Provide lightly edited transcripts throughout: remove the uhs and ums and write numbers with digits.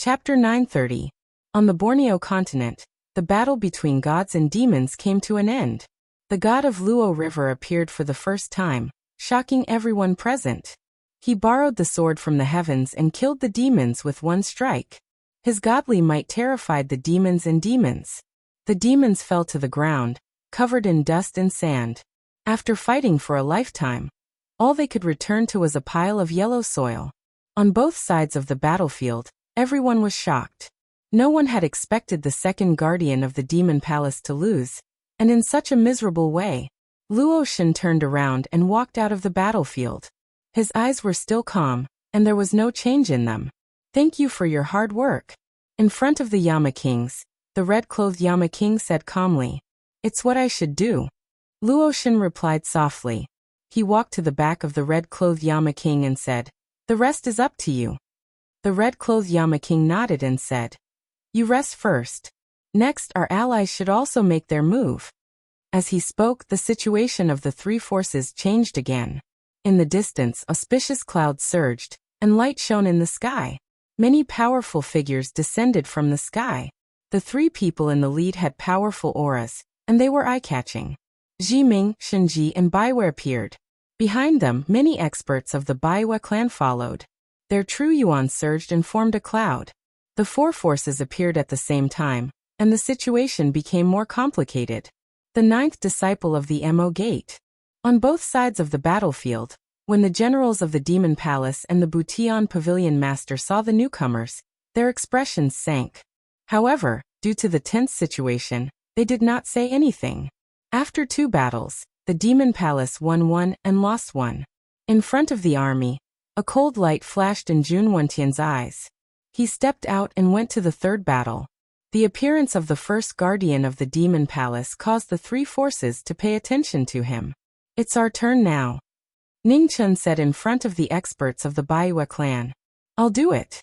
Chapter 930. On the Borneo continent, the battle between gods and demons came to an end. The god of Luo River appeared for the first time, shocking everyone present. He borrowed the sword from the heavens and killed the demons with one strike. His godly might terrified the demons and demons. The demons fell to the ground, covered in dust and sand. After fighting for a lifetime, all they could return to was a pile of yellow soil. On both sides of the battlefield, everyone was shocked. No one had expected the second guardian of the demon palace to lose, and in such a miserable way. Luo Shen turned around and walked out of the battlefield. His eyes were still calm, and there was no change in them. "Thank you for your hard work." In front of the Yama Kings, the red-clothed Yama King said calmly, "It's what I should do." Luo Shen replied softly. He walked to the back of the red-clothed Yama King and said, "The rest is up to you." The red-clothed Yama King nodded and said, "You rest first. Next, our allies should also make their move." As he spoke, the situation of the three forces changed again. In the distance, auspicious clouds surged, and light shone in the sky. Many powerful figures descended from the sky. The three people in the lead had powerful auras, and they were eye-catching. Jiming, Shenji, and Baiwei appeared. Behind them, many experts of the Baiwei clan followed. Their true yuan surged and formed a cloud. The four forces appeared at the same time, and the situation became more complicated. The ninth disciple of the Mo Gate. On both sides of the battlefield, when the generals of the Demon Palace and the Butian Pavilion Master saw the newcomers, their expressions sank. However, due to the tense situation, they did not say anything. After 2 battles, the Demon Palace won 1 and lost 1. In front of the army, a cold light flashed in Jun Wentian's eyes. He stepped out and went to the 3rd battle. The appearance of the first guardian of the Demon Palace caused the 3 forces to pay attention to him. "It's our turn now," Ning Chun said in front of the experts of the Baiwei clan. "I'll do it."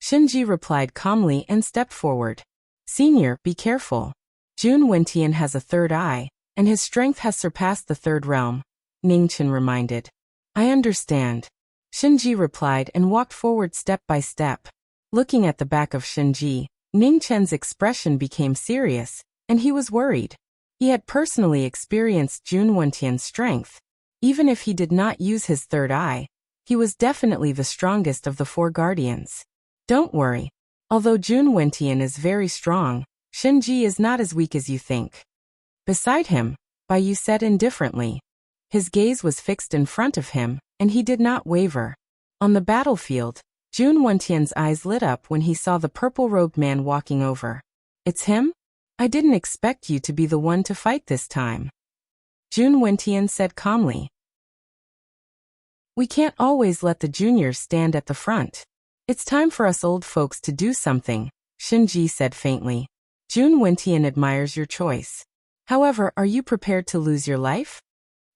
Shinji replied calmly and stepped forward. "Senior, be careful. Jun Wentian has a 3rd eye, and his strength has surpassed the 3rd realm," Ning Chun reminded. "I understand," Shinji replied and walked forward step by step. Looking at the back of Shinji, Ning Chen's expression became serious, and he was worried. He had personally experienced Jun Wentian's strength. Even if he did not use his 3rd eye, he was definitely the strongest of the 4 guardians. "Don't worry. Although Jun Wentian is very strong, Shinji is not as weak as you think." Beside him, Baiyu said indifferently. His gaze was fixed in front of him, and he did not waver. On the battlefield, Jun Wentian's eyes lit up when he saw the purple-robed man walking over. "It's him? I didn't expect you to be the one to fight this time," Jun Wentian said calmly. "We can't always let the juniors stand at the front. It's time for us old folks to do something," Shinji said faintly. "Jun Wentian admires your choice. However, are you prepared to lose your life?"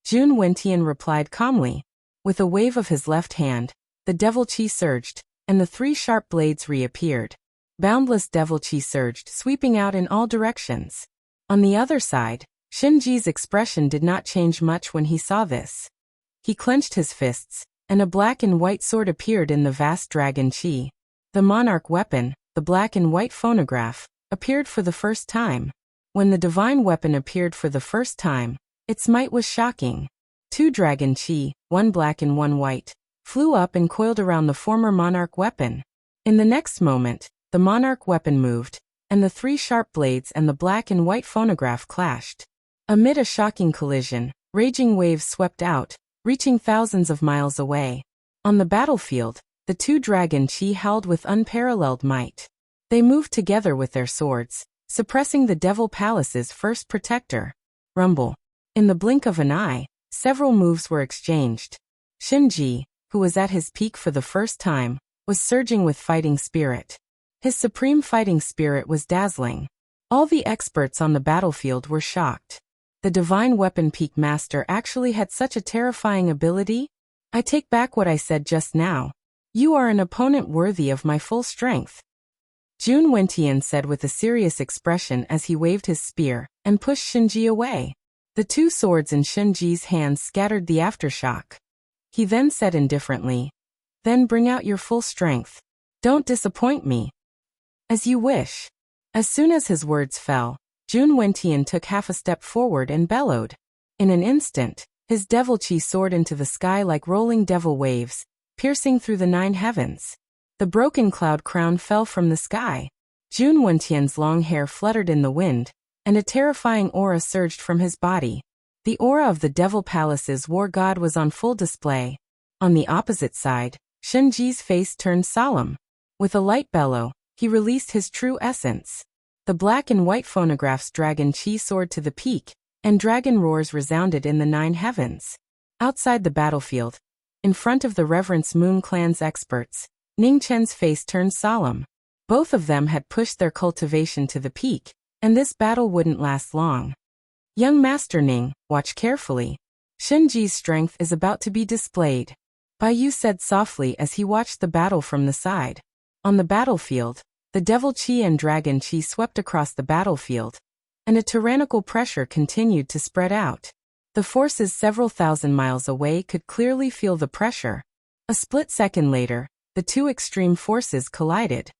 Jun Wentian replied calmly. With a wave of his left hand, the devil chi surged, and the 3 sharp blades reappeared. Boundless devil chi surged, sweeping out in all directions. On the other side, Shinji's expression did not change much when he saw this. He clenched his fists, and a black and white sword appeared in the vast dragon chi. The monarch weapon, the black and white phonograph, appeared for the first time. When the divine weapon appeared for the first time, its might was shocking. 2 dragon chi, 1 black and 1 white, flew up and coiled around the former monarch weapon. In the next moment, the monarch weapon moved, and the 3 sharp blades and the black and white phonograph clashed. Amid a shocking collision, raging waves swept out, reaching thousands of miles away. On the battlefield, the 2 dragon chi howled with unparalleled might. They moved together with their swords, suppressing the Devil Palace's first protector. Rumble. In the blink of an eye, several moves were exchanged. Shinji, who was at his peak for the first time, was surging with fighting spirit. His supreme fighting spirit was dazzling. All the experts on the battlefield were shocked. The divine weapon peak master actually had such a terrifying ability? I take back what I said just now. You are an opponent worthy of my full strength, Jun Wentian said with a serious expression as he waved his spear and pushed Shinji away. The 2 swords in Shinji's hands scattered the aftershock. He then said indifferently, "Then bring out your full strength. Don't disappoint me." As you wish. As soon as his words fell, Jun Wentian took half a step forward and bellowed. In an instant, his devil chi soared into the sky like rolling devil waves, piercing through the 9 heavens. The broken cloud crown fell from the sky. Jun Wentian's long hair fluttered in the wind, and a terrifying aura surged from his body. The aura of the Devil Palace's war god was on full display. On the opposite side, Shenji's face turned solemn. With a light bellow, he released his true essence. The black and white phonograph's dragon chi soared to the peak, and dragon roars resounded in the 9 heavens. Outside the battlefield, in front of the Reverence Moon Clan's experts, Ning Chen's face turned solemn. Both of them had pushed their cultivation to the peak, and this battle wouldn't last long. Young Master Ning, watch carefully. Shenji's strength is about to be displayed. Bai Yu said softly as he watched the battle from the side. On the battlefield, the devil chi and dragon chi swept across the battlefield, and a tyrannical pressure continued to spread out. The forces several thousand miles away could clearly feel the pressure. A split second later, the two extreme forces collided.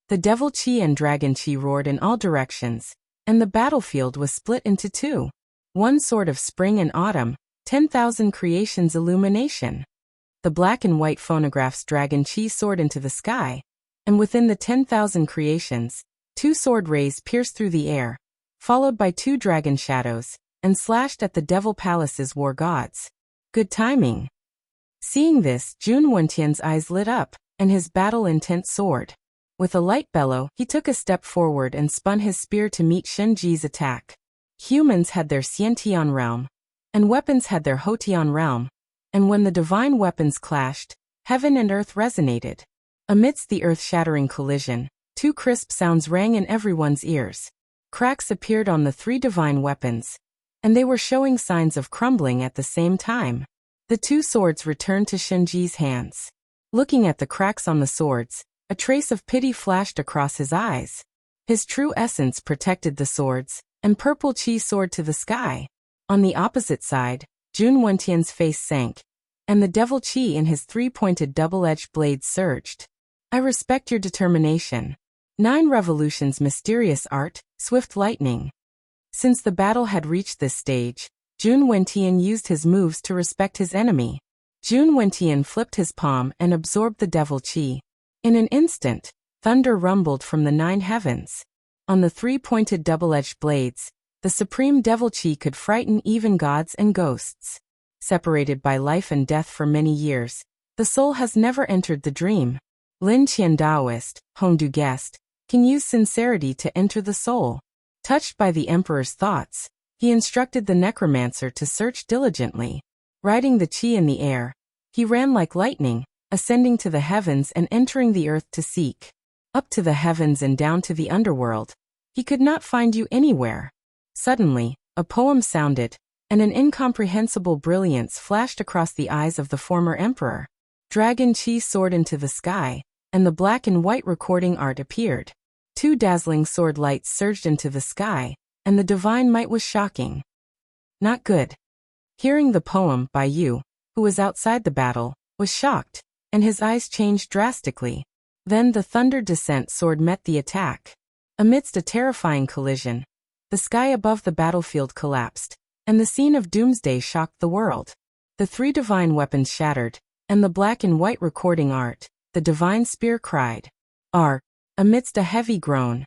The devil chi and dragon chi roared in all directions, and the battlefield was split into two. One sword of spring and autumn, 10,000 creations illumination. The black and white phonograph's dragon chi soared into the sky, and within the 10,000 creations, 2 sword rays pierced through the air, followed by 2 dragon shadows, and slashed at the Devil Palace's war gods. Good timing. Seeing this, Jun Wentian's eyes lit up, and his battle intent soared. With a light bellow, he took a step forward and spun his spear to meet Shenji's attack. Humans had their Xiantian realm, and weapons had their Hotian realm, and when the divine weapons clashed, heaven and earth resonated. Amidst the earth-shattering collision, 2 crisp sounds rang in everyone's ears. Cracks appeared on the 3 divine weapons, and they were showing signs of crumbling at the same time. The 2 swords returned to Shenji's hands. Looking at the cracks on the swords, a trace of pity flashed across his eyes. His true essence protected the swords, and purple chi soared to the sky. On the opposite side, Jun Wentian's face sank, and the devil chi in his 3-pointed double-edged blade surged. I respect your determination. 9 Revolutions mysterious art, swift lightning. Since the battle had reached this stage, Jun Wentian used his moves to respect his enemy. Jun Wentian flipped his palm and absorbed the devil chi. In an instant, thunder rumbled from the 9 heavens. On the 3-pointed double-edged blades, the supreme devil chi could frighten even gods and ghosts. Separated by life and death for many years, the soul has never entered the dream. Lin Qian Daoist, Hongdu guest, can use sincerity to enter the soul. Touched by the emperor's thoughts, he instructed the necromancer to search diligently. Riding the chi in the air, he ran like lightning, ascending to the heavens and entering the earth to seek. Up to the heavens and down to the underworld. He could not find you anywhere. Suddenly, a poem sounded, and an incomprehensible brilliance flashed across the eyes of the former emperor. Dragon chi soared into the sky, and the black and white recording art appeared. 2 dazzling sword lights surged into the sky, and the divine might was shocking. Not good. Hearing the poem by Yu, who was outside the battle, was shocked, and his eyes changed drastically. Then the thunder descent sword met the attack. Amidst a terrifying collision, the sky above the battlefield collapsed, and the scene of doomsday shocked the world. The 3 divine weapons shattered, and the black and white recording art, the divine spear cried. R. Amidst a heavy groan,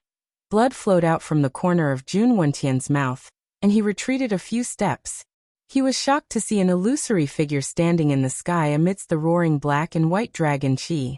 blood flowed out from the corner of Jun Wentian's mouth, and he retreated a few steps. He was shocked to see an illusory figure standing in the sky amidst the roaring black and white dragon chi.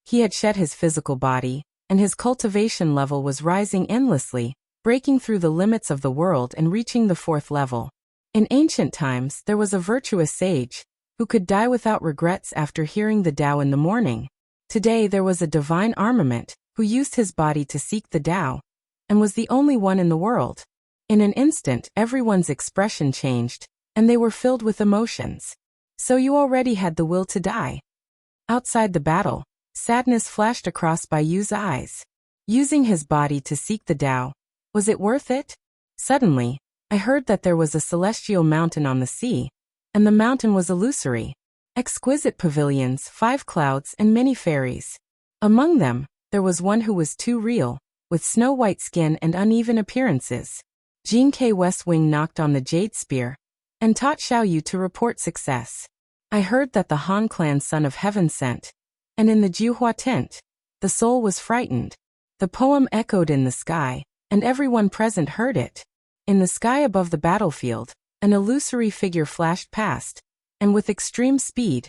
He had shed his physical body, and his cultivation level was rising endlessly, breaking through the limits of the world and reaching the 4th level. In ancient times, there was a virtuous sage, who could die without regrets after hearing the Tao in the morning. Today there was a divine armament, who used his body to seek the Tao, and was the only one in the world. In an instant, everyone's expression changed, and they were filled with emotions. So you already had the will to die. Outside the battle, sadness flashed across Bai Yu's eyes. Using his body to seek the Tao, was it worth it? Suddenly, I heard that there was a celestial mountain on the sea, and the mountain was illusory. exquisite pavilions, 5 clouds, and many fairies. Among them, there was one who was too real, with snow-white skin and uneven appearances. Jin K. West Wing knocked on the jade spear and taught Xiao Yu to report success. I heard that the Han clan son of heaven sent, and in the Juhua tent, the soul was frightened. The poem echoed in the sky, and everyone present heard it. In the sky above the battlefield, an illusory figure flashed past, and with extreme speed,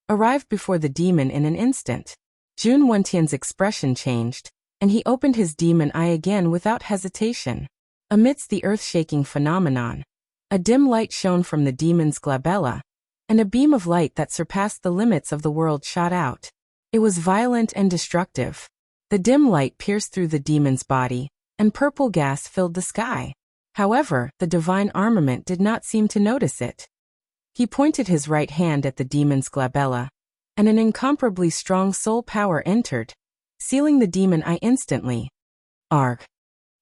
arrived before the demon in an instant. Jun Wentian's expression changed, and he opened his demon eye again without hesitation. Amidst the earth-shaking phenomenon, a dim light shone from the demon's glabella, and a beam of light that surpassed the limits of the world shot out. It was violent and destructive. The dim light pierced through the demon's body, and purple gas filled the sky. However, the divine armament did not seem to notice it. He pointed his right hand at the demon's glabella, and an incomparably strong soul power entered, sealing the demon eye instantly. Arg!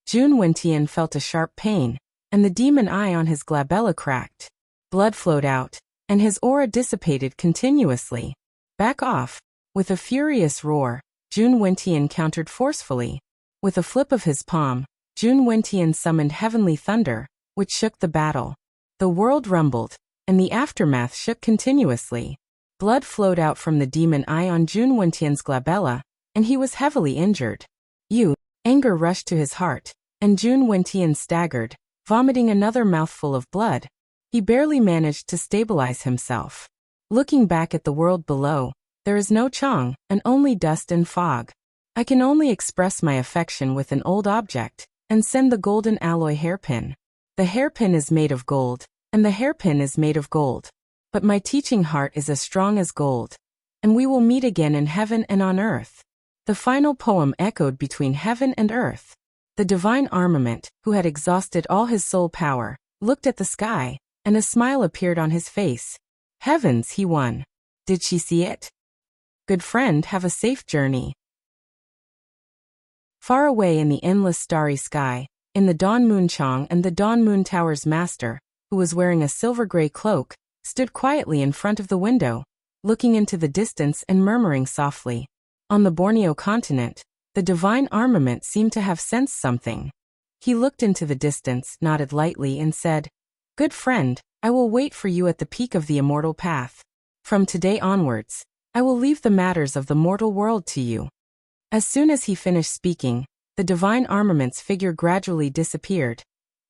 Jun Wentian felt a sharp pain, and the demon eye on his glabella cracked. Blood flowed out, and his aura dissipated continuously. Back off! With a furious roar, Jun Wentian countered forcefully. With a flip of his palm, Jun Wentian summoned heavenly thunder, which shook the battle. The world rumbled, and the aftermath shook continuously. Blood flowed out from the demon eye on Jun Wentian's glabella, and he was heavily injured. Anger rushed to his heart, and Jun Wentian staggered, vomiting another mouthful of blood. He barely managed to stabilize himself. Looking back at the world below, there is no Chang, and only dust and fog. I can only express my affection with an old object, and send the golden alloy hairpin. The hairpin is made of gold, and the hairpin is made of gold. But my teaching heart is as strong as gold, and we will meet again in heaven and on earth. The final poem echoed between heaven and earth. The divine armament, who had exhausted all his soul power, looked at the sky, and a smile appeared on his face. Heavens, he won. Did she see it? Good friend, have a safe journey. Far away in the endless starry sky, in the dawn moon, Chang and the dawn moon tower's master, who was wearing a silver-gray cloak, stood quietly in front of the window, looking into the distance and murmuring softly. On the Borneo continent, the divine armament seemed to have sensed something. He looked into the distance, nodded lightly, and said, "Good friend, I will wait for you at the peak of the immortal path. From today onwards, I will leave the matters of the mortal world to you." As soon as he finished speaking, the divine armament's figure gradually disappeared,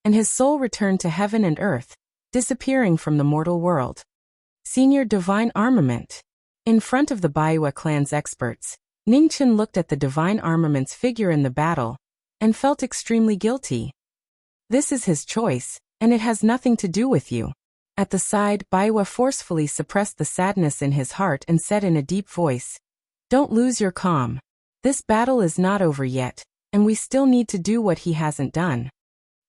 and his soul returned to heaven and earth, disappearing from the mortal world. Senior Divine Armament. In front of the Baiwa clan's experts, Ningchen looked at the divine armament's figure in the battle, and felt extremely guilty. This is his choice, and it has nothing to do with you. At the side, Baiwa forcefully suppressed the sadness in his heart and said in a deep voice, "Don't lose your calm. This battle is not over yet, and we still need to do what he hasn't done."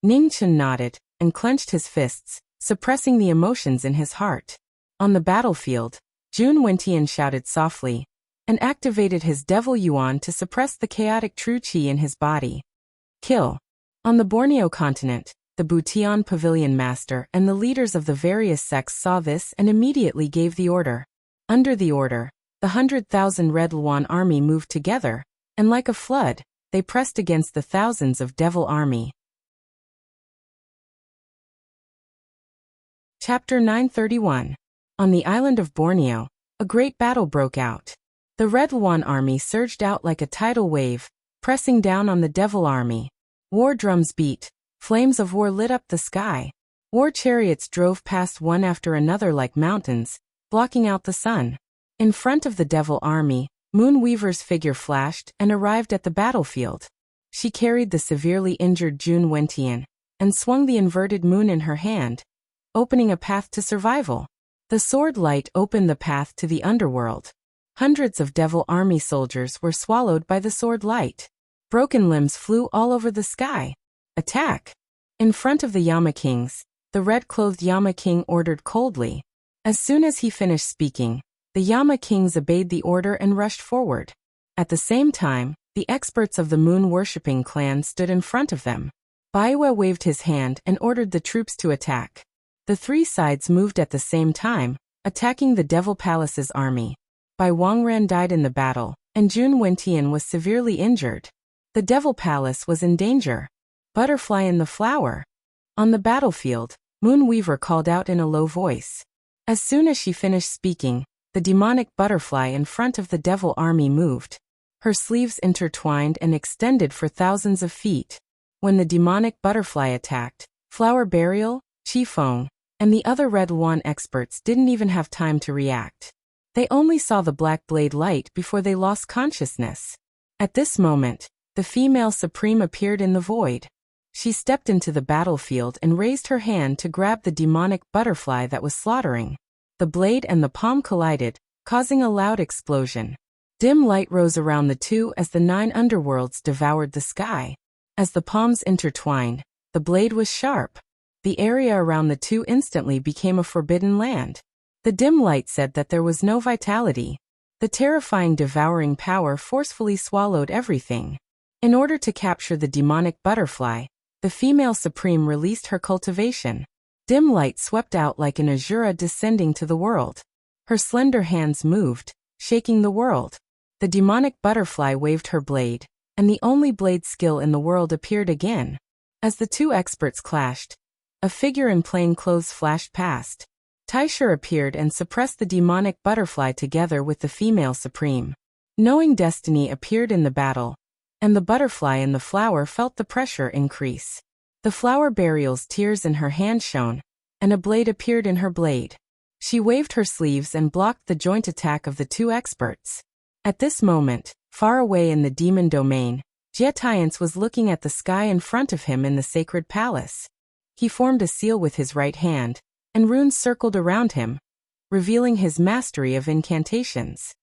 Ningchen nodded, and clenched his fists, suppressing the emotions in his heart. On the battlefield, Jun Wentian shouted softly, and activated his Devil Yuan to suppress the chaotic true qi in his body. Kill. On the Borneo continent, the Butian Pavilion Master and the leaders of the various sects saw this and immediately gave the order. Under the order, the 100,000 Red Luan army moved together, and like a flood, they pressed against the thousands of Devil army. Chapter 931. On the island of Borneo, a great battle broke out. The Red Luan army surged out like a tidal wave, pressing down on the Devil army. War drums beat, flames of war lit up the sky. War chariots drove past one after another like mountains, blocking out the sun. In front of the Devil army, Moonweaver's figure flashed and arrived at the battlefield. She carried the severely injured Jun Wentian, and swung the inverted moon in her hand, opening a path to survival. The sword light opened the path to the underworld. Hundreds of Devil army soldiers were swallowed by the sword light. Broken limbs flew all over the sky. Attack! In front of the Yama kings, the red-clothed Yama king ordered coldly. As soon as he finished speaking, the Yama kings obeyed the order and rushed forward. At the same time, the experts of the moon-worshipping clan stood in front of them. Baiwa waved his hand and ordered the troops to attack. The three sides moved at the same time, attacking the Devil Palace's army. Bai Wangran died in the battle, and Jun Wentian was severely injured. The Devil Palace was in danger. Butterfly in the flower. On the battlefield, Moonweaver called out in a low voice. As soon as she finished speaking, the demonic butterfly in front of the devil army moved. Her sleeves intertwined and extended for thousands of feet. When the demonic butterfly attacked, Flower Burial, Qifeng, and the other Red One experts didn't even have time to react. They only saw the black blade light before they lost consciousness. At this moment, the female supreme appeared in the void. She stepped into the battlefield and raised her hand to grab the demonic butterfly that was slaughtering. The blade and the palm collided, causing a loud explosion. Dim light rose around the two as the 9 underworlds devoured the sky. As the palms intertwined, the blade was sharp. The area around the two instantly became a forbidden land. The dim light said that there was no vitality. The terrifying devouring power forcefully swallowed everything. In order to capture the demonic butterfly, the female supreme released her cultivation. Dim light swept out like an azura descending to the world. Her slender hands moved, shaking the world. The demonic butterfly waved her blade, and the only blade skill in the world appeared again. As the two experts clashed, a figure in plain clothes flashed past. Taisher appeared and suppressed the demonic butterfly together with the female supreme. Knowing destiny appeared in the battle, and the butterfly in the flower felt the pressure increase. The Flower Burial's tears in her hand shone, and a blade appeared in her blade. She waved her sleeves and blocked the joint attack of the two experts. At this moment, far away in the demon domain, Jietians was looking at the sky in front of him in the sacred palace. He formed a seal with his right hand, and runes circled around him, revealing his mastery of incantations.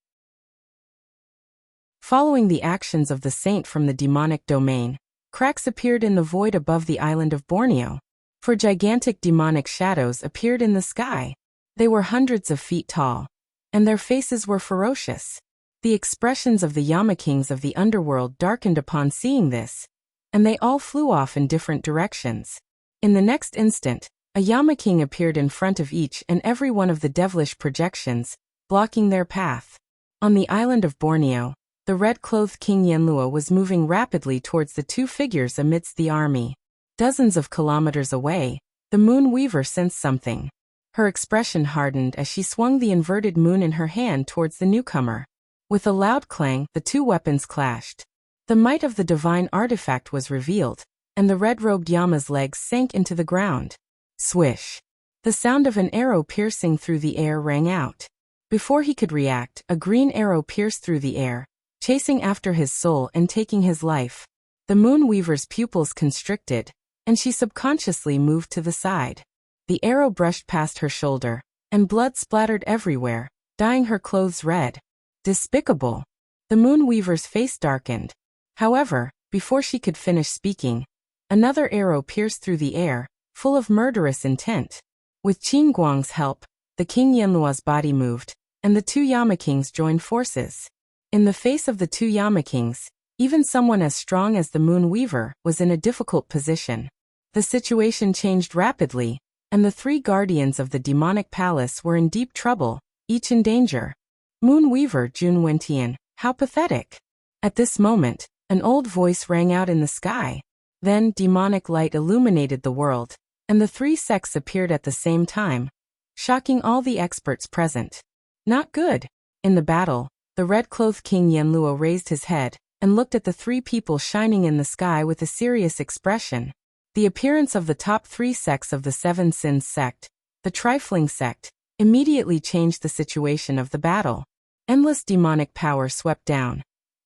Following the actions of the saint from the demonic domain, cracks appeared in the void above the island of Borneo. For gigantic demonic shadows appeared in the sky. They were hundreds of feet tall, and their faces were ferocious. The expressions of the Yama Kings of the underworld darkened upon seeing this, and they all flew off in different directions. In the next instant, a Yama King appeared in front of each and every one of the devilish projections, blocking their path. On the island of Borneo, the red-clothed King Yenlua was moving rapidly towards the two figures amidst the army. Dozens of kilometers away, the Moon Weaver sensed something. Her expression hardened as she swung the inverted moon in her hand towards the newcomer. With a loud clang, the two weapons clashed. The might of the divine artifact was revealed, and the red-robed Yama's legs sank into the ground. Swish! The sound of an arrow piercing through the air rang out. Before he could react, a green arrow pierced through the air, chasing after his soul and taking his life. The Moon Weaver's pupils constricted, and she subconsciously moved to the side. The arrow brushed past her shoulder, and blood splattered everywhere, dyeing her clothes red. Despicable! The Moon Weaver's face darkened. However, before she could finish speaking, another arrow pierced through the air, full of murderous intent. With Qin Guang's help, the King Yenlua's body moved, and the two Yama Kings joined forces. In the face of the two Yama Kings, even someone as strong as the Moon Weaver was in a difficult position. The situation changed rapidly, and the three guardians of the demonic palace were in deep trouble, each in danger. Moon Weaver Jun Wentian, how pathetic! At this moment, an old voice rang out in the sky. Then demonic light illuminated the world, and the three sects appeared at the same time, shocking all the experts present. Not good! In the battle, the red-clothed King Yenlua raised his head, and looked at the three people shining in the sky with a serious expression. The appearance of the top three sects of the Seven Sins sect, the Trifling sect, immediately changed the situation of the battle. Endless demonic power swept down,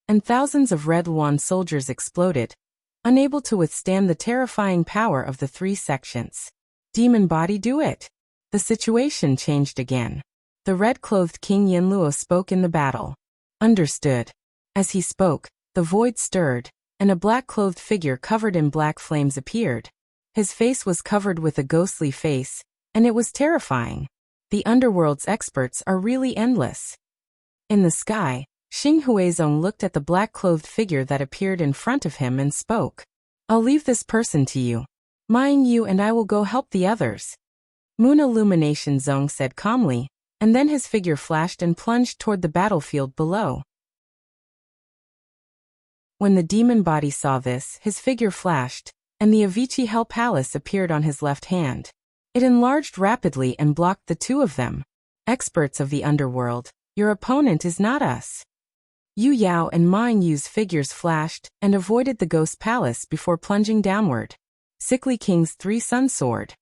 and thousands of Red One soldiers exploded, unable to withstand the terrifying power of the three sections. Demon body, do it! The situation changed again. The red-clothed King Yenluo spoke in the battle. Understood. As he spoke, the void stirred, and a black-clothed figure covered in black flames appeared. His face was covered with a ghostly face, and it was terrifying. The underworld's experts are really endless. In the sky, Xing Huizong looked at the black-clothed figure that appeared in front of him and spoke. I'll leave this person to you. Mine you and I will go help the others. Moon Illumination Zong said calmly, and then his figure flashed and plunged toward the battlefield below. When the demon body saw this, his figure flashed, and the Avicii Hell Palace appeared on his left hand. It enlarged rapidly and blocked the two of them. Experts of the underworld, your opponent is not us. Yu Yao and Ming Yu's figures flashed and avoided the ghost palace before plunging downward. Sickly King's three-sun sword.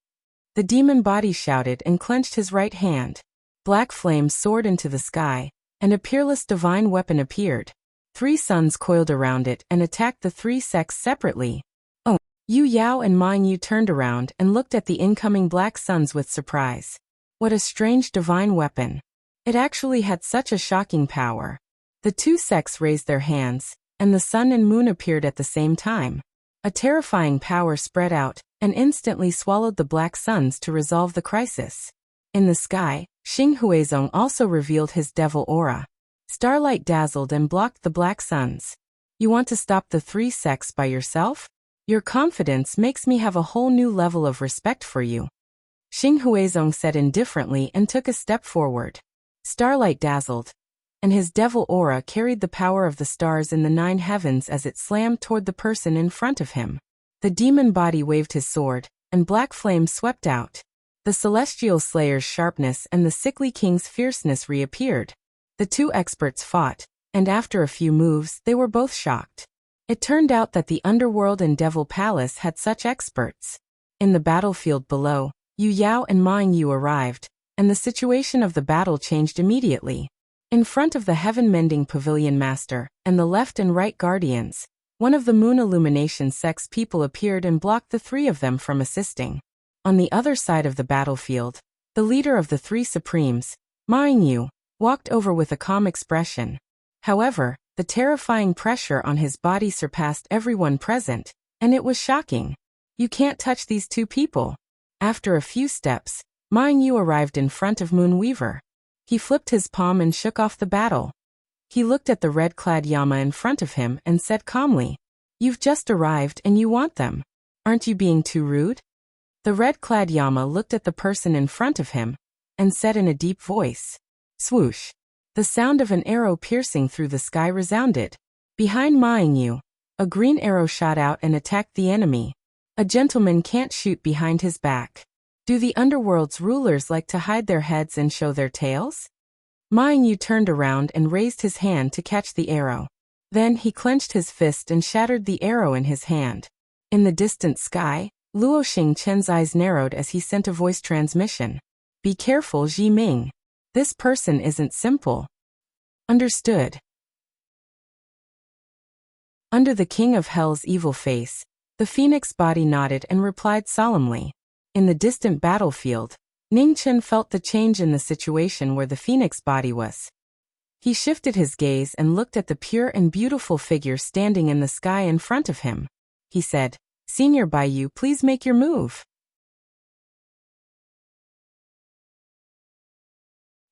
The demon body shouted and clenched his right hand. Black flames soared into the sky, and a peerless divine weapon appeared. Three suns coiled around it and attacked the three sects separately. Oh! Yu Yao and Ming Yu turned around and looked at the incoming black suns with surprise. What a strange divine weapon. It actually had such a shocking power. The two sects raised their hands, and the sun and moon appeared at the same time. A terrifying power spread out and instantly swallowed the black suns to resolve the crisis. In the sky, Xing Huizong also revealed his devil aura. Starlight dazzled and blocked the black suns. You want to stop the three sects by yourself? Your confidence makes me have a whole new level of respect for you. Xing Huizong said indifferently and took a step forward. Starlight dazzled, and his devil aura carried the power of the stars in the 9 heavens as it slammed toward the person in front of him. The demon body waved his sword, and black flames swept out. The celestial slayer's sharpness and the sickly king's fierceness reappeared. The two experts fought, and after a few moves they were both shocked. It turned out that the underworld and devil palace had such experts. In the battlefield below, Yu Yao and Ming Yu arrived, and the situation of the battle changed immediately. In front of the heaven-mending pavilion master, and the left and right guardians, one of the moon illumination sect's people appeared and blocked the three of them from assisting. On the other side of the battlefield, the leader of the three supremes, Ming Yu, walked over with a calm expression. However, the terrifying pressure on his body surpassed everyone present, and it was shocking. You can't touch these two people. After a few steps, Ming Yu arrived in front of Moonweaver. He flipped his palm and shook off the battle. He looked at the red-clad Yama in front of him and said calmly, "You've just arrived and you want them. Aren't you being too rude?" The red-clad Yama looked at the person in front of him and said in a deep voice, "Swoosh." The sound of an arrow piercing through the sky resounded. Behind Ming Yu, a green arrow shot out and attacked the enemy. A gentleman can't shoot behind his back. Do the underworld's rulers like to hide their heads and show their tails? Ming Yu turned around and raised his hand to catch the arrow. Then he clenched his fist and shattered the arrow in his hand. In the distant sky, Luo Xingchen's eyes narrowed as he sent a voice transmission. "Be careful, Ji Ming. This person isn't simple." Understood. Under the King of Hell's evil face, the phoenix body nodded and replied solemnly. In the distant battlefield, Ningchen felt the change in the situation where the phoenix body was. He shifted his gaze and looked at the pure and beautiful figure standing in the sky in front of him. He said, "Senior Baiyu, please make your move."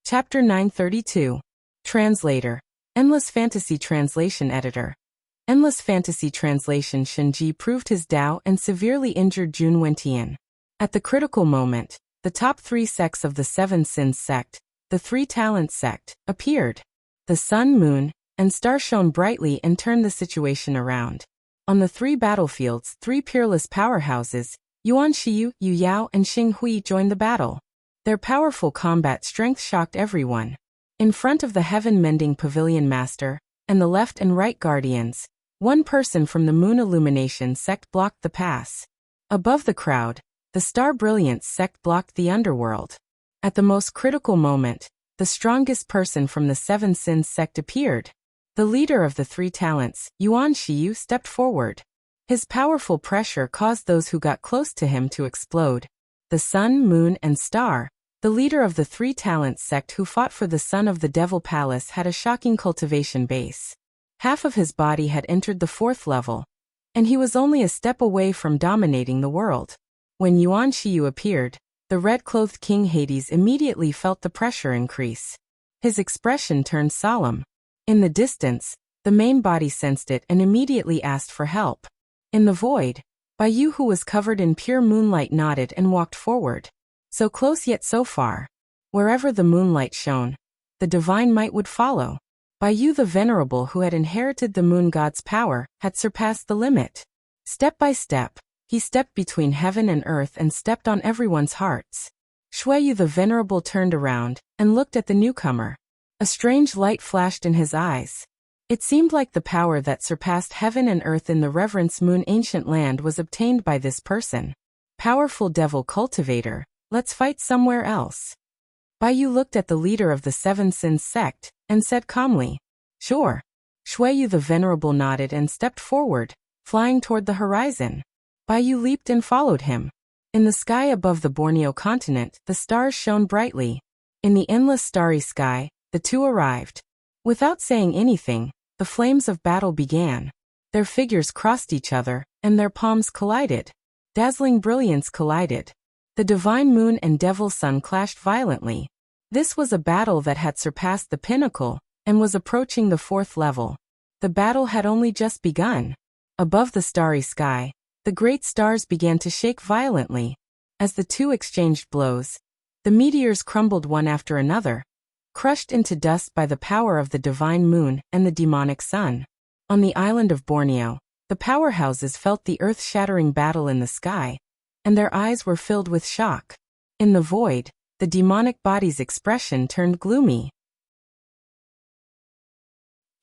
Chapter 932. Translator. Endless Fantasy Translation Editor. Endless Fantasy Translation. Shenji proved his Dao and severely injured Jun Wentian. At the critical moment, the top three sects of the Seven Sins sect, the Three Talents sect, appeared. The sun, moon, and star shone brightly and turned the situation around. On the three battlefields, three peerless powerhouses, Yuan Shiyu, Yu Yao, and Xing Hui joined the battle. Their powerful combat strength shocked everyone. In front of the heaven-mending pavilion master, and the left and right guardians, one person from the moon illumination sect blocked the pass. Above the crowd, the star brilliance sect blocked the underworld. At the most critical moment, the strongest person from the Seven Sins sect appeared. The leader of the Three Talents, Yuan Shiyu, stepped forward. His powerful pressure caused those who got close to him to explode. The sun, moon, and star, the leader of the Three Talents sect who fought for the son of the Devil Palace, had a shocking cultivation base. Half of his body had entered the 4th level, and he was only a step away from dominating the world. When Yuan Shiyu appeared, the red-clothed King Hades immediately felt the pressure increase. His expression turned solemn. In the distance, the main body sensed it and immediately asked for help. In the void, Baiyu, who was covered in pure moonlight, nodded and walked forward. So close yet so far. Wherever the moonlight shone, the divine might would follow. Yu the Venerable, who had inherited the moon god's power, had surpassed the limit. Step by step, he stepped between heaven and earth and stepped on everyone's hearts. Yu the Venerable turned around and looked at the newcomer. A strange light flashed in his eyes. It seemed like the power that surpassed heaven and earth in the Reverence Moon ancient land was obtained by this person. Powerful devil cultivator, let's fight somewhere else. Yu looked at the leader of the Seven Sins sect and said calmly, "Sure." Yu the Venerable nodded and stepped forward, flying toward the horizon. Yu leaped and followed him. In the sky above the Borneo continent, the stars shone brightly. In the endless starry sky, the two arrived. Without saying anything, the flames of battle began. Their figures crossed each other, and their palms collided. Dazzling brilliance collided. The divine moon and devil sun clashed violently. This was a battle that had surpassed the pinnacle and was approaching the fourth level. The battle had only just begun. Above the starry sky, the great stars began to shake violently. As the two exchanged blows, the meteors crumbled one after another, crushed into dust by the power of the divine moon and the demonic sun. On the island of Borneo, the powerhouses felt the earth-shattering battle in the sky, and their eyes were filled with shock. In the void, the demonic body's expression turned gloomy.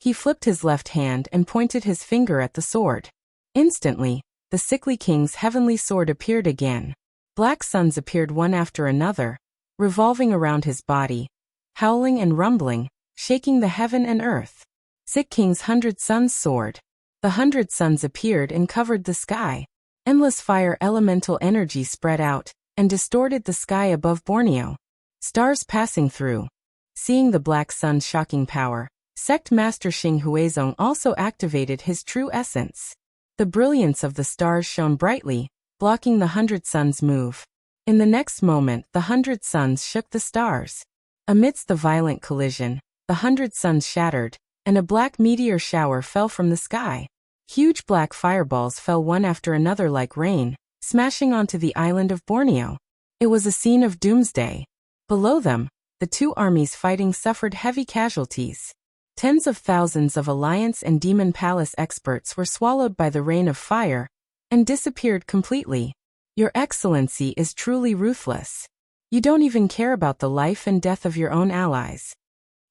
He flipped his left hand and pointed his finger at the sword. Instantly, the sickly king's heavenly sword appeared again. Black suns appeared one after another, revolving around his body, howling and rumbling, shaking the heaven and earth. Sick King's 100 Suns sword. The 100 suns appeared and covered the sky. Endless fire elemental energy spread out and distorted the sky above Borneo. Stars passing through. Seeing the black sun's shocking power, Sect Master Xing Huizong also activated his true essence. The brilliance of the stars shone brightly, blocking the 100 suns' move. In the next moment, the 100 suns shook the stars. Amidst the violent collision, the 100 suns shattered, and a black meteor shower fell from the sky. Huge black fireballs fell one after another like rain, smashing onto the island of Borneo. It was a scene of doomsday. Below them, the two armies fighting suffered heavy casualties. Tens of thousands of Alliance and Demon Palace experts were swallowed by the rain of fire and disappeared completely. Your Excellency is truly ruthless. You don't even care about the life and death of your own allies.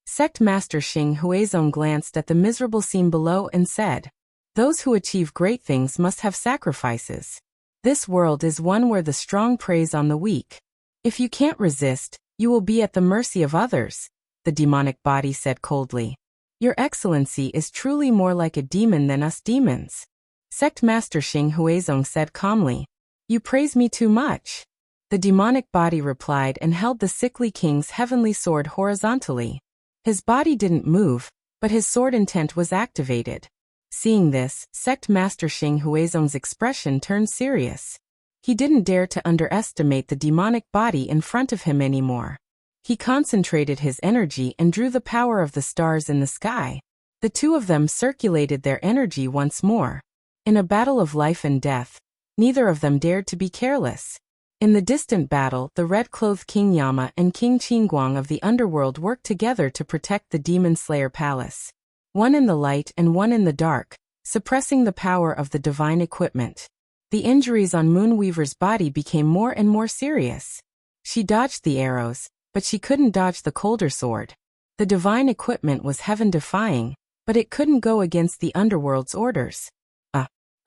Sect Master Xing Huizong glanced at the miserable scene below and said, "Those who achieve great things must have sacrifices. This world is one where the strong preys on the weak. If you can't resist, you will be at the mercy of others," the demonic body said coldly. "Your Excellency is truly more like a demon than us demons." Sect Master Xing Huizong said calmly, "You praise me too much." The demonic body replied and held the sickly king's heavenly sword horizontally. His body didn't move, but his sword intent was activated. Seeing this, Sect Master Xing Huizong's expression turned serious. He didn't dare to underestimate the demonic body in front of him anymore. He concentrated his energy and drew the power of the stars in the sky. The two of them circulated their energy once more. In a battle of life and death, neither of them dared to be careless. In the distant battle, the red-clothed King Yama and King Qingguang of the underworld worked together to protect the Demon Slayer Palace. One in the light and one in the dark, suppressing the power of the divine equipment. The injuries on Moonweaver's body became more and more serious. She dodged the arrows, but she couldn't dodge the colder sword. The divine equipment was heaven-defying, but it couldn't go against the underworld's orders.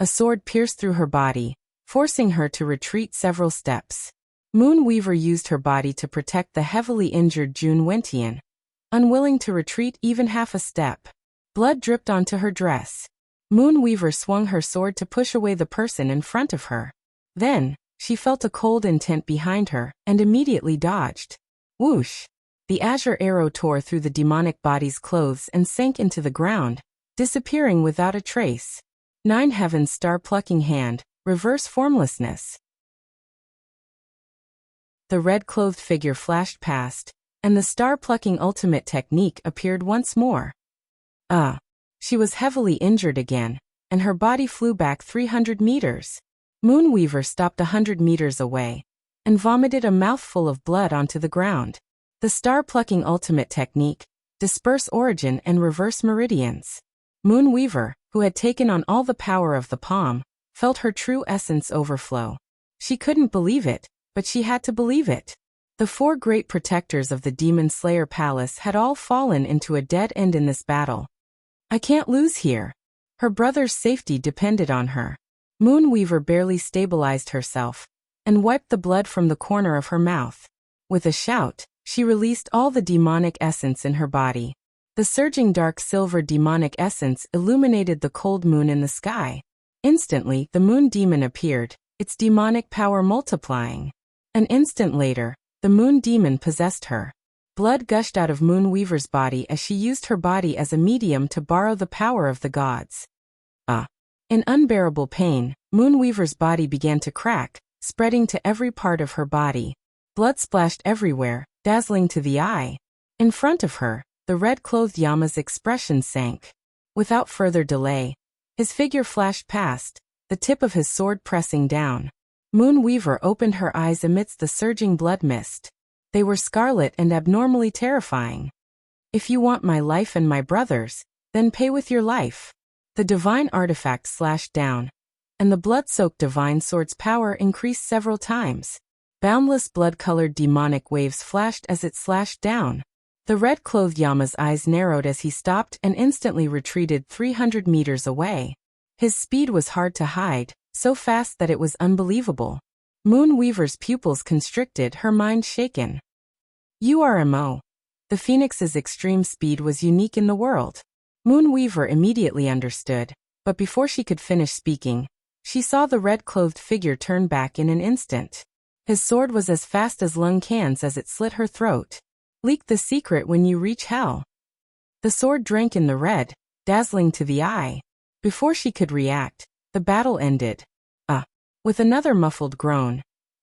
A sword pierced through her body, forcing her to retreat several steps. Moonweaver used her body to protect the heavily injured Jun Wentian, unwilling to retreat even half a step. Blood dripped onto her dress. Moonweaver swung her sword to push away the person in front of her. Then, she felt a cold intent behind her and immediately dodged. Whoosh! The azure arrow tore through the demonic body's clothes and sank into the ground, disappearing without a trace. 9 Heaven's star-plucking hand, reverse formlessness. The red-clothed figure flashed past, and the star-plucking ultimate technique appeared once more. She was heavily injured again, and her body flew back 300 meters. Moonweaver stopped 100 meters away, and vomited a mouthful of blood onto the ground. The star-plucking ultimate technique, disperse origin and reverse meridians. Moonweaver, who had taken on all the power of the palm, felt her true essence overflow. She couldn't believe it, but she had to believe it. The four great protectors of the Demon Slayer Palace had all fallen into a dead end in this battle. I can't lose here. Her brother's safety depended on her. Moonweaver barely stabilized herself and wiped the blood from the corner of her mouth. With a shout, she released all the demonic essence in her body. The surging dark silver demonic essence illuminated the cold moon in the sky. Instantly, the moon demon appeared, its demonic power multiplying. An instant later, the moon demon possessed her. Blood gushed out of Moonweaver's body as she used her body as a medium to borrow the power of the gods. In unbearable pain, Moonweaver's body began to crack, spreading to every part of her body. Blood splashed everywhere, dazzling to the eye. In front of her, the red-clothed Yama's expression sank. Without further delay, his figure flashed past, the tip of his sword pressing down. Moonweaver opened her eyes amidst the surging blood mist. They were scarlet and abnormally terrifying. If you want my life and my brother's, then pay with your life. The divine artifact slashed down, and the blood-soaked divine sword's power increased several times. Boundless blood-colored demonic waves flashed as it slashed down. The red-clothed Yama's eyes narrowed as he stopped and instantly retreated 300 meters away. His speed was hard to hide, so fast that it was unbelievable. Moonweaver's pupils constricted, her mind shaken. URMO. The Phoenix's extreme speed was unique in the world. Moonweaver immediately understood, but before she could finish speaking, she saw the red-clothed figure turn back in an instant. His sword was as fast as lung cans as it slit her throat. Leak the secret when you reach hell. The sword drank in the red, dazzling to the eye. Before she could react, the battle ended. With another muffled groan,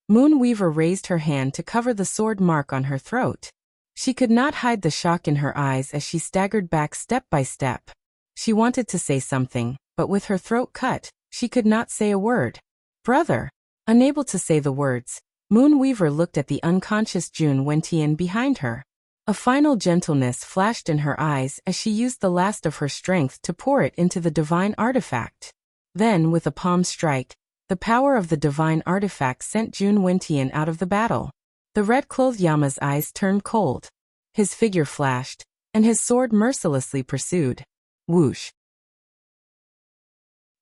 Moonweaver raised her hand to cover the sword mark on her throat. She could not hide the shock in her eyes as she staggered back step by step. She wanted to say something, but with her throat cut, she could not say a word. Brother. Unable to say the words, Moonweaver looked at the unconscious Jun Wentian behind her. A final gentleness flashed in her eyes as she used the last of her strength to pour it into the divine artifact. Then, with a palm strike, the power of the divine artifact sent Jun Wentian out of the battle. The red-clothed Yama's eyes turned cold. His figure flashed, and his sword mercilessly pursued. Whoosh!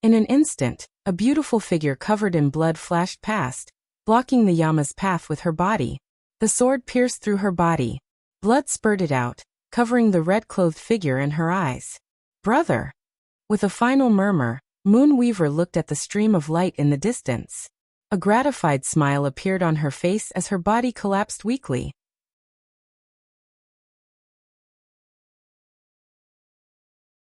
In an instant, a beautiful figure covered in blood flashed past, blocking the Yama's path with her body. The sword pierced through her body. Blood spurted out, covering the red-clothed figure and her eyes. Brother! With a final murmur, Moonweaver looked at the stream of light in the distance. A gratified smile appeared on her face as her body collapsed weakly.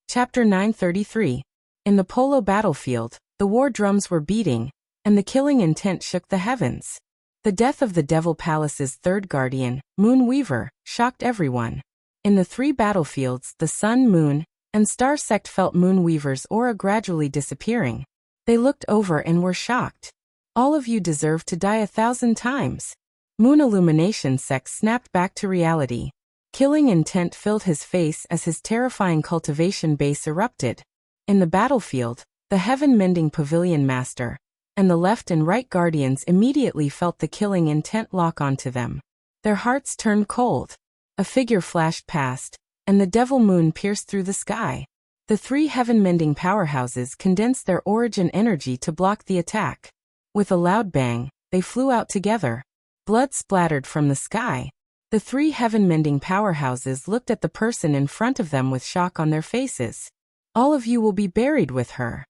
Chapter 933. In the Polo battlefield, the war drums were beating, and the killing intent shook the heavens. The death of the Devil Palace's third guardian, Moonweaver, shocked everyone. In the three battlefields, the Sun, Moon, and Star sect felt Moonweaver's aura gradually disappearing. They looked over and were shocked. All of you deserve to die 1,000 times. Moon Illumination sect snapped back to reality. Killing intent filled his face as his terrifying cultivation base erupted. In the battlefield, the Heaven-Mending Pavilion Master and the left and right guardians immediately felt the killing intent lock onto them. Their hearts turned cold. A figure flashed past, and the devil moon pierced through the sky. The three Heaven-Mending powerhouses condensed their origin energy to block the attack. With a loud bang, they flew out together. Blood splattered from the sky. The three Heaven-Mending powerhouses looked at the person in front of them with shock on their faces. All of you will be buried with her.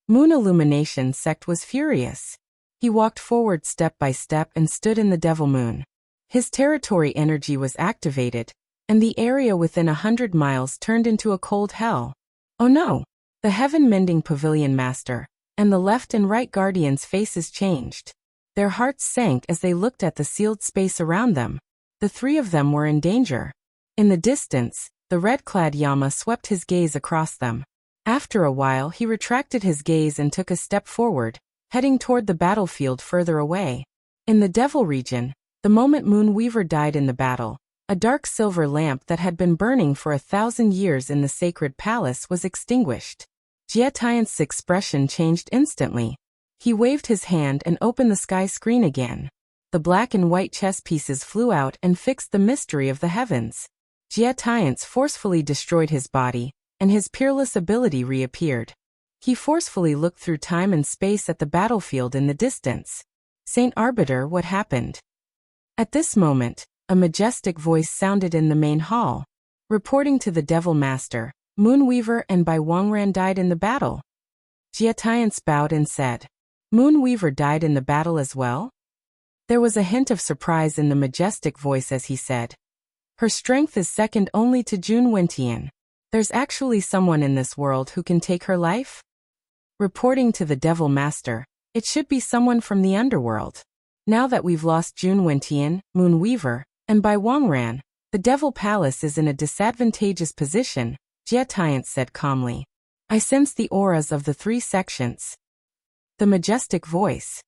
Moon Illumination sect was furious. He walked forward step by step and stood in the Devil Moon. His territory energy was activated, and the area within 100 miles turned into a cold hell. Oh no! The Heaven-Mending Pavilion Master and the left and right guardians' faces changed. Their hearts sank as they looked at the sealed space around them. The three of them were in danger. In the distance, the red-clad Yama swept his gaze across them. After a while he retracted his gaze and took a step forward, heading toward the battlefield further away. In the Devil region, the moment Moonweaver died in the battle, A dark silver lamp that had been burning for 1,000 years in the sacred palace was extinguished. Jie Tian's expression changed instantly. He waved his hand and opened the sky screen again. The black and white chess pieces flew out and fixed the mystery of the heavens. Jie Tian forcefully destroyed his body, and his peerless ability reappeared. He forcefully looked through time and space at the battlefield in the distance. Saint Arbiter, what happened? At this moment, a majestic voice sounded in the main hall. Reporting to the Devil Master, Moonweaver and Bai Wangran died in the battle. Jie Tian bowed and said, Moonweaver died in the battle as well? There was a hint of surprise in the majestic voice as he said, her strength is second only to Jun Wentian. There's actually someone in this world who can take her life? Reporting to the Devil Master, it should be someone from the underworld. Now that we've lost Jun Wentian, Moonweaver, and Bai Wangran, the Devil Palace is in a disadvantageous position, Jie Tian said calmly. I sense the auras of the 3 sections. The majestic voice.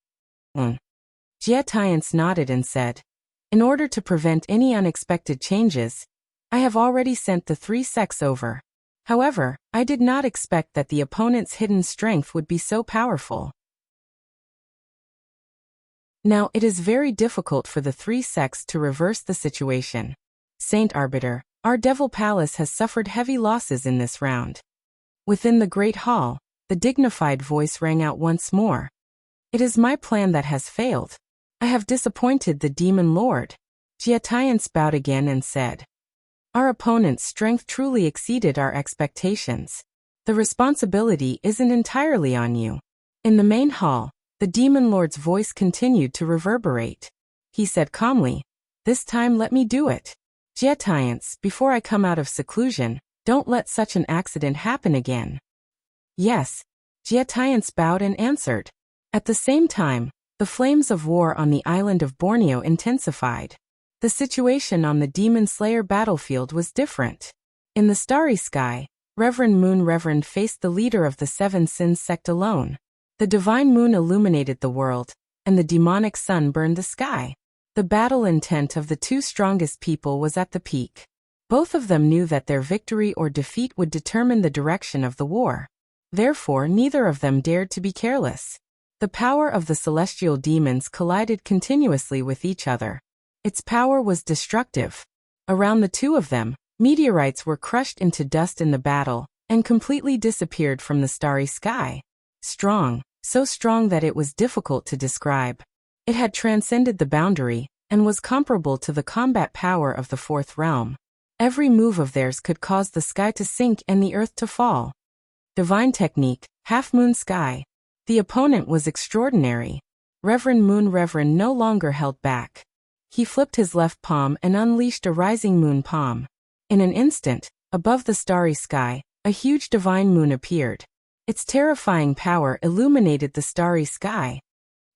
Jie Tian nodded and said, in order to prevent any unexpected changes, I have already sent the 3 sects over. However, I did not expect that the opponent's hidden strength would be so powerful. Now it is very difficult for the 3 sects to reverse the situation. Saint Arbiter, our Devil Palace has suffered heavy losses in this round. Within the Great Hall, the dignified voice rang out once more. It is my plan that has failed. I have disappointed the Demon Lord. Jie Tian bowed again and said, our opponent's strength truly exceeded our expectations. The responsibility isn't entirely on you. In the main hall, the Demon Lord's voice continued to reverberate. He said calmly, this time let me do it. Jie Tian, before I come out of seclusion, don't let such an accident happen again. Yes. Jie Tian bowed and answered. At the same time, the flames of war on the island of Borneo intensified. The situation on the Demon Slayer battlefield was different. In the starry sky, Reverend Moon faced the leader of the 7 Sins sect alone. The divine moon illuminated the world, and the demonic sun burned the sky. The battle intent of the 2 strongest people was at the peak. Both of them knew that their victory or defeat would determine the direction of the war. Therefore, neither of them dared to be careless. The power of the celestial demons collided continuously with each other. Its power was destructive. Around the 2 of them, meteorites were crushed into dust in the battle, and completely disappeared from the starry sky. Strong, so strong that it was difficult to describe. It had transcended the boundary, and was comparable to the combat power of the 4th realm. Every move of theirs could cause the sky to sink and the earth to fall. Divine technique, half-moon sky. The opponent was extraordinary. Reverend Moon no longer held back. He flipped his left palm and unleashed a rising moon palm. In an instant, above the starry sky, a huge divine moon appeared. Its terrifying power illuminated the starry sky.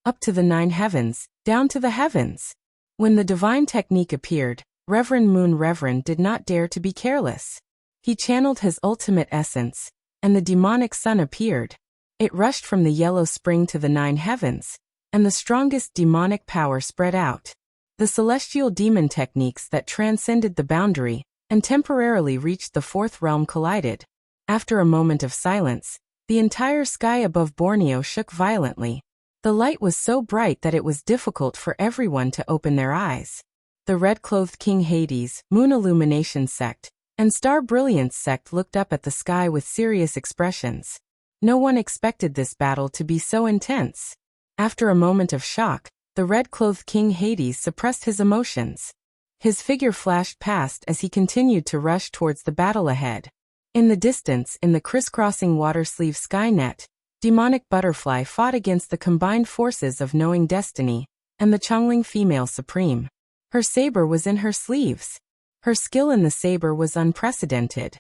Up to the 9 heavens, down to the heavens. When the divine technique appeared, Reverend Moon did not dare to be careless. He channeled his ultimate essence, and the demonic sun appeared. It rushed from the yellow spring to the 9 heavens, and the strongest demonic power spread out. The celestial demon techniques that transcended the boundary and temporarily reached the 4th realm collided. After a moment of silence, the entire sky above Borneo shook violently. The light was so bright that it was difficult for everyone to open their eyes. The red-clothed King Hades, Moon Illumination sect, and Star Brilliance sect looked up at the sky with serious expressions. No one expected this battle to be so intense. After a moment of shock, the red-clothed King Hades suppressed his emotions. His figure flashed past as he continued to rush towards the battle ahead. In the distance, in the crisscrossing water-sleeve Skynet, Demonic Butterfly fought against the combined forces of Knowing Destiny and the Chongling Female Supreme. Her saber was in her sleeves. Her skill in the saber was unprecedented.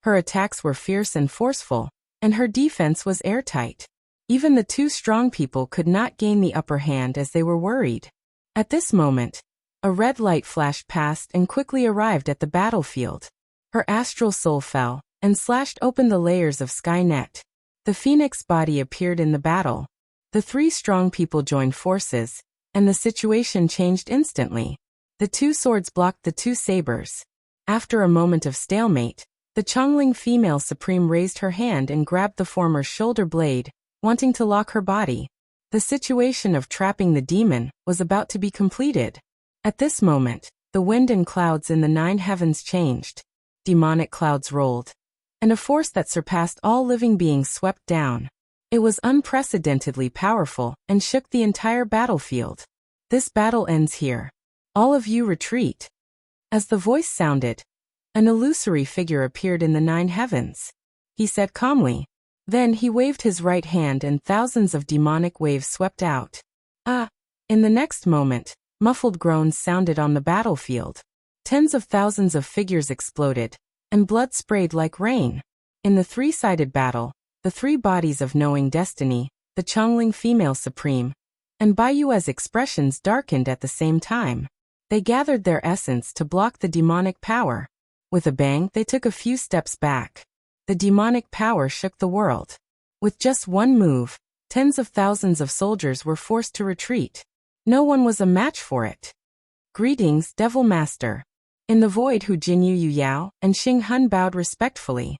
Her attacks were fierce and forceful, and her defense was airtight. Even the 2 strong people could not gain the upper hand as they were worried. At this moment, a red light flashed past and quickly arrived at the battlefield. Her astral soul fell and slashed open the layers of Skynet. The phoenix body appeared in the battle. The 3 strong people joined forces, and the situation changed instantly. The two swords blocked the two sabers. After a moment of stalemate, the Chongling female supreme raised her hand and grabbed the former's shoulder blade, wanting to lock her body. The situation of trapping the demon was about to be completed. At this moment, the wind and clouds in the 9 heavens changed. Demonic clouds rolled, and a force that surpassed all living beings swept down. It was unprecedentedly powerful and shook the entire battlefield. This battle ends here. All of you retreat. As the voice sounded, an illusory figure appeared in the 9 heavens. He said calmly. Then he waved his right hand and thousands of demonic waves swept out. Ah! In the next moment, muffled groans sounded on the battlefield. Tens of thousands of figures exploded, and blood sprayed like rain. In the three-sided battle, the three bodies of knowing destiny, the Chongling female supreme, and Baiyue's expressions darkened at the same time. They gathered their essence to block the demonic power. With a bang, they took a few steps back. The demonic power shook the world. With just one move, tens of thousands of soldiers were forced to retreat. No one was a match for it. Greetings, Devil Master. In the void, Hu Jinyu Yu Yao and Xing Hun bowed respectfully.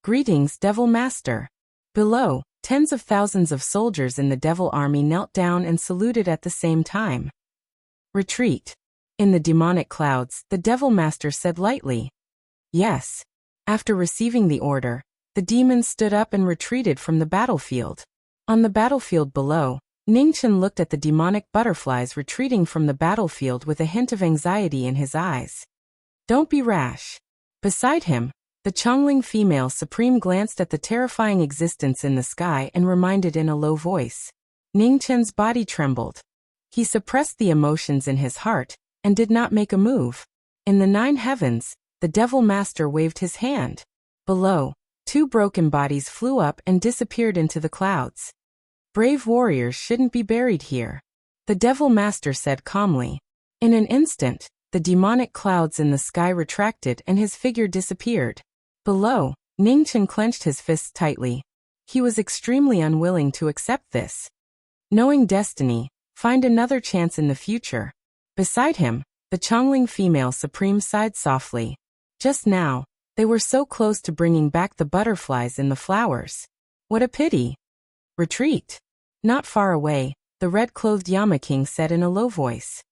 Greetings, Devil Master. Below, tens of thousands of soldiers in the Devil Army knelt down and saluted at the same time. Retreat. In the demonic clouds, the Devil Master said lightly. Yes. After receiving the order, the demons stood up and retreated from the battlefield. On the battlefield below, Ningchen looked at the demonic butterflies retreating from the battlefield with a hint of anxiety in his eyes. Don't be rash. Beside him, the Chongling female supreme glanced at the terrifying existence in the sky and reminded in a low voice. Ningchen's body trembled. He suppressed the emotions in his heart and did not make a move. In the 9 heavens, the Devil Master waved his hand. Below, 2 broken bodies flew up and disappeared into the clouds. Brave warriors shouldn't be buried here, the Devil Master said calmly. In an instant, the demonic clouds in the sky retracted and his figure disappeared. Below, Ningchen clenched his fists tightly. He was extremely unwilling to accept this. Knowing destiny, find another chance in the future. Beside him, the Chongling female supreme sighed softly. Just now, they were so close to bringing back the butterflies in the flowers. What a pity. Retreat. Not far away, the red-clothed Yama King said in a low voice.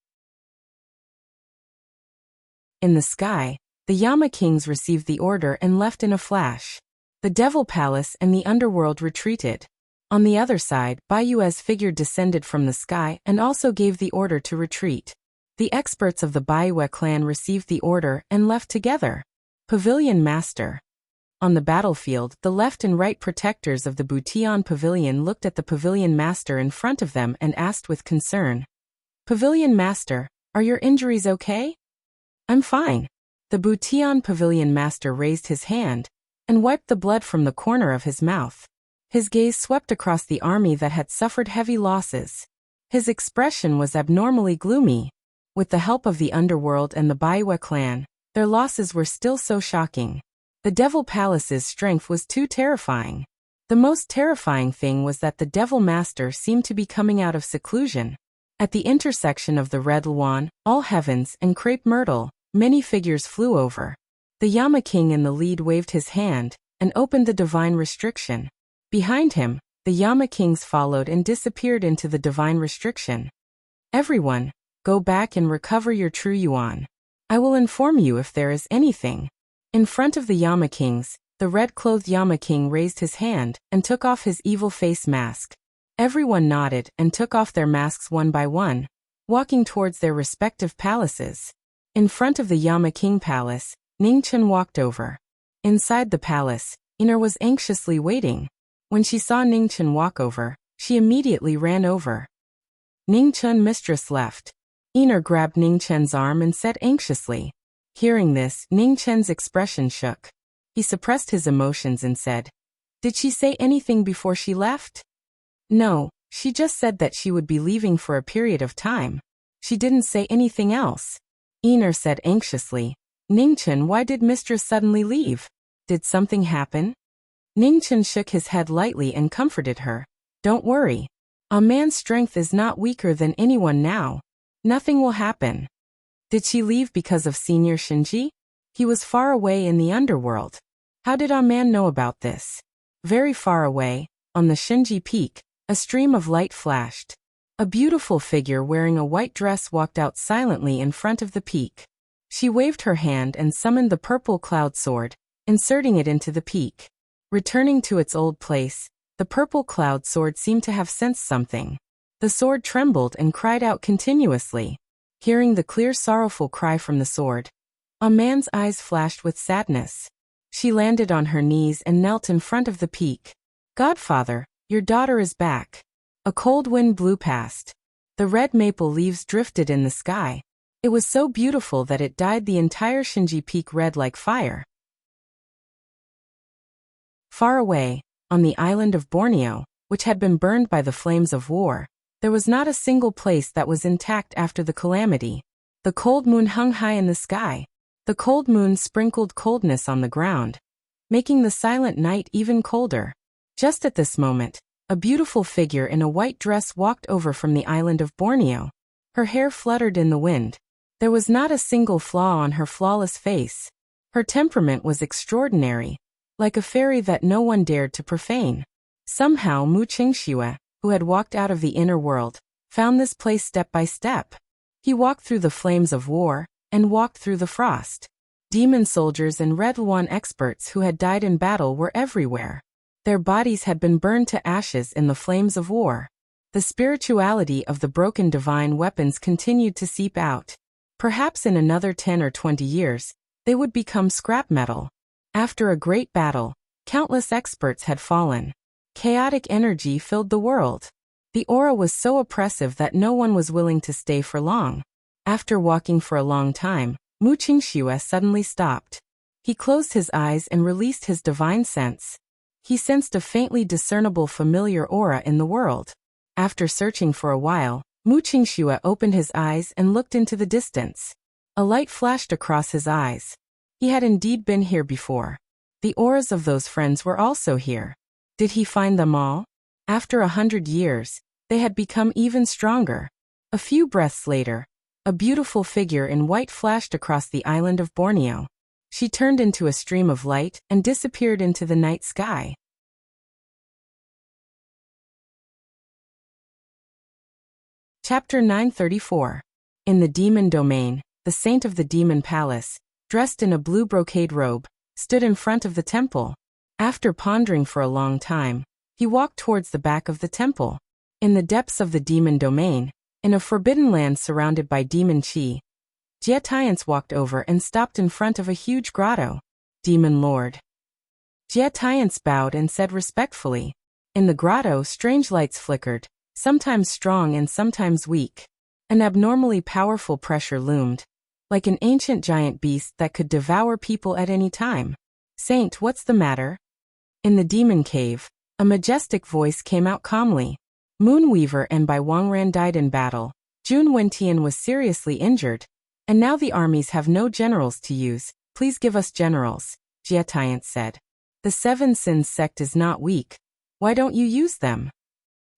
In the sky, the Yama Kings received the order and left in a flash. The Devil Palace and the underworld retreated. On the other side, Baiyue's figure descended from the sky and also gave the order to retreat. The experts of the Baiyue clan received the order and left together. Pavilion Master. On the battlefield, the left and right protectors of the Butian Pavilion looked at the Pavilion Master in front of them and asked with concern. Pavilion Master, are your injuries okay? I'm fine. The Butian Pavilion Master raised his hand and wiped the blood from the corner of his mouth. His gaze swept across the army that had suffered heavy losses. His expression was abnormally gloomy. With the help of the underworld and the Baiyue clan, their losses were still so shocking. The Devil Palace's strength was too terrifying. The most terrifying thing was that the Devil Master seemed to be coming out of seclusion. At the intersection of the Red Luan, All Heavens, and Crepe Myrtle, many figures flew over. The Yama King in the lead waved his hand and opened the divine restriction. Behind him, the Yama Kings followed and disappeared into the divine restriction. Everyone, go back and recover your true yuan. I will inform you if there is anything. In front of the Yama Kings, the red-clothed Yama King raised his hand and took off his evil face mask. Everyone nodded and took off their masks one by one, walking towards their respective palaces. In front of the Yama King palace, Ningchen walked over. Inside the palace, Iner was anxiously waiting. When she saw Ningchen walk over, she immediately ran over. Ningchen mistress left. Iner grabbed Ningchen's arm and said anxiously. Hearing this, Ningchen's expression shook. He suppressed his emotions and said, Did she say anything before she left? No, she just said that she would be leaving for a period of time. She didn't say anything else. Iner said anxiously, Ningchen, why did mistress suddenly leave? Did something happen? Ningchen shook his head lightly and comforted her. Don't worry. A man's strength is not weaker than anyone now. Nothing will happen. Did she leave because of Senior Shinji? He was far away in the underworld. How did a man know about this? Very far away, on the Shinji peak, a stream of light flashed. A beautiful figure wearing a white dress walked out silently in front of the peak. She waved her hand and summoned the purple cloud sword, inserting it into the peak. Returning to its old place, the purple cloud sword seemed to have sensed something. The sword trembled and cried out continuously. Hearing the clear sorrowful cry from the sword, a man's eyes flashed with sadness. She landed on her knees and knelt in front of the peak. Godfather, your daughter is back. A cold wind blew past. The red maple leaves drifted in the sky. It was so beautiful that it dyed the entire Shinji peak red like fire. Far away, on the island of Borneo, which had been burned by the flames of war, there was not a single place that was intact after the calamity. The cold moon hung high in the sky. The cold moon sprinkled coldness on the ground, making the silent night even colder. Just at this moment, a beautiful figure in a white dress walked over from the island of Borneo. Her hair fluttered in the wind. There was not a single flaw on her flawless face. Her temperament was extraordinary, like a fairy that no one dared to profane. Somehow Mu Qingxue, who had walked out of the inner world, found this place step by step. He walked through the flames of war, and walked through the frost. Demon soldiers and Red Luan experts who had died in battle were everywhere. Their bodies had been burned to ashes in the flames of war. The spirituality of the broken divine weapons continued to seep out. Perhaps in another 10 or 20 years, they would become scrap metal. After a great battle, countless experts had fallen. Chaotic energy filled the world. The aura was so oppressive that no one was willing to stay for long. After walking for a long time, Mu Qingxue suddenly stopped. He closed his eyes and released his divine sense. He sensed a faintly discernible familiar aura in the world. After searching for a while, Mu Qingxue opened his eyes and looked into the distance. A light flashed across his eyes. He had indeed been here before. The auras of those friends were also here. Did he find them all? After 100 years, they had become even stronger. A few breaths later, a beautiful figure in white flashed across the island of Borneo. She turned into a stream of light and disappeared into the night sky. Chapter 934. In the demon domain, the saint of the demon palace, dressed in a blue brocade robe, stood in front of the temple. After pondering for a long time, he walked towards the back of the temple. In the depths of the demon domain, in a forbidden land surrounded by demon chi, Jie Tiance walked over and stopped in front of a huge grotto. Demon Lord. Jie Tiance bowed and said respectfully. In the grotto, strange lights flickered, sometimes strong and sometimes weak. An abnormally powerful pressure loomed, like an ancient giant beast that could devour people at any time. Saint, what's the matter? In the demon cave, a majestic voice came out calmly. Moonweaver and Bai Wangran died in battle. Jun Wentian was seriously injured. And now the armies have no generals to use. Please give us generals, Jie Tiance said. The Seven Sins sect is not weak. Why don't you use them?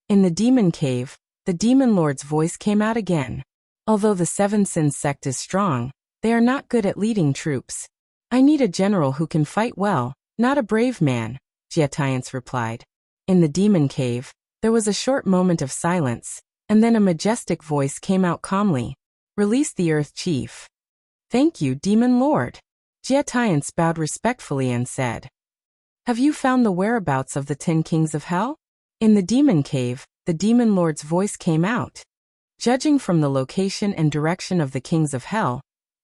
In the demon cave, the demon lord's voice came out again. Although the Seven Sins sect is strong, they are not good at leading troops. I need a general who can fight well, not a brave man, Jie Tiance replied. In the demon cave, there was a short moment of silence, and then a majestic voice came out calmly. Release the Earth Chief. Thank you, Demon Lord. Jie Tiance bowed respectfully and said. Have you found the whereabouts of the 10 Kings of Hell? In the demon cave, the Demon Lord's voice came out. Judging from the location and direction of the Kings of Hell,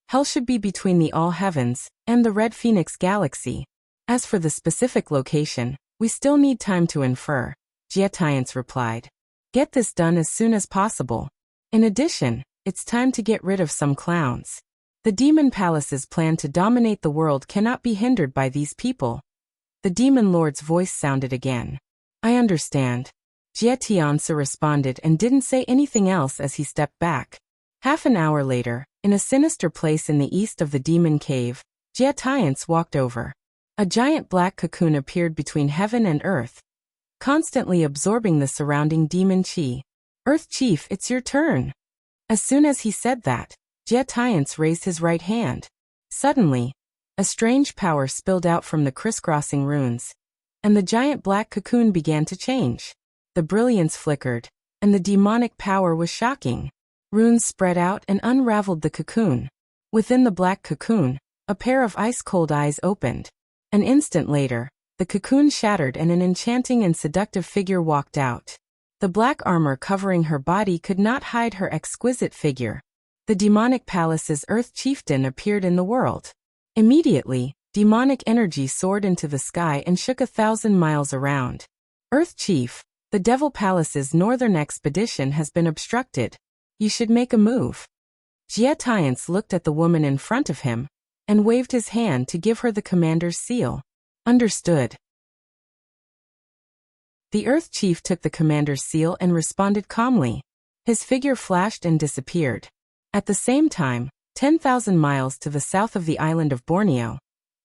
Hell should be between the All Heavens and the Red Phoenix Galaxy. As for the specific location, we still need time to infer, Jie Tiance replied. Get this done as soon as possible. In addition, it's time to get rid of some clowns. The Demon Palace's plan to dominate the world cannot be hindered by these people. The Demon Lord's voice sounded again. I understand. Jie Tiance responded and didn't say anything else as he stepped back. Half an hour later, in a sinister place in the east of the demon cave, Jie Tiance walked over. A giant black cocoon appeared between heaven and earth. constantly absorbing the surrounding demon chi. Earth Chief, it's your turn. As soon as he said that, Jie Tiance raised his right hand. Suddenly, a strange power spilled out from the crisscrossing runes, and the giant black cocoon began to change. The brilliance flickered, and the demonic power was shocking. Runes spread out and unraveled the cocoon. Within the black cocoon, a pair of ice-cold eyes opened. An instant later, the cocoon shattered and an enchanting and seductive figure walked out. The black armor covering her body could not hide her exquisite figure. The demonic palace's Earth Chieftain appeared in the world. Immediately, demonic energy soared into the sky and shook 1,000 miles around. Earth Chief, the Devil Palace's northern expedition has been obstructed. You should make a move. Jie Tiance looked at the woman in front of him and waved his hand to give her the commander's seal. Understood. The Earth Chief took the commander's seal and responded calmly. His figure flashed and disappeared. At the same time, 10,000 miles to the south of the island of Borneo,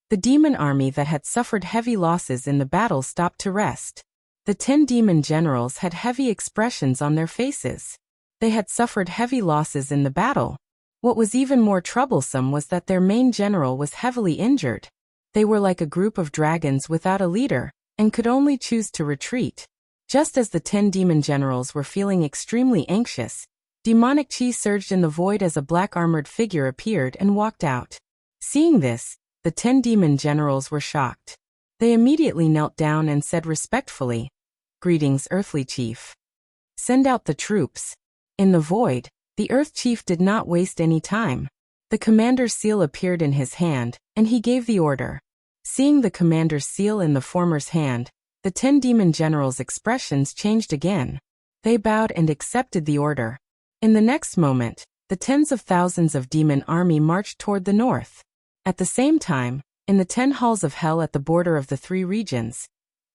the demon army that had suffered heavy losses in the battle stopped to rest. The 10 demon generals had heavy expressions on their faces. They had suffered heavy losses in the battle. What was even more troublesome was that their main general was heavily injured. They were like a group of dragons without a leader, and could only choose to retreat. Just as the 10 demon generals were feeling extremely anxious, demonic chi surged in the void as a black-armored figure appeared and walked out. Seeing this, the 10 demon generals were shocked. They immediately knelt down and said respectfully, "Greetings, Earthly Chief. Send out the troops." In the void, the Earth Chief did not waste any time. The commander's seal appeared in his hand, and he gave the order. Seeing the commander's seal in the former's hand, the 10 demon generals' expressions changed again. They bowed and accepted the order. In the next moment, the tens of thousands of demon army marched toward the north. At the same time, in the 10 halls of hell at the border of the 3 regions,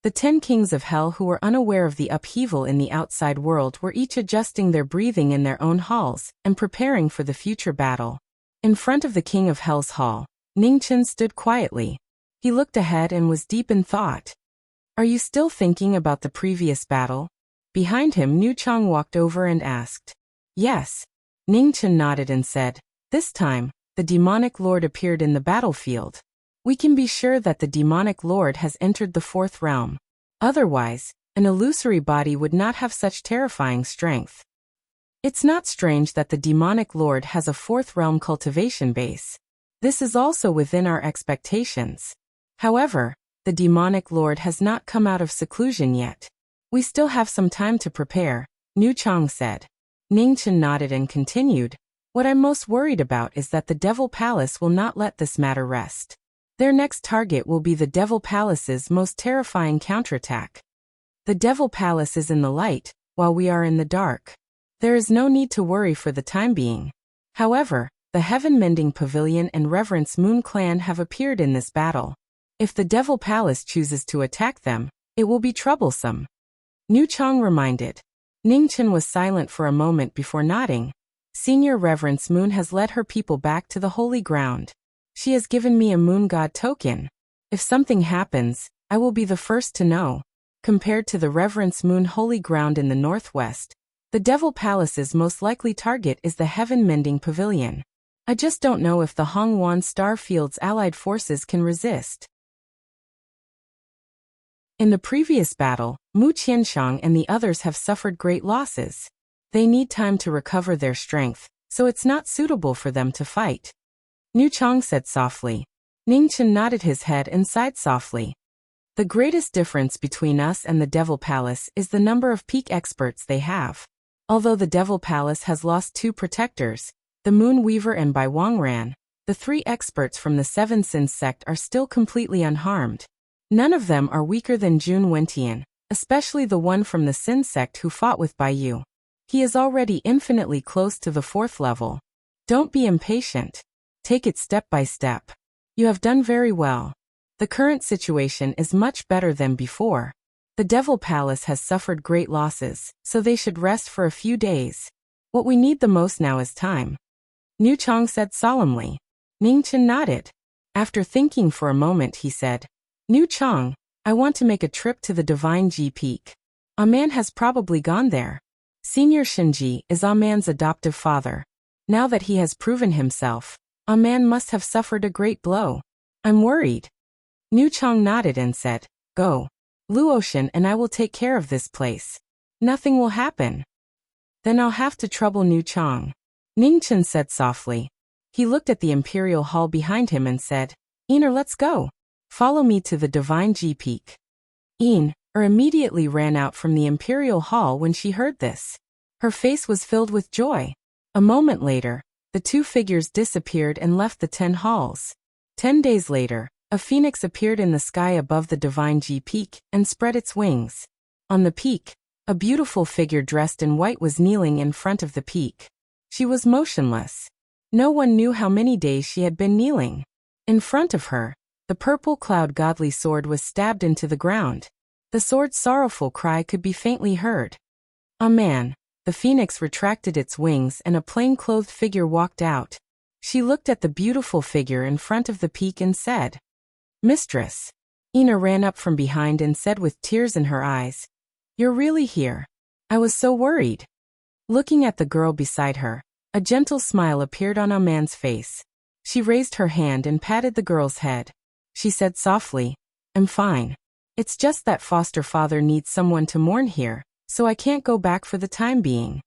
the 10 kings of hell who were unaware of the upheaval in the outside world were each adjusting their breathing in their own halls and preparing for the future battle. In front of the king of hell's hall, Ningchen stood quietly. He looked ahead and was deep in thought. "Are you still thinking about the previous battle?" Behind him, Niu Chang walked over and asked. "Yes." Ningchen nodded and said, "This time, the demonic lord appeared in the battlefield. We can be sure that the demonic lord has entered the 4th realm. Otherwise, an illusory body would not have such terrifying strength. It's not strange that the demonic lord has a 4th realm cultivation base. This is also within our expectations. However, the demonic lord has not come out of seclusion yet. We still have some time to prepare," Niu Chang said. Ningchen nodded and continued, "What I'm most worried about is that the Devil Palace will not let this matter rest. Their next target will be the Devil Palace's most terrifying counterattack. The Devil Palace is in the light, while we are in the dark. There is no need to worry for the time being. However, the Heaven-Mending Pavilion and Reverence Moon Clan have appeared in this battle. If the Devil Palace chooses to attack them, it will be troublesome," Niu Chang reminded. Ningchen was silent for a moment before nodding. "Senior Reverence Moon has led her people back to the holy ground. She has given me a moon god token. If something happens, I will be the first to know. Compared to the Reverence Moon holy ground in the northwest, the Devil Palace's most likely target is the Heaven-Mending Pavilion. I just don't know if the Hongwan Star Field's allied forces can resist." In the previous battle, Mu Qianshang and the others have suffered great losses. They need time to recover their strength, so it's not suitable for them to fight, Niu Chang said softly. Ningchen nodded his head and sighed softly. The greatest difference between us and the Devil Palace is the number of peak experts they have. Although the Devil Palace has lost 2 protectors, the Moon Weaver and Bai Wangran, the 3 experts from the 7 Sins sect are still completely unharmed. None of them are weaker than Jun Wentian, especially the one from the Sin sect who fought with Bai Yu. He is already infinitely close to the 4th level. Don't be impatient. Take it step by step. You have done very well. The current situation is much better than before. The Devil Palace has suffered great losses, so they should rest for a few days. What we need the most now is time, Niu Chang said solemnly. Ningchen nodded. After thinking for a moment, he said, "Niu Chang, I want to make a trip to the Divine G Peak. A man has probably gone there. Senior Shinji is a man's adoptive father. Now that he has proven himself, a man must have suffered a great blow. I'm worried. Nu Chang nodded and said, Go. Luoshan and I will take care of this place. Nothing will happen. Then I'll have to trouble Nu Chang. Ningchen said softly. He looked at the Imperial Hall behind him and said, Einer, let's go. Follow me to the Divine G Peak. Immediately ran out from the Imperial Hall when she heard this. Her face was filled with joy. A moment later, the two figures disappeared and left the 10 halls. 10 days later, a phoenix appeared in the sky above the Divine G Peak and spread its wings. On the peak, a beautiful figure dressed in white was kneeling in front of the peak. She was motionless. No one knew how many days she had been kneeling. In front of her, the purple cloud godly sword was stabbed into the ground. The sword's sorrowful cry could be faintly heard. A man. The phoenix retracted its wings and a plain-clothed figure walked out. She looked at the beautiful figure in front of the peak and said, Mistress. Ina ran up from behind and said with tears in her eyes, You're really here. I was so worried. Looking at the girl beside her, a gentle smile appeared on a man's face. She raised her hand and patted the girl's head. She said softly, I'm fine. It's just that foster father needs someone to mourn here, so I can't go back for the time being.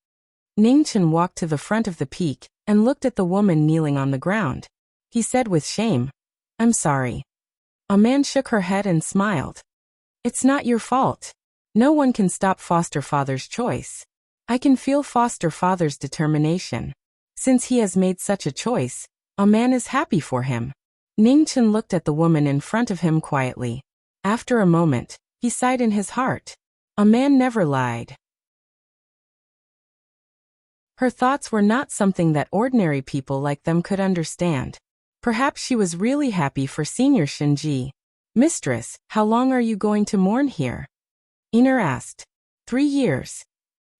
Ningchen walked to the front of the peak and looked at the woman kneeling on the ground. He said with shame, I'm sorry. A man shook her head and smiled. It's not your fault. No one can stop foster father's choice. I can feel foster father's determination. Since he has made such a choice, a man is happy for him. Ningchen looked at the woman in front of him quietly. After a moment, he sighed in his heart. A man never lied. Her thoughts were not something that ordinary people like them could understand. Perhaps she was really happy for Senior Shinji. Mistress, how long are you going to mourn here? Iner asked. 3 years.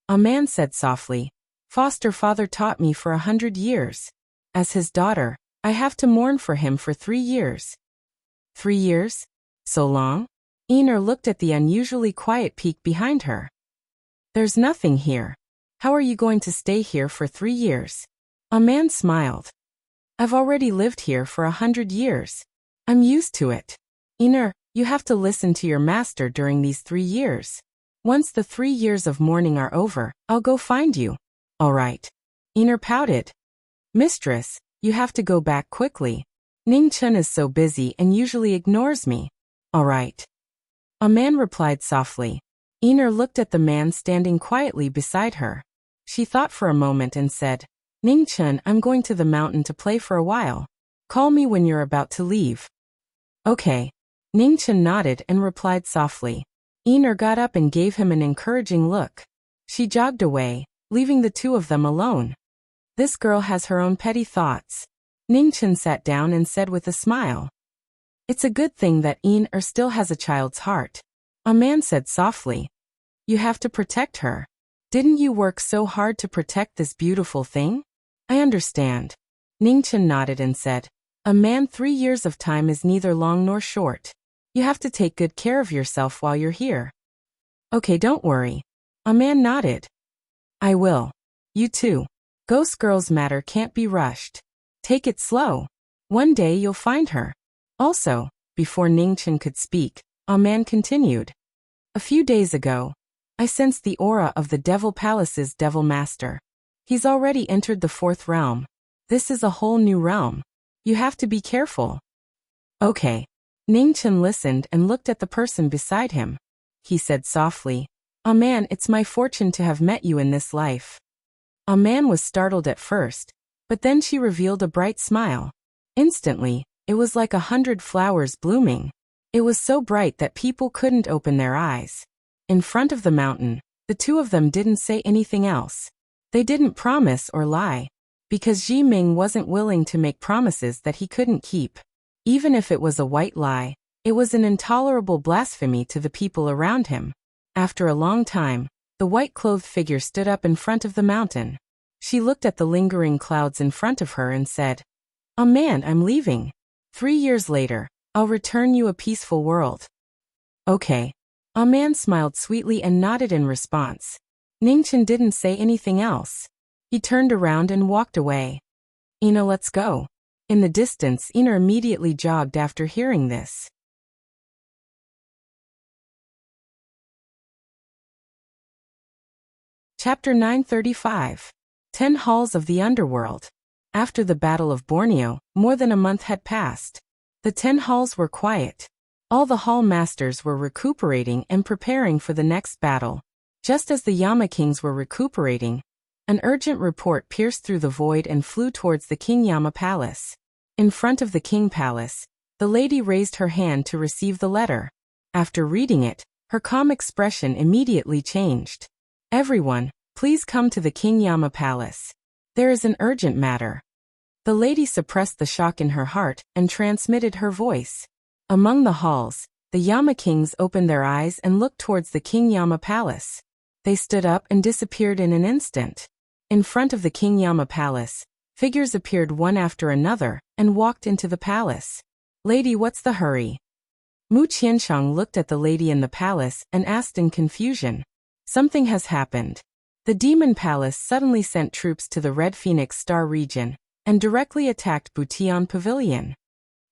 A man said softly, Foster father taught me for 100 years. As his daughter, I have to mourn for him for 3 years. 3 years? So long? Iner looked at the unusually quiet peak behind her. There's nothing here. How are you going to stay here for 3 years? A man smiled. I've already lived here for 100 years. I'm used to it. Iner, you have to listen to your master during these 3 years. Once the 3 years of mourning are over, I'll go find you. All right. Iner pouted. Mistress, you have to go back quickly. Ningchen is so busy and usually ignores me. All right. A man replied softly. Iner looked at the man standing quietly beside her. She thought for a moment and said, Ningchen, I'm going to the mountain to play for a while. Call me when you're about to leave. Okay. Ningchen nodded and replied softly. Iner got up and gave him an encouraging look. She jogged away, leaving the two of them alone. This girl has her own petty thoughts. Ningchen sat down and said with a smile. It's a good thing that Iner still has a child's heart. A man said softly. You have to protect her. Didn't you work so hard to protect this beautiful thing? I understand. Ningchen nodded and said, A man 3 years of time is neither long nor short. You have to take good care of yourself while you're here. Okay, don't worry. A man nodded. I will. You too. Ghost Girl's matter can't be rushed. Take it slow. One day you'll find her. Also, before Ningchen could speak, a man continued. A few days ago, I sensed the aura of the Devil Palace's Devil Master. He's already entered the 4th realm. This is a whole new realm. You have to be careful. Okay. Ningchen listened and looked at the person beside him. He said softly, A man, it's my fortune to have met you in this life. A man was startled at first, but then she revealed a bright smile. Instantly, it was like 100 flowers blooming. It was so bright that people couldn't open their eyes. In front of the mountain, the two of them didn't say anything else. They didn't promise or lie, because Ji Ming wasn't willing to make promises that he couldn't keep. Even if it was a white lie, it was an intolerable blasphemy to the people around him. After a long time, the white-clothed figure stood up in front of the mountain. She looked at the lingering clouds in front of her and said, A man, I'm leaving. 3 years later, I'll return you a peaceful world. Okay. A man smiled sweetly and nodded in response. Ningchen didn't say anything else. He turned around and walked away. Ina, let's go. In the distance, Ina immediately jogged after hearing this. Chapter 935. 10 Halls of the Underworld. After the Battle of Borneo, more than a month had passed. The 10 halls were quiet. All the hall masters were recuperating and preparing for the next battle. Just as the Yama kings were recuperating, an urgent report pierced through the void and flew towards the King Yama palace. In front of the King palace, the lady raised her hand to receive the letter. After reading it, her calm expression immediately changed. Everyone, please come to the King Yama palace. There is an urgent matter. The lady suppressed the shock in her heart and transmitted her voice. Among the halls, the Yama kings opened their eyes and looked towards the King Yama palace. They stood up and disappeared in an instant. In front of the King Yama palace, figures appeared one after another and walked into the palace. Lady, what's the hurry? Mu Qianshang looked at the lady in the palace and asked in confusion. Something has happened. The Demon Palace suddenly sent troops to the Red Phoenix Star region and directly attacked Butian Pavilion.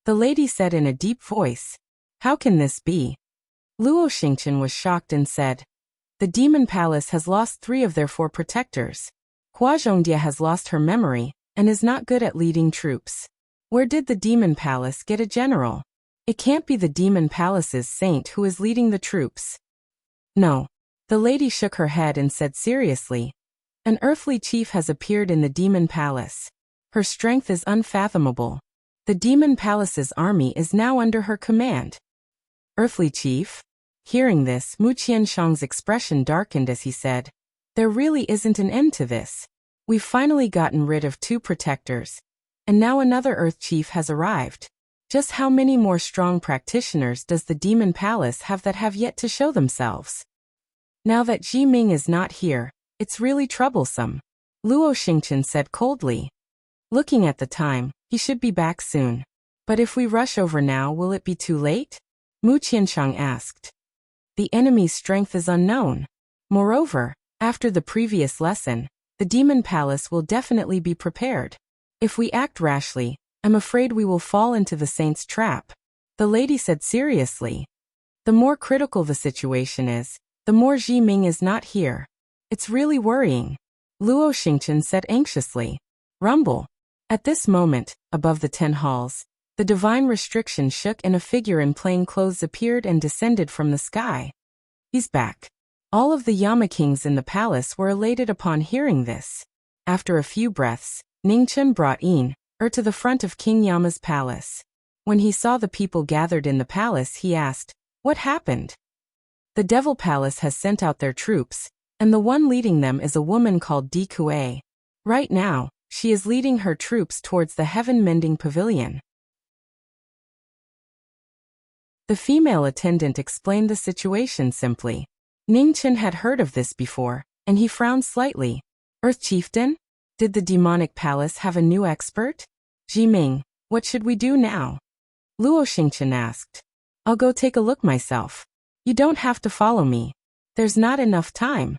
The lady said in a deep voice, "How can this be?" Luo Xingqian was shocked and said, "The Demon Palace has lost 3 of their 4 protectors. Hua Zhongdia has lost her memory and is not good at leading troops. Where did the Demon Palace get a general? It can't be the Demon Palace's saint who is leading the troops." No. The lady shook her head and said seriously, "An earthly chief has appeared in the Demon Palace. Her strength is unfathomable. The Demon Palace's army is now under her command." Earthly chief? Hearing this, Mu Qianshang's expression darkened as he said, "There really isn't an end to this. We've finally gotten rid of 2 protectors, and now another Earth Chief has arrived. Just how many more strong practitioners does the Demon Palace have that have yet to show themselves? Now that Ji Ming is not here, it's really troublesome," Luo Xingqian said coldly. Looking at the time, he should be back soon. "But if we rush over now, will it be too late?" Mu Qianshang asked. "The enemy's strength is unknown. Moreover, after the previous lesson, the Demon Palace will definitely be prepared. If we act rashly, I'm afraid we will fall into the saint's trap," the lady said seriously. "The more critical the situation is, the more Ji Ming is not here. It's really worrying," Luo Xingqian said anxiously. Rumble. At this moment, above the 10 halls, the divine restriction shook and a figure in plain clothes appeared and descended from the sky. "He's back." All of the Yama kings in the palace were elated upon hearing this. After a few breaths, Ningchen brought to the front of King Yama's palace. When he saw the people gathered in the palace, he asked, "What happened?" "The Devil Palace has sent out their troops, and the one leading them is a woman called Di Kue. Right now, she is leading her troops towards the Heaven-Mending Pavilion." The female attendant explained the situation simply. Ningchen had heard of this before, and he frowned slightly. "Earth Chieftain? Did the Demonic Palace have a new expert?" "Ji Ming, what should we do now?" Luo Xingqian asked. "I'll go take a look myself. You don't have to follow me. There's not enough time."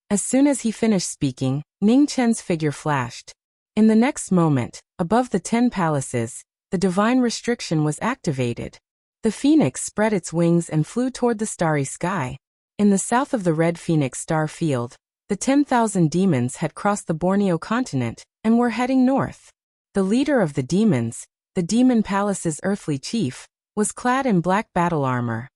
As soon as he finished speaking, Ningchen's figure flashed. In the next moment, above the 10 palaces, the divine restriction was activated. The phoenix spread its wings and flew toward the starry sky. In the south of the Red Phoenix star field, the 10,000 demons had crossed the Borneo continent and were heading north. The leader of the demons, the Demon Palace's earthly chief, was clad in black battle armor.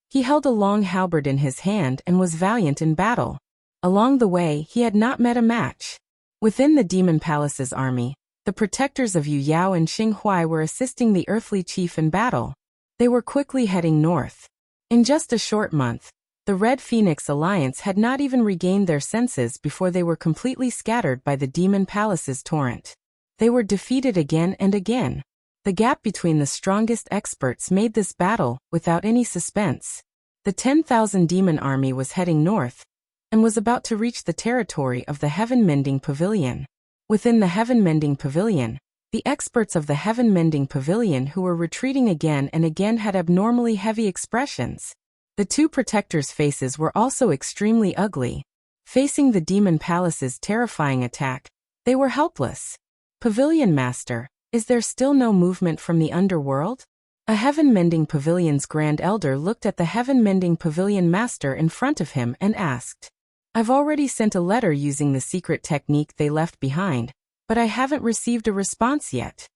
He held a long halberd in his hand and was valiant in battle. Along the way, he had not met a match. Within the Demon Palace's army, the protectors of Yu Yao and Xing Huai were assisting the earthly chief in battle. They were quickly heading north. In just a short month, the Red Phoenix Alliance had not even regained their senses before they were completely scattered by the Demon Palace's torrent. They were defeated again and again. The gap between the strongest experts made this battle without any suspense. The 10,000 demon army was heading north and was about to reach the territory of the Heaven-Mending Pavilion. Within the Heaven-Mending Pavilion, the experts of the Heaven-Mending Pavilion who were retreating again and again had abnormally heavy expressions. The two protectors' faces were also extremely ugly. Facing the demon palace's terrifying attack, they were helpless. Pavilion Master, is there still no movement from the underworld? A heaven-mending pavilion's Grand Elder looked at the heaven-mending pavilion master in front of him and asked, I've already sent a letter using the secret technique they left behind, but I haven't received a response yet.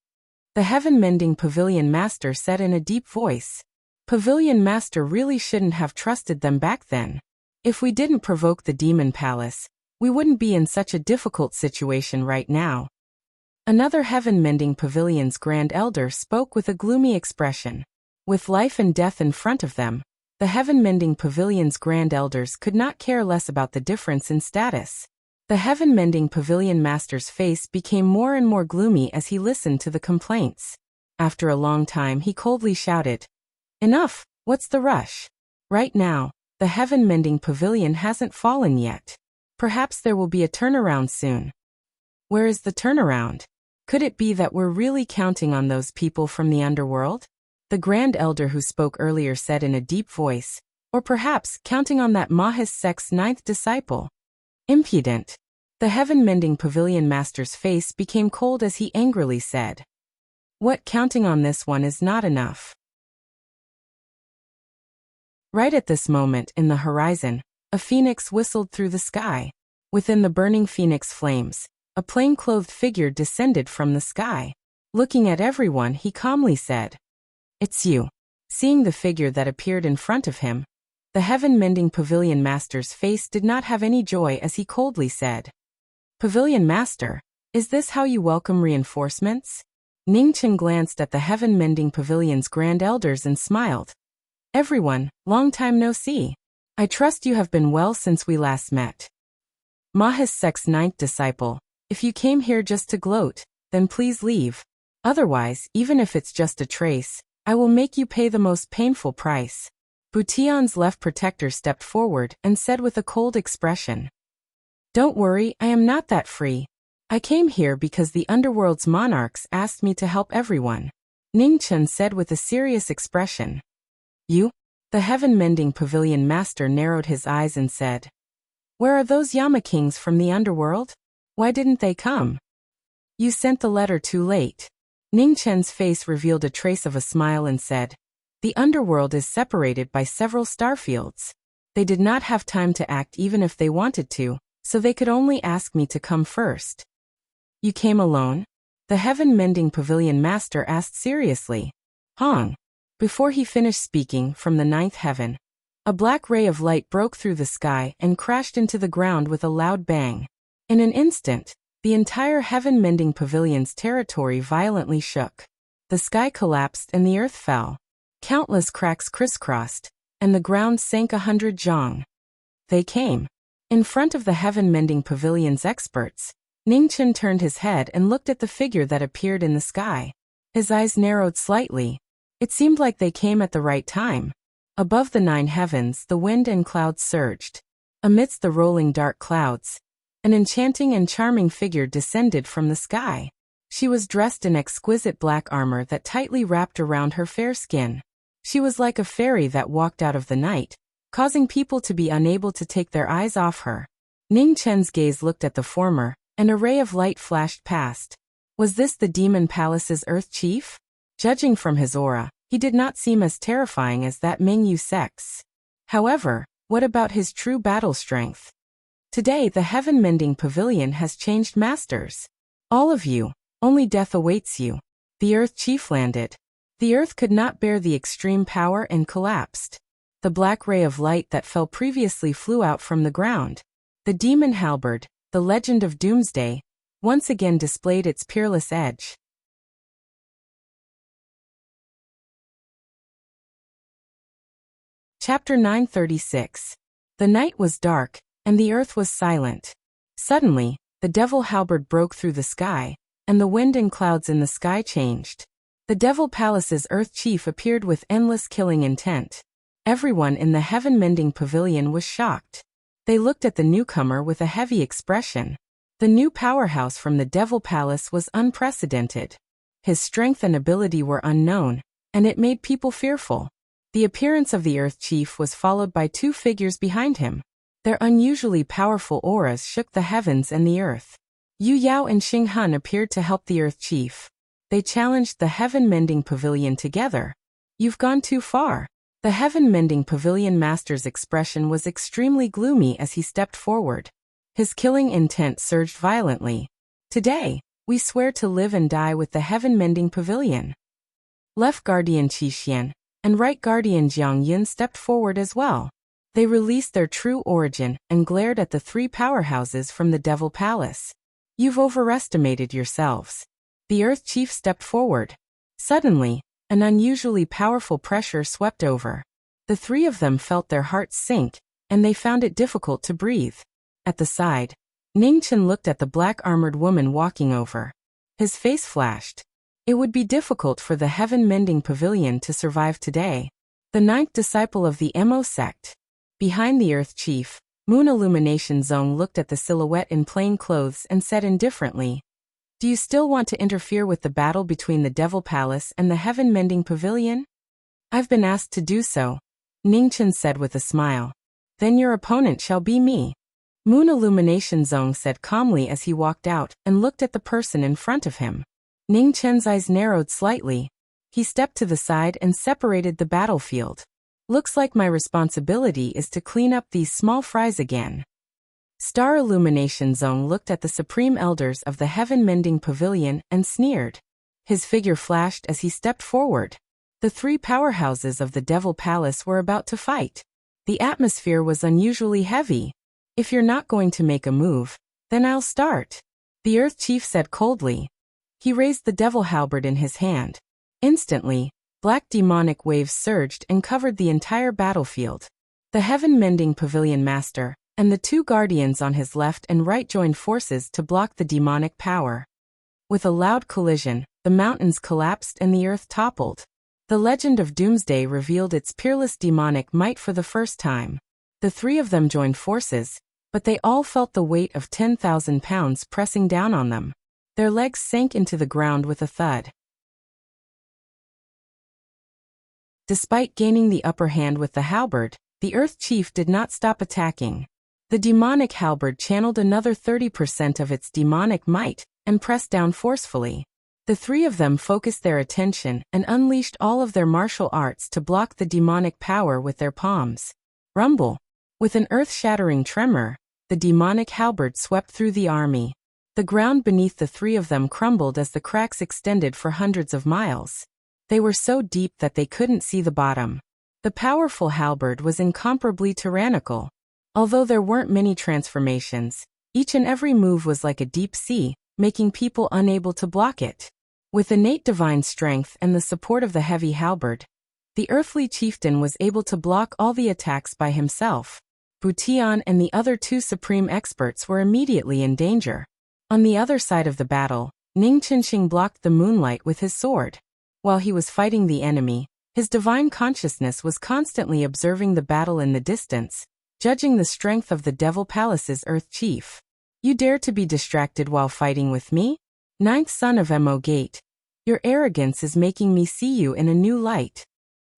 The heaven-mending pavilion master said in a deep voice. Pavilion Master really shouldn't have trusted them back then. If we didn't provoke the demon palace, we wouldn't be in such a difficult situation right now. Another heaven-mending pavilion's Grand Elder spoke with a gloomy expression. With life and death in front of them, the heaven-mending pavilion's Grand Elders could not care less about the difference in status. The heaven-mending pavilion master's face became more and more gloomy as he listened to the complaints. After a long time he coldly shouted, Enough, what's the rush? Right now, the heaven-mending pavilion hasn't fallen yet. Perhaps there will be a turnaround soon. Where is the turnaround? Could it be that we're really counting on those people from the underworld? The Grand Elder who spoke earlier said in a deep voice, or perhaps counting on that Mahis sect's 9th disciple. Impudent. The heaven-mending pavilion master's face became cold as he angrily said, What, counting on this one is not enough? Right at this moment in the horizon, a phoenix whistled through the sky. Within the burning phoenix flames, a plain-clothed figure descended from the sky. Looking at everyone, he calmly said, It's you. Seeing the figure that appeared in front of him, the heaven-mending pavilion master's face did not have any joy as he coldly said, Pavilion Master, is this how you welcome reinforcements? Ningchen glanced at the heaven-mending pavilion's Grand Elders and smiled. Everyone, long time no see. I trust you have been well since we last met. Mahis sect's 9th disciple, if you came here just to gloat, then please leave. Otherwise, even if it's just a trace, I will make you pay the most painful price. Butian's left protector stepped forward and said with a cold expression, Don't worry, I am not that free. I came here because the underworld's monarchs asked me to help everyone. Ningchen said with a serious expression. You? The heaven-mending pavilion master narrowed his eyes and said, Where are those Yama kings from the underworld? Why didn't they come? You sent the letter too late. Ningchen's face revealed a trace of a smile and said, The underworld is separated by several starfields. They did not have time to act even if they wanted to, so they could only ask me to come first. You came alone? The heaven-mending pavilion master asked seriously. Hong. Before he finished speaking, from the 9th heaven, a black ray of light broke through the sky and crashed into the ground with a loud bang. In an instant, the entire heaven-mending pavilion's territory violently shook. The sky collapsed and the earth fell. Countless cracks crisscrossed, and the ground sank 100 zhang. They came. In front of the heaven-mending pavilion's experts, Ningchen turned his head and looked at the figure that appeared in the sky. His eyes narrowed slightly. It seemed like they came at the right time. Above the 9 heavens, the wind and clouds surged. Amidst the rolling dark clouds, an enchanting and charming figure descended from the sky. She was dressed in exquisite black armor that tightly wrapped around her fair skin. She was like a fairy that walked out of the night, causing people to be unable to take their eyes off her. Ning Chen's gaze looked at the former, and a ray of light flashed past. Was this the Demon Palace's Earth Chief? Judging from his aura, he did not seem as terrifying as that Mingyu Sect's. However, what about his true battle strength? Today the heaven-mending pavilion has changed masters. All of you, only death awaits you. The Earth Chief landed. The Earth could not bear the extreme power and collapsed. The black ray of light that fell previously flew out from the ground. The demon halberd, the legend of Doomsday, once again displayed its peerless edge. Chapter 936. The night was dark, and the earth was silent. Suddenly, the devil halberd broke through the sky, and the wind and clouds in the sky changed. The Devil Palace's Earth Chief appeared with endless killing intent. Everyone in the heaven-mending pavilion was shocked. They looked at the newcomer with a heavy expression. The new powerhouse from the Devil Palace was unprecedented. His strength and ability were unknown, and it made people fearful. The appearance of the Earth Chief was followed by two figures behind him. Their unusually powerful auras shook the heavens and the earth. Yu Yao and Xing Hun appeared to help the Earth Chief. They challenged the Heaven-Mending Pavilion together. "You've gone too far." The Heaven-Mending Pavilion Master's expression was extremely gloomy as he stepped forward. His killing intent surged violently. "Today, we swear to live and die with the Heaven-Mending Pavilion." Left Guardian Qi Xian and Right Guardian Jiang Yun stepped forward as well. They released their true origin and glared at the three powerhouses from the Devil Palace. "You've overestimated yourselves." The Earth Chief stepped forward. Suddenly, an unusually powerful pressure swept over. The three of them felt their hearts sink, and they found it difficult to breathe. At the side, Ning Chen looked at the black-armored woman walking over. His face flashed. It would be difficult for the Heaven-Mending Pavilion to survive today. The ninth disciple of the Mo sect. Behind the Earth Chief, Moon Illumination Zong looked at the silhouette in plain clothes and said indifferently, "Do you still want to interfere with the battle between the Devil Palace and the Heaven-Mending Pavilion?" "I've been asked to do so," Ning Chen said with a smile. "Then your opponent shall be me," Moon Illumination Zong said calmly as he walked out and looked at the person in front of him. Ning Chen's eyes narrowed slightly. He stepped to the side and separated the battlefield. "Looks like my responsibility is to clean up these small fries again." Star Illumination Zong looked at the Supreme Elders of the Heaven-Mending Pavilion and sneered. His figure flashed as he stepped forward. The three powerhouses of the Devil Palace were about to fight. The atmosphere was unusually heavy. "If you're not going to make a move, then I'll start," the Earth Chief said coldly. He raised the devil halberd in his hand. Instantly, black demonic waves surged and covered the entire battlefield. The Heaven-Mending Pavilion Master and the two guardians on his left and right joined forces to block the demonic power. With a loud collision, the mountains collapsed and the earth toppled. The legend of Doomsday revealed its peerless demonic might for the first time. The three of them joined forces, but they all felt the weight of 10,000 pounds pressing down on them. Their legs sank into the ground with a thud. Despite gaining the upper hand with the halberd, the Earth Chief did not stop attacking. The demonic halberd channeled another 30% of its demonic might and pressed down forcefully. The three of them focused their attention and unleashed all of their martial arts to block the demonic power with their palms. Rumble! With an earth-shattering tremor, the demonic halberd swept through the army. The ground beneath the three of them crumbled as the cracks extended for hundreds of miles. They were so deep that they couldn't see the bottom. The powerful halberd was incomparably tyrannical. Although there weren't many transformations, each and every move was like a deep sea, making people unable to block it. With innate divine strength and the support of the heavy halberd, the earthly chieftain was able to block all the attacks by himself. Butian and the other two supreme experts were immediately in danger. On the other side of the battle, Ning Chenxing blocked the moonlight with his sword. While he was fighting the enemy, his divine consciousness was constantly observing the battle in the distance, judging the strength of the Devil Palace's Earth Chief. "You dare to be distracted while fighting with me? Ninth son of Mo Gate. Your arrogance is making me see you in a new light,"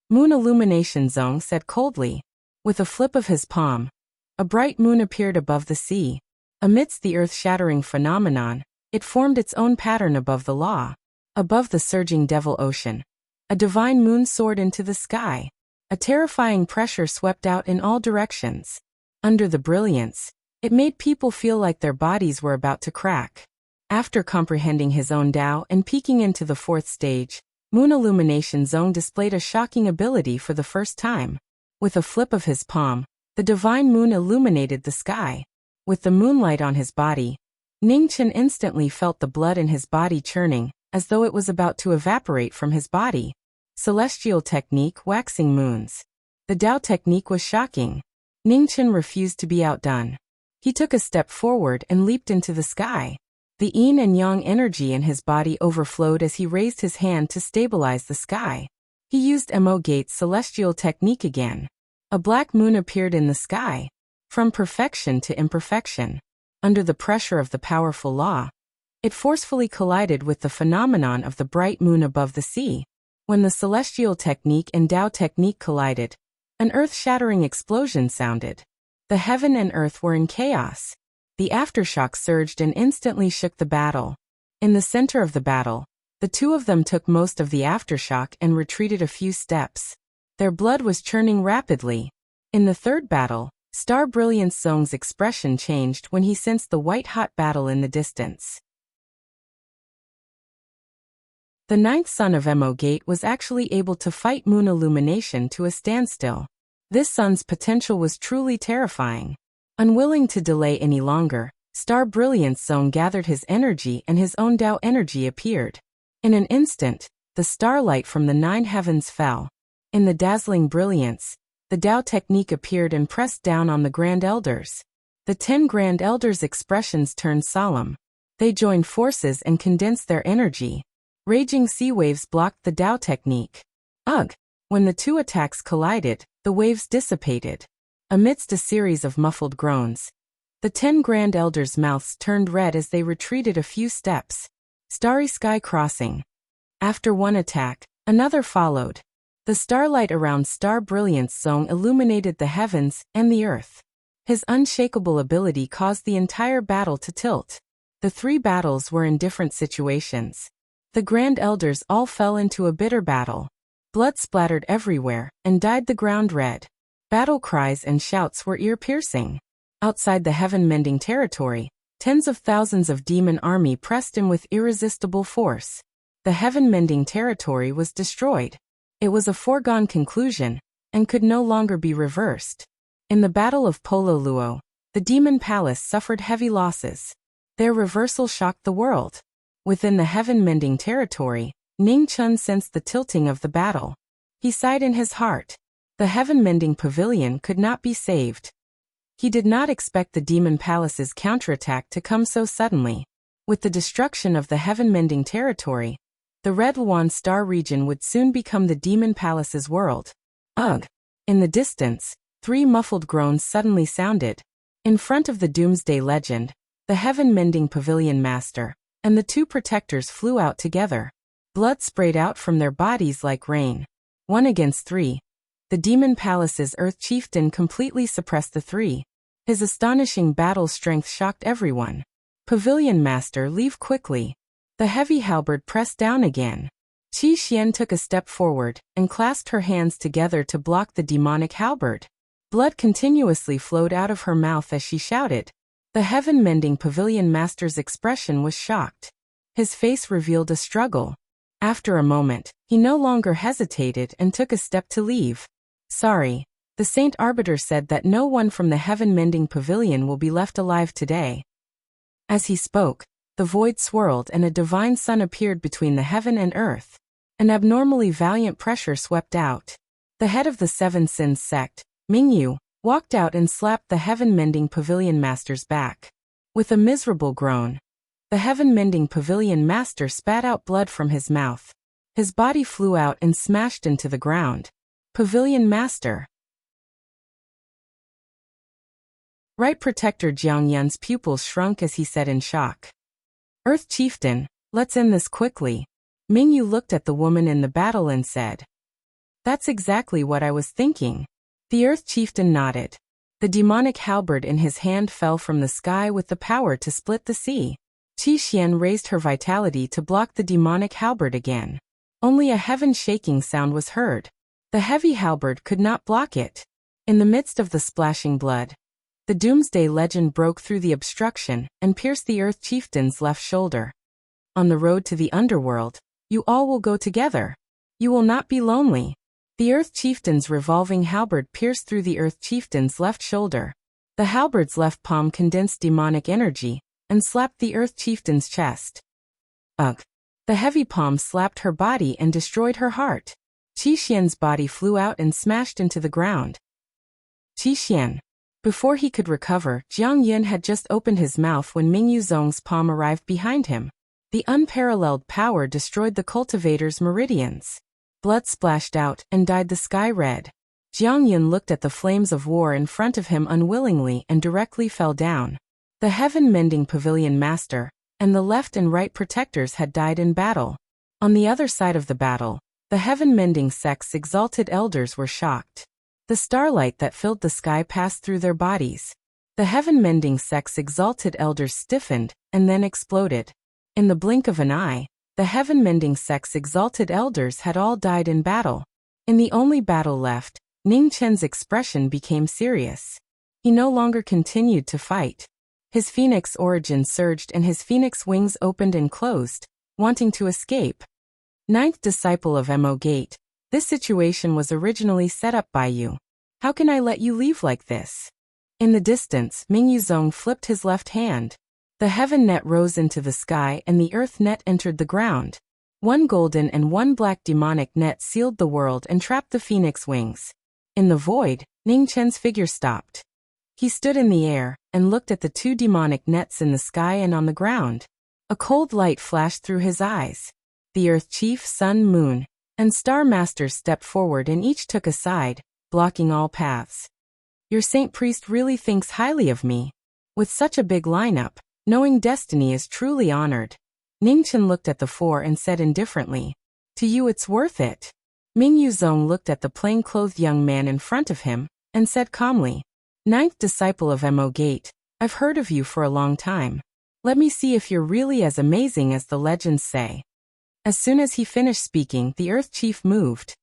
Moon Illumination Zong said coldly. With a flip of his palm, a bright moon appeared above the sea. Amidst the earth-shattering phenomenon, it formed its own pattern above the law. Above the surging devil ocean, a divine moon soared into the sky. A terrifying pressure swept out in all directions. Under the brilliance, it made people feel like their bodies were about to crack. After comprehending his own Tao and peeking into the fourth stage, Moon Illumination Zone displayed a shocking ability for the first time. With a flip of his palm, the divine moon illuminated the sky. With the moonlight on his body, Ning Chen instantly felt the blood in his body churning, as though it was about to evaporate from his body. Celestial technique waxing moons. The Tao technique was shocking. Ning Chen refused to be outdone. He took a step forward and leaped into the sky. The yin and yang energy in his body overflowed as he raised his hand to stabilize the sky. He used Mo Gate's celestial technique again. A black moon appeared in the sky. From perfection to imperfection. Under the pressure of the powerful law, it forcefully collided with the phenomenon of the bright moon above the sea. When the celestial technique and Tao technique collided, an earth-shattering explosion sounded. The heaven and earth were in chaos. The aftershock surged and instantly shook the battle. In the center of the battle, the two of them took most of the aftershock and retreated a few steps. Their blood was churning rapidly. In the third battle, Star Brilliance Zong's expression changed when he sensed the white-hot battle in the distance. The ninth son of Mo Gate was actually able to fight Moon Illumination to a standstill. This son's potential was truly terrifying. Unwilling to delay any longer, Star Brilliance Zone gathered his energy and his own Tao energy appeared. In an instant, the starlight from the 9 heavens fell. In the dazzling brilliance, the Tao technique appeared and pressed down on the Grand Elders. The 10 Grand Elders' expressions turned solemn. They joined forces and condensed their energy. Raging sea waves blocked the Tao technique. Ugh! When the two attacks collided, the waves dissipated. Amidst a series of muffled groans, the 10 Grand Elders' mouths turned red as they retreated a few steps. Starry sky crossing. After one attack, another followed. The starlight around Star Brilliance Zone illuminated the heavens and the earth. His unshakable ability caused the entire battle to tilt. The 3 battles were in different situations. The Grand Elders all fell into a bitter battle. Blood splattered everywhere and dyed the ground red. Battle cries and shouts were ear-piercing. Outside the heaven-mending territory, tens of thousands of demon army pressed in with irresistible force. The heaven-mending territory was destroyed. It was a foregone conclusion, and could no longer be reversed. In the Battle of Polo Luo, the Demon Palace suffered heavy losses. Their reversal shocked the world. Within the heaven-mending territory, Ning Chun sensed the tilting of the battle. He sighed in his heart. The heaven-mending pavilion could not be saved. He did not expect the Demon Palace's counterattack to come so suddenly. With the destruction of the heaven-mending territory, the Red Luan Star region would soon become the Demon Palace's world. Ugh! In the distance, 3 muffled groans suddenly sounded. In front of the Doomsday Legend, the heaven-mending pavilion master and the 2 protectors flew out together. Blood sprayed out from their bodies like rain. 1 against 3. The Demon Palace's Earth Chieftain completely suppressed the 3. His astonishing battle strength shocked everyone. Pavilion Master, leave quickly. The heavy halberd pressed down again. Qi Xian took a step forward and clasped her hands together to block the demonic halberd. Blood continuously flowed out of her mouth as she shouted. The heaven-mending pavilion master's expression was shocked. His face revealed a struggle. After a moment, he no longer hesitated and took a step to leave. Sorry. The Saint Arbiter said that no one from the heaven-mending pavilion will be left alive today. As he spoke, the void swirled and a divine sun appeared between the heaven and earth. An abnormally valiant pressure swept out. The head of the 7 Sins sect, Mingyu, walked out and slapped the heaven-mending pavilion master's back. With a miserable groan, the heaven-mending pavilion master spat out blood from his mouth. His body flew out and smashed into the ground. Pavilion master. Right Protector Jiang Yun's pupils shrunk as he said in shock. Earth Chieftain, let's end this quickly. Mingyu looked at the woman in the battle and said. That's exactly what I was thinking. The Earth Chieftain nodded. The demonic halberd in his hand fell from the sky with the power to split the sea. Qi Xian raised her vitality to block the demonic halberd again. Only a heaven-shaking sound was heard. The heavy halberd could not block it. In the midst of the splashing blood, the Doomsday Legend broke through the obstruction and pierced the Earth Chieftain's left shoulder. On the road to the underworld, you all will go together. You will not be lonely. The Earth Chieftain's revolving halberd pierced through the Earth Chieftain's left shoulder. The halberd's left palm condensed demonic energy and slapped the Earth Chieftain's chest. Ugh! The heavy palm slapped her body and destroyed her heart. Qi Xian's body flew out and smashed into the ground. Qi Xian. Before he could recover, Jiang Yun had just opened his mouth when Mingyu Zong's palm arrived behind him. The unparalleled power destroyed the cultivator's meridians. Blood splashed out and dyed the sky red. Jiang Yun looked at the flames of war in front of him unwillingly and directly fell down. The heaven-mending pavilion master and the left and right protectors had died in battle. On the other side of the battle, The heaven-mending sect's exalted elders were shocked. The starlight that filled the sky passed through their bodies. The heaven-mending sect's exalted elders stiffened and then exploded. In the blink of an eye, the heaven-mending sect's exalted elders had all died in battle. In the only battle left, Ning Chen's expression became serious. He no longer continued to fight. His phoenix origin surged and his phoenix wings opened and closed, wanting to escape. Ninth disciple of Mo Gate, this situation was originally set up by you. How can I let you leave like this? In the distance, Ming Yuzong flipped his left hand. The heaven net rose into the sky and the earth net entered the ground. One golden and one black demonic net sealed the world and trapped the phoenix wings. In the void, Ning Chen's figure stopped. He stood in the air and looked at the two demonic nets in the sky and on the ground. A cold light flashed through his eyes. The Earth Chief, Sun, Moon, and Star Masters stepped forward and each took a side, blocking all paths. Your Saint Priest really thinks highly of me. With such a big lineup, knowing destiny is truly honored. Ning Chen looked at the four and said indifferently, to you it's worth it. Ming Yuzong looked at the plain-clothed young man in front of him and said calmly, Ninth disciple of Mo Gate, I've heard of you for a long time. Let me see if you're really as amazing as the legends say. As soon as he finished speaking, the Earth Chief moved.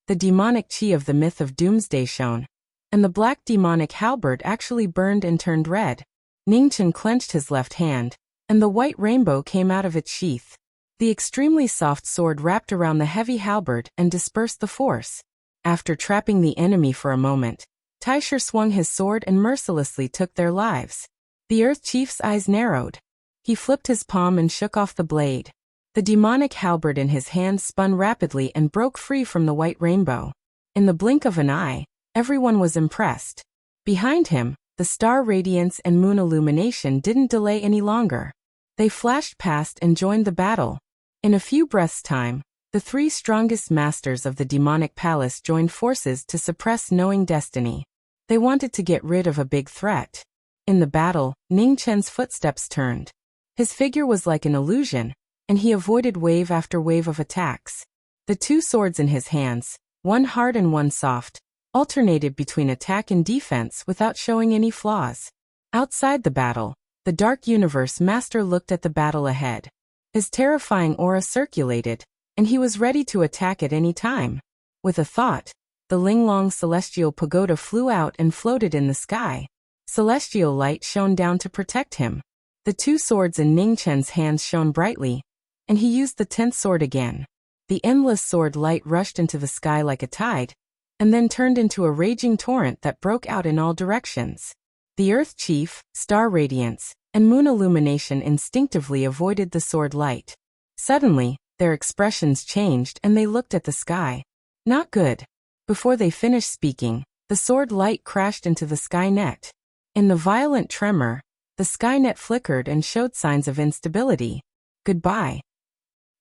The demonic chi of the myth of Doomsday shone, and the black demonic halberd actually burned and turned red. Ning Chen clenched his left hand, and the white rainbow came out of its sheath. The extremely soft sword wrapped around the heavy halberd and dispersed the force. After trapping the enemy for a moment, Taisher swung his sword and mercilessly took their lives. The Earth Chief's eyes narrowed. He flipped his palm and shook off the blade. The demonic halberd in his hand spun rapidly and broke free from the white rainbow. In the blink of an eye, everyone was impressed. Behind him, the star radiance and moon illumination didn't delay any longer. They flashed past and joined the battle. In a few breaths' time, the three strongest masters of the demonic palace joined forces to suppress knowing destiny. They wanted to get rid of a big threat. In the battle, Ning Chen's footsteps turned. His figure was like an illusion, and he avoided wave after wave of attacks. The two swords in his hands, one hard and one soft, alternated between attack and defense without showing any flaws. Outside the battle, the Dark Universe Master looked at the battle ahead. His terrifying aura circulated, and he was ready to attack at any time. With a thought, the Linglong Celestial Pagoda flew out and floated in the sky. Celestial light shone down to protect him. The two swords in Ning Chen's hands shone brightly, and he used the 10th sword again. The endless sword light rushed into the sky like a tide, and then turned into a raging torrent that broke out in all directions. The Earth Chief, Star Radiance, and Moon Illumination instinctively avoided the sword light. Suddenly, their expressions changed and they looked at the sky. Not good. Before they finished speaking, the sword light crashed into the sky net. In the violent tremor, the sky net flickered and showed signs of instability. Goodbye.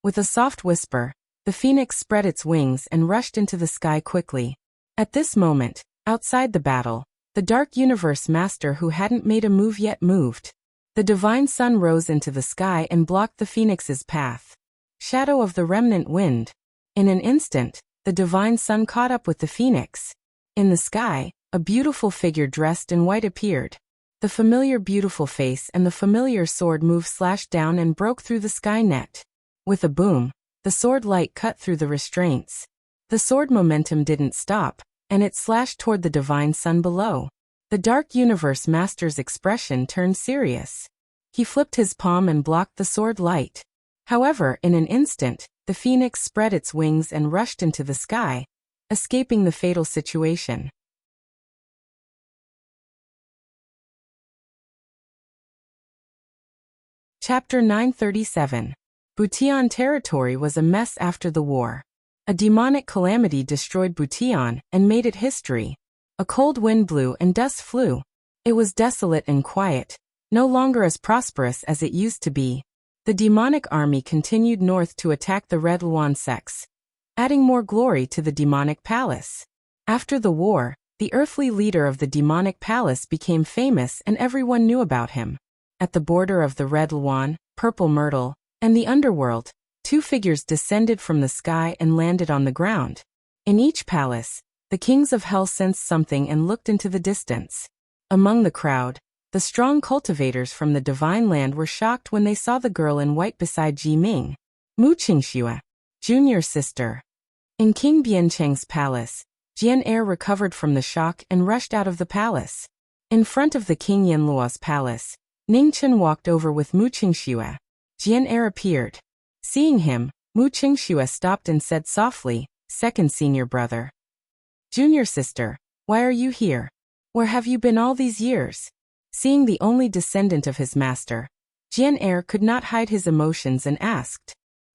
With a soft whisper, the phoenix spread its wings and rushed into the sky quickly. At this moment, outside the battle, the Dark Universe Master who hadn't made a move yet moved. The divine sun rose into the sky and blocked the phoenix's path. Shadow of the remnant wind. In an instant, the divine sun caught up with the phoenix. In the sky, a beautiful figure dressed in white appeared. The familiar beautiful face and the familiar sword move slashed down and broke through the sky net. With a boom, the sword light cut through the restraints. The sword momentum didn't stop, and it slashed toward the divine sun below. The Dark Universe Master's expression turned serious. He flipped his palm and blocked the sword light. However, in an instant, the phoenix spread its wings and rushed into the sky, escaping the fatal situation. Chapter 937. Butian territory was a mess after the war. A demonic calamity destroyed Butian and made it history. A cold wind blew and dust flew. It was desolate and quiet, no longer as prosperous as it used to be. The demonic army continued north to attack the Red Luan sects, adding more glory to the demonic palace. After the war, the earthly leader of the demonic palace became famous and everyone knew about him. At the border of the Red Luan, Purple Myrtle, and the underworld, 2 figures descended from the sky and landed on the ground. In each palace, the kings of hell sensed something and looked into the distance. Among the crowd, the strong cultivators from the divine land were shocked when they saw the girl in white beside Ji Ming, Mu Qingxue, junior sister. In King Biancheng's palace, Jian Er recovered from the shock and rushed out of the palace. In front of the King Yanluo's palace, Ningchen walked over with Mu Qingxue. Jian Er appeared. Seeing him, Mu Qingxue stopped and said softly, "Second senior brother. Junior sister, why are you here? Where have you been all these years?" Seeing the only descendant of his master, Jian Er could not hide his emotions and asked,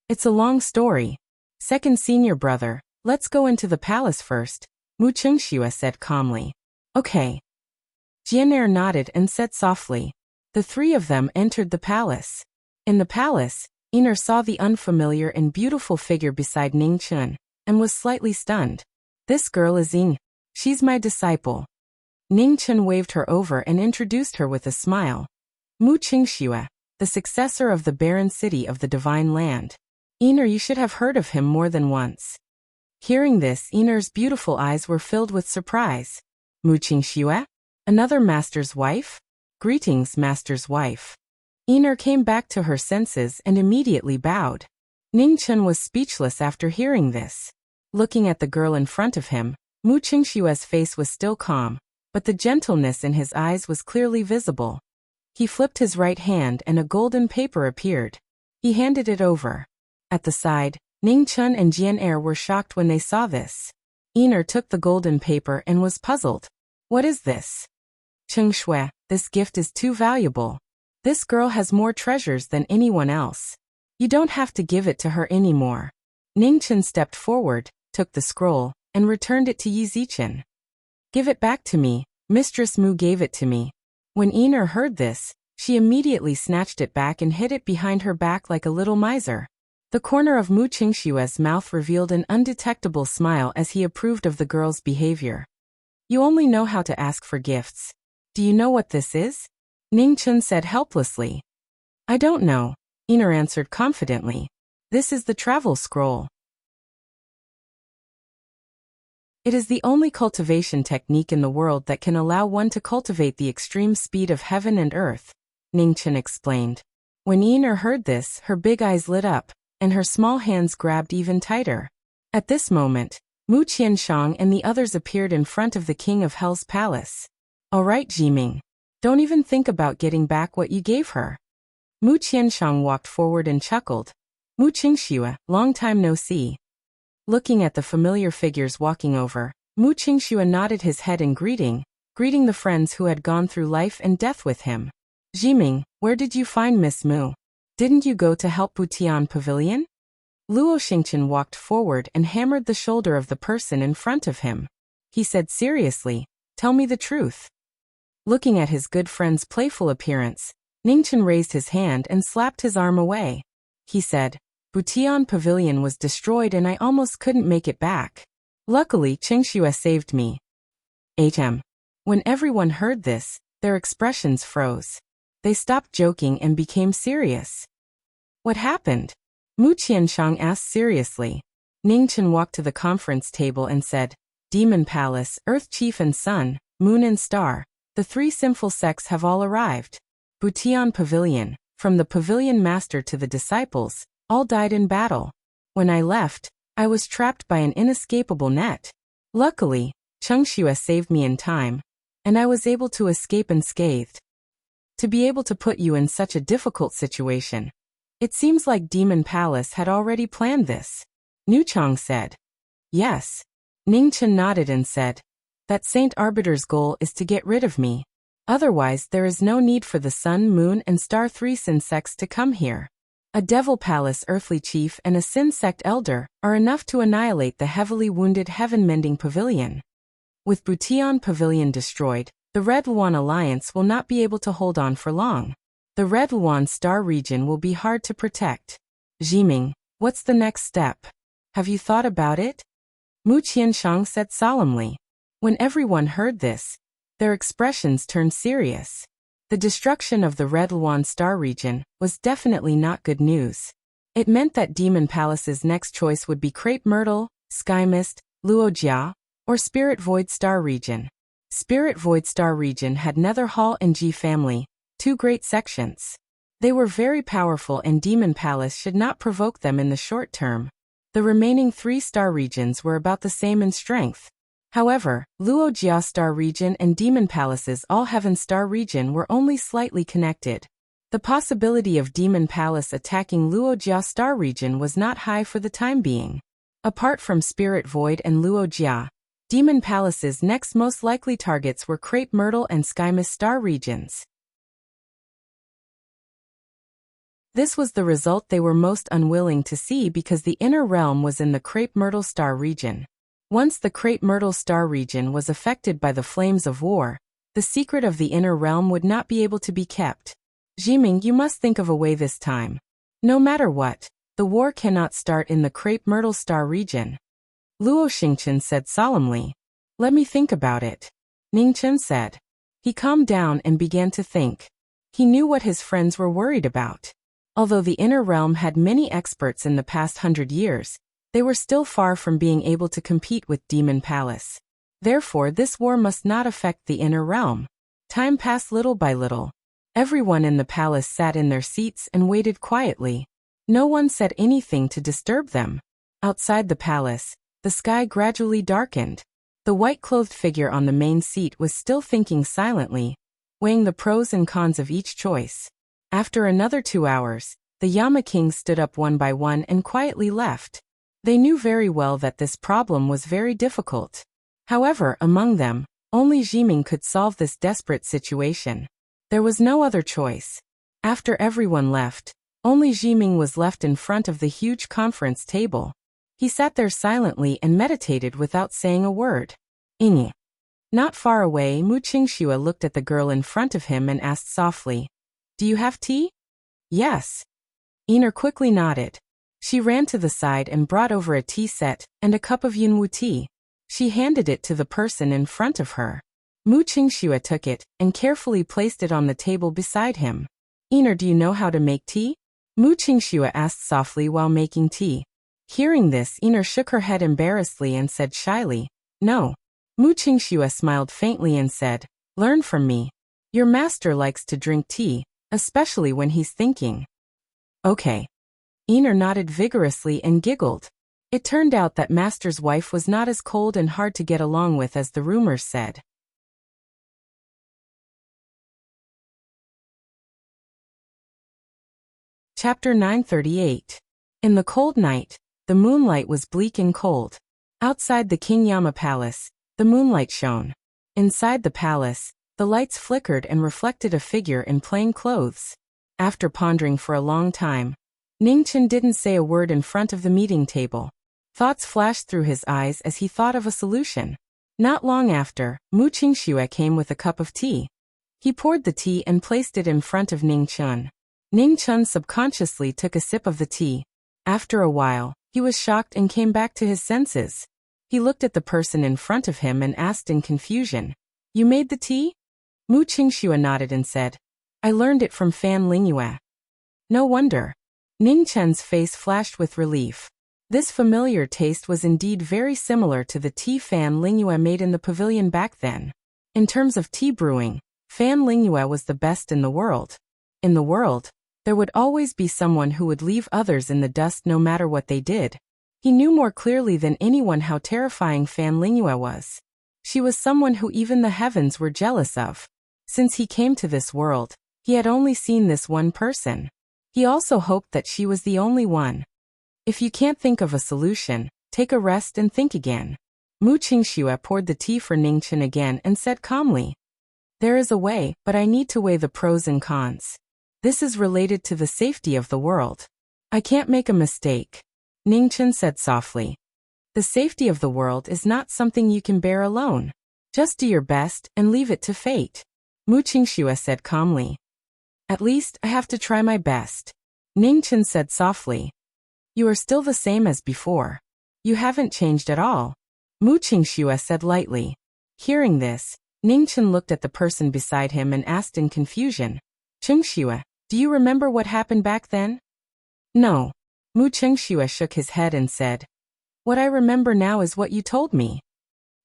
"It's a long story. Second senior brother, let's go into the palace first," Mu Qingxue said calmly. "Okay." Jian Er nodded and said softly. The 3 of them entered the palace. In the palace, Iner saw the unfamiliar and beautiful figure beside Ning Chun, and was slightly stunned. "This girl is Ying. She's my disciple." Ning Chun waved her over and introduced her with a smile. Mu Qingxue, the successor of the barren city of the divine land. Iner, you should have heard of him more than once. Hearing this, Iner's beautiful eyes were filled with surprise. Mu Qingxue? Another master's wife? Greetings, master's wife. Iner came back to her senses and immediately bowed. Ning Chun was speechless after hearing this. Looking at the girl in front of him, Mu Qingxue's face was still calm, but the gentleness in his eyes was clearly visible. He flipped his right hand and a golden paper appeared. He handed it over. At the side, Ning Chun and Jian Er were shocked when they saw this. Iner took the golden paper and was puzzled. "What is this?" "Qingxue, this gift is too valuable. This girl has more treasures than anyone else. You don't have to give it to her anymore." Ning Chun stepped forward, took the scroll, and returned it to Yi Zichen. "Give it back to me, Mistress Mu gave it to me." When Iner heard this, she immediately snatched it back and hid it behind her back like a little miser. The corner of Mu Qingxue's mouth revealed an undetectable smile as he approved of the girl's behavior. "You only know how to ask for gifts. Do you know what this is?" Ning Chun said helplessly. "I don't know," Iner answered confidently. "This is the travel scroll. It is the only cultivation technique in the world that can allow one to cultivate the extreme speed of heaven and earth," Ning Chun explained. When Iner heard this, her big eyes lit up, and her small hands grabbed even tighter. At this moment, Mu Qianshang and the others appeared in front of the King of Hell's palace. "All right, Jiming. Don't even think about getting back what you gave her." Mu Qianshang walked forward and chuckled. "Mu Qingxue, long time no see." Looking at the familiar figures walking over, Mu Qingxue nodded his head in greeting the friends who had gone through life and death with him. "Jiming, where did you find Miss Mu? Didn't you go to help Butian Pavilion?" Luo Xingchen walked forward and hammered the shoulder of the person in front of him. He said seriously, "Tell me the truth." Looking at his good friend's playful appearance, Ningchen raised his hand and slapped his arm away. He said, "Butian Pavilion was destroyed and I almost couldn't make it back. Luckily, Qingxue saved me." When everyone heard this, their expressions froze. They stopped joking and became serious. "What happened?" Mu Qianshang asked seriously. Ningchen walked to the conference table and said, "Demon Palace, Earth Chief and Sun, Moon and Star, the 3 sinful sects have all arrived. Butian Pavilion, from the pavilion master to the disciples, all died in battle. When I left, I was trapped by an inescapable net. Luckily, Qingxue saved me in time, and I was able to escape unscathed. To be able to put you in such a difficult situation. It seems like Demon Palace had already planned this," Nu Chong said. "Yes." Ningchen nodded and said, "That Saint Arbiter's goal is to get rid of me. Otherwise there is no need for the Sun, Moon and Star 3 sin sects to come here. A Devil Palace Earthly Chief and a Sin Sect Elder are enough to annihilate the heavily wounded Heaven-Mending Pavilion. With Butian Pavilion destroyed, the Red Luan Alliance will not be able to hold on for long. The Red Luan Star region will be hard to protect. Jiming, what's the next step? Have you thought about it?" Mu Qianshang said solemnly. When everyone heard this, their expressions turned serious. The destruction of the Red Luan Star region was definitely not good news. It meant that Demon Palace's next choice would be Crepe Myrtle, Sky Mist, Luojia, or Spirit Void Star Region. Spirit Void Star Region had Nether Hall and G Family, two great sections. They were very powerful and Demon Palace should not provoke them in the short term. The remaining 3 star regions were about the same in strength. However, Luojia Star Region and Demon Palace's All Heaven Star Region were only slightly connected. The possibility of Demon Palace attacking Luojia Star Region was not high for the time being. Apart from Spirit Void and Luojia, Demon Palace's next most likely targets were Crepe Myrtle and Sky Mist Star Regions. This was the result they were most unwilling to see because the inner realm was in the Crepe Myrtle Star Region. Once the Crepe Myrtle Star Region was affected by the flames of war, the secret of the inner realm would not be able to be kept. Jiming, you must think of a way this time. No matter what, the war cannot start in the Crepe Myrtle Star Region. Luo Xingchen said solemnly. Let me think about it. Ningchen said. He calmed down and began to think. He knew what his friends were worried about. Although the inner realm had many experts in the past 100 years, they were still far from being able to compete with Demon Palace. Therefore, this war must not affect the inner realm. Time passed little by little. Everyone in the palace sat in their seats and waited quietly. No one said anything to disturb them. Outside the palace, the sky gradually darkened. The white-clothed figure on the main seat was still thinking silently, weighing the pros and cons of each choice. After another 2 hours, the Yama Kings stood up one by one and quietly left. They knew very well that this problem was very difficult. However, among them, only Jiming could solve this desperate situation. There was no other choice. After everyone left, only Jiming was left in front of the huge conference table. He sat there silently and meditated without saying a word. Inge. Not far away, Mu Qingxue looked at the girl in front of him and asked softly, "Do you have tea?" "Yes." Iner quickly nodded. She ran to the side and brought over a tea set and a cup of Yunwu tea. She handed it to the person in front of her. Mu Qingxue took it and carefully placed it on the table beside him. "Iner, do you know how to make tea?" Mu Qingxue asked softly while making tea. Hearing this, Iner shook her head embarrassedly and said shyly, "No." Mu Qingxue smiled faintly and said, "Learn from me. Your master likes to drink tea, especially when he's thinking." "Okay." Iner nodded vigorously and giggled. It turned out that Master's wife was not as cold and hard to get along with as the rumors said. Chapter 938. In the cold night, the moonlight was bleak and cold. Outside the King Yama Palace, the moonlight shone. Inside the palace, the lights flickered and reflected a figure in plain clothes. After pondering for a long time, Ningchen didn't say a word in front of the meeting table. Thoughts flashed through his eyes as he thought of a solution. Not long after, Mu Qingxue came with a cup of tea. He poured the tea and placed it in front of Ningchen. Ningchen subconsciously took a sip of the tea. After a while, he was shocked and came back to his senses. He looked at the person in front of him and asked in confusion, "You made the tea?" Mu Qingxue nodded and said, "I learned it from Fan Lingyue." "No wonder." Ningchen's face flashed with relief. This familiar taste was indeed very similar to the tea Fan Lingyue made in the pavilion back then. In terms of tea brewing, Fan Lingyue was the best in the world. In the world, there would always be someone who would leave others in the dust no matter what they did. He knew more clearly than anyone how terrifying Fan Lingyue was. She was someone who even the heavens were jealous of. Since he came to this world, he had only seen this one person. He also hoped that she was the only one. If you can't think of a solution, take a rest and think again. Mu Qingxue poured the tea for Ningchen again and said calmly, "There is a way, but I need to weigh the pros and cons. This is related to the safety of the world. I can't make a mistake." Ningchen said softly, "The safety of the world is not something you can bear alone. Just do your best and leave it to fate." Mu Qingxue said calmly. "At least I have to try my best." Ningchen said softly, "You are still the same as before. You haven't changed at all." Mu Qingxue said lightly. Hearing this, Ningchen looked at the person beside him and asked in confusion, "Qingxue, do you remember what happened back then?" "No." Mu Chengxue shook his head and said, "What I remember now is what you told me."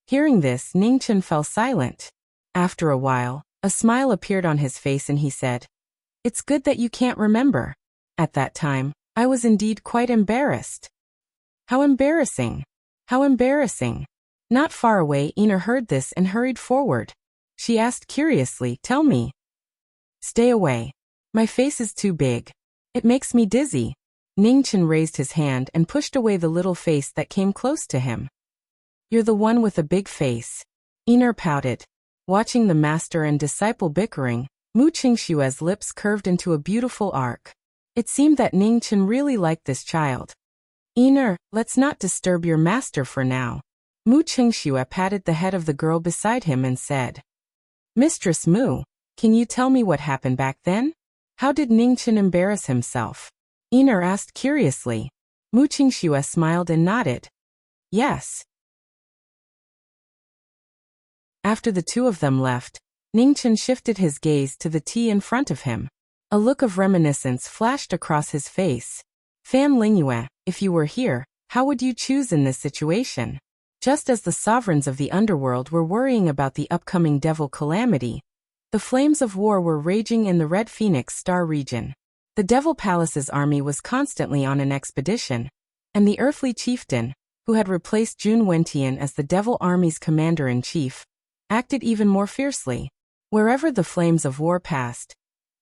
Hearing this, Ningchen fell silent. After a while, a smile appeared on his face and he said, "It's good that you can't remember. At that time, I was indeed quite embarrassed." "How embarrassing! How embarrassing!" Not far away, Ina heard this and hurried forward. She asked curiously, "Tell me." "Stay away. My face is too big. It makes me dizzy." Ningchen raised his hand and pushed away the little face that came close to him. "You're the one with a big face." Ina pouted. Watching the master and disciple bickering, Mu Qingshue's lips curved into a beautiful arc. It seemed that Ningchen really liked this child. "Ina, let's not disturb your master for now." Mu Qingxue patted the head of the girl beside him and said, "Mistress Mu, can you tell me what happened back then? How did Ningchen embarrass himself?" Ina asked curiously. Mu Qingxue smiled and nodded. "Yes." After the two of them left, Ningchen shifted his gaze to the tea in front of him. A look of reminiscence flashed across his face. "Fan Lingyue, if you were here, how would you choose in this situation?" Just as the sovereigns of the underworld were worrying about the upcoming devil calamity, the flames of war were raging in the Red Phoenix Star region. The Devil Palace's army was constantly on an expedition, and the earthly chieftain, who had replaced Jun Wentian as the Devil Army's commander-in-chief, acted even more fiercely. Wherever the flames of war passed,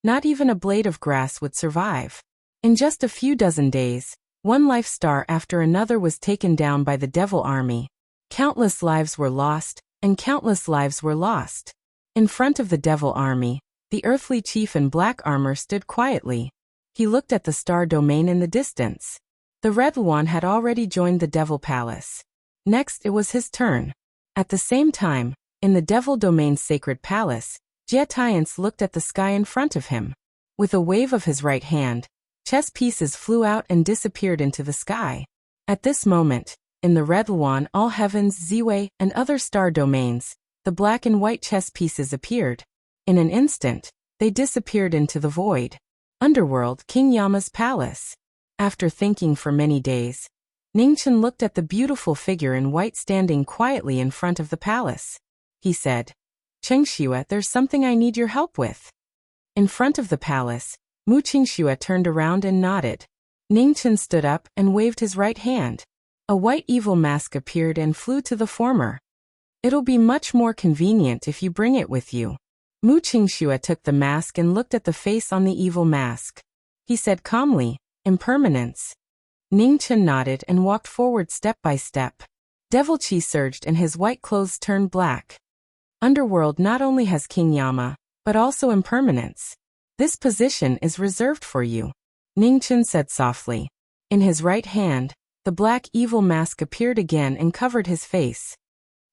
not even a blade of grass would survive. In just a few dozen days, one life star after another was taken down by the Devil Army. Countless lives were lost, and countless lives were lost. In front of the Devil Army, the earthly chief in black armor stood quietly. He looked at the star domain in the distance. The Red Luan had already joined the Devil Palace. Next, it was his turn. At the same time, in the Devil Domain's sacred palace, Jie Tiance looked at the sky in front of him. With a wave of his right hand, chess pieces flew out and disappeared into the sky. At this moment, in the Red Luan, All Heavens, Ziwei, and other star domains, the black and white chess pieces appeared. In an instant, they disappeared into the void. Underworld, King Yama's palace. After thinking for many days, Ningchen looked at the beautiful figure in white standing quietly in front of the palace. He said, "Chengxue, there's something I need your help with." In front of the palace, Mu Qingxue turned around and nodded. Ningchen stood up and waved his right hand. A white evil mask appeared and flew to the former. "It'll be much more convenient if you bring it with you." Mu Qingxue took the mask and looked at the face on the evil mask. He said calmly, "Impermanence." Ningchen nodded and walked forward step by step. Devil Qi surged and his white clothes turned black. Underworld not only has King Yama, but also impermanence. "This position is reserved for you," Ningchen said softly. In his right hand, the black evil mask appeared again and covered his face.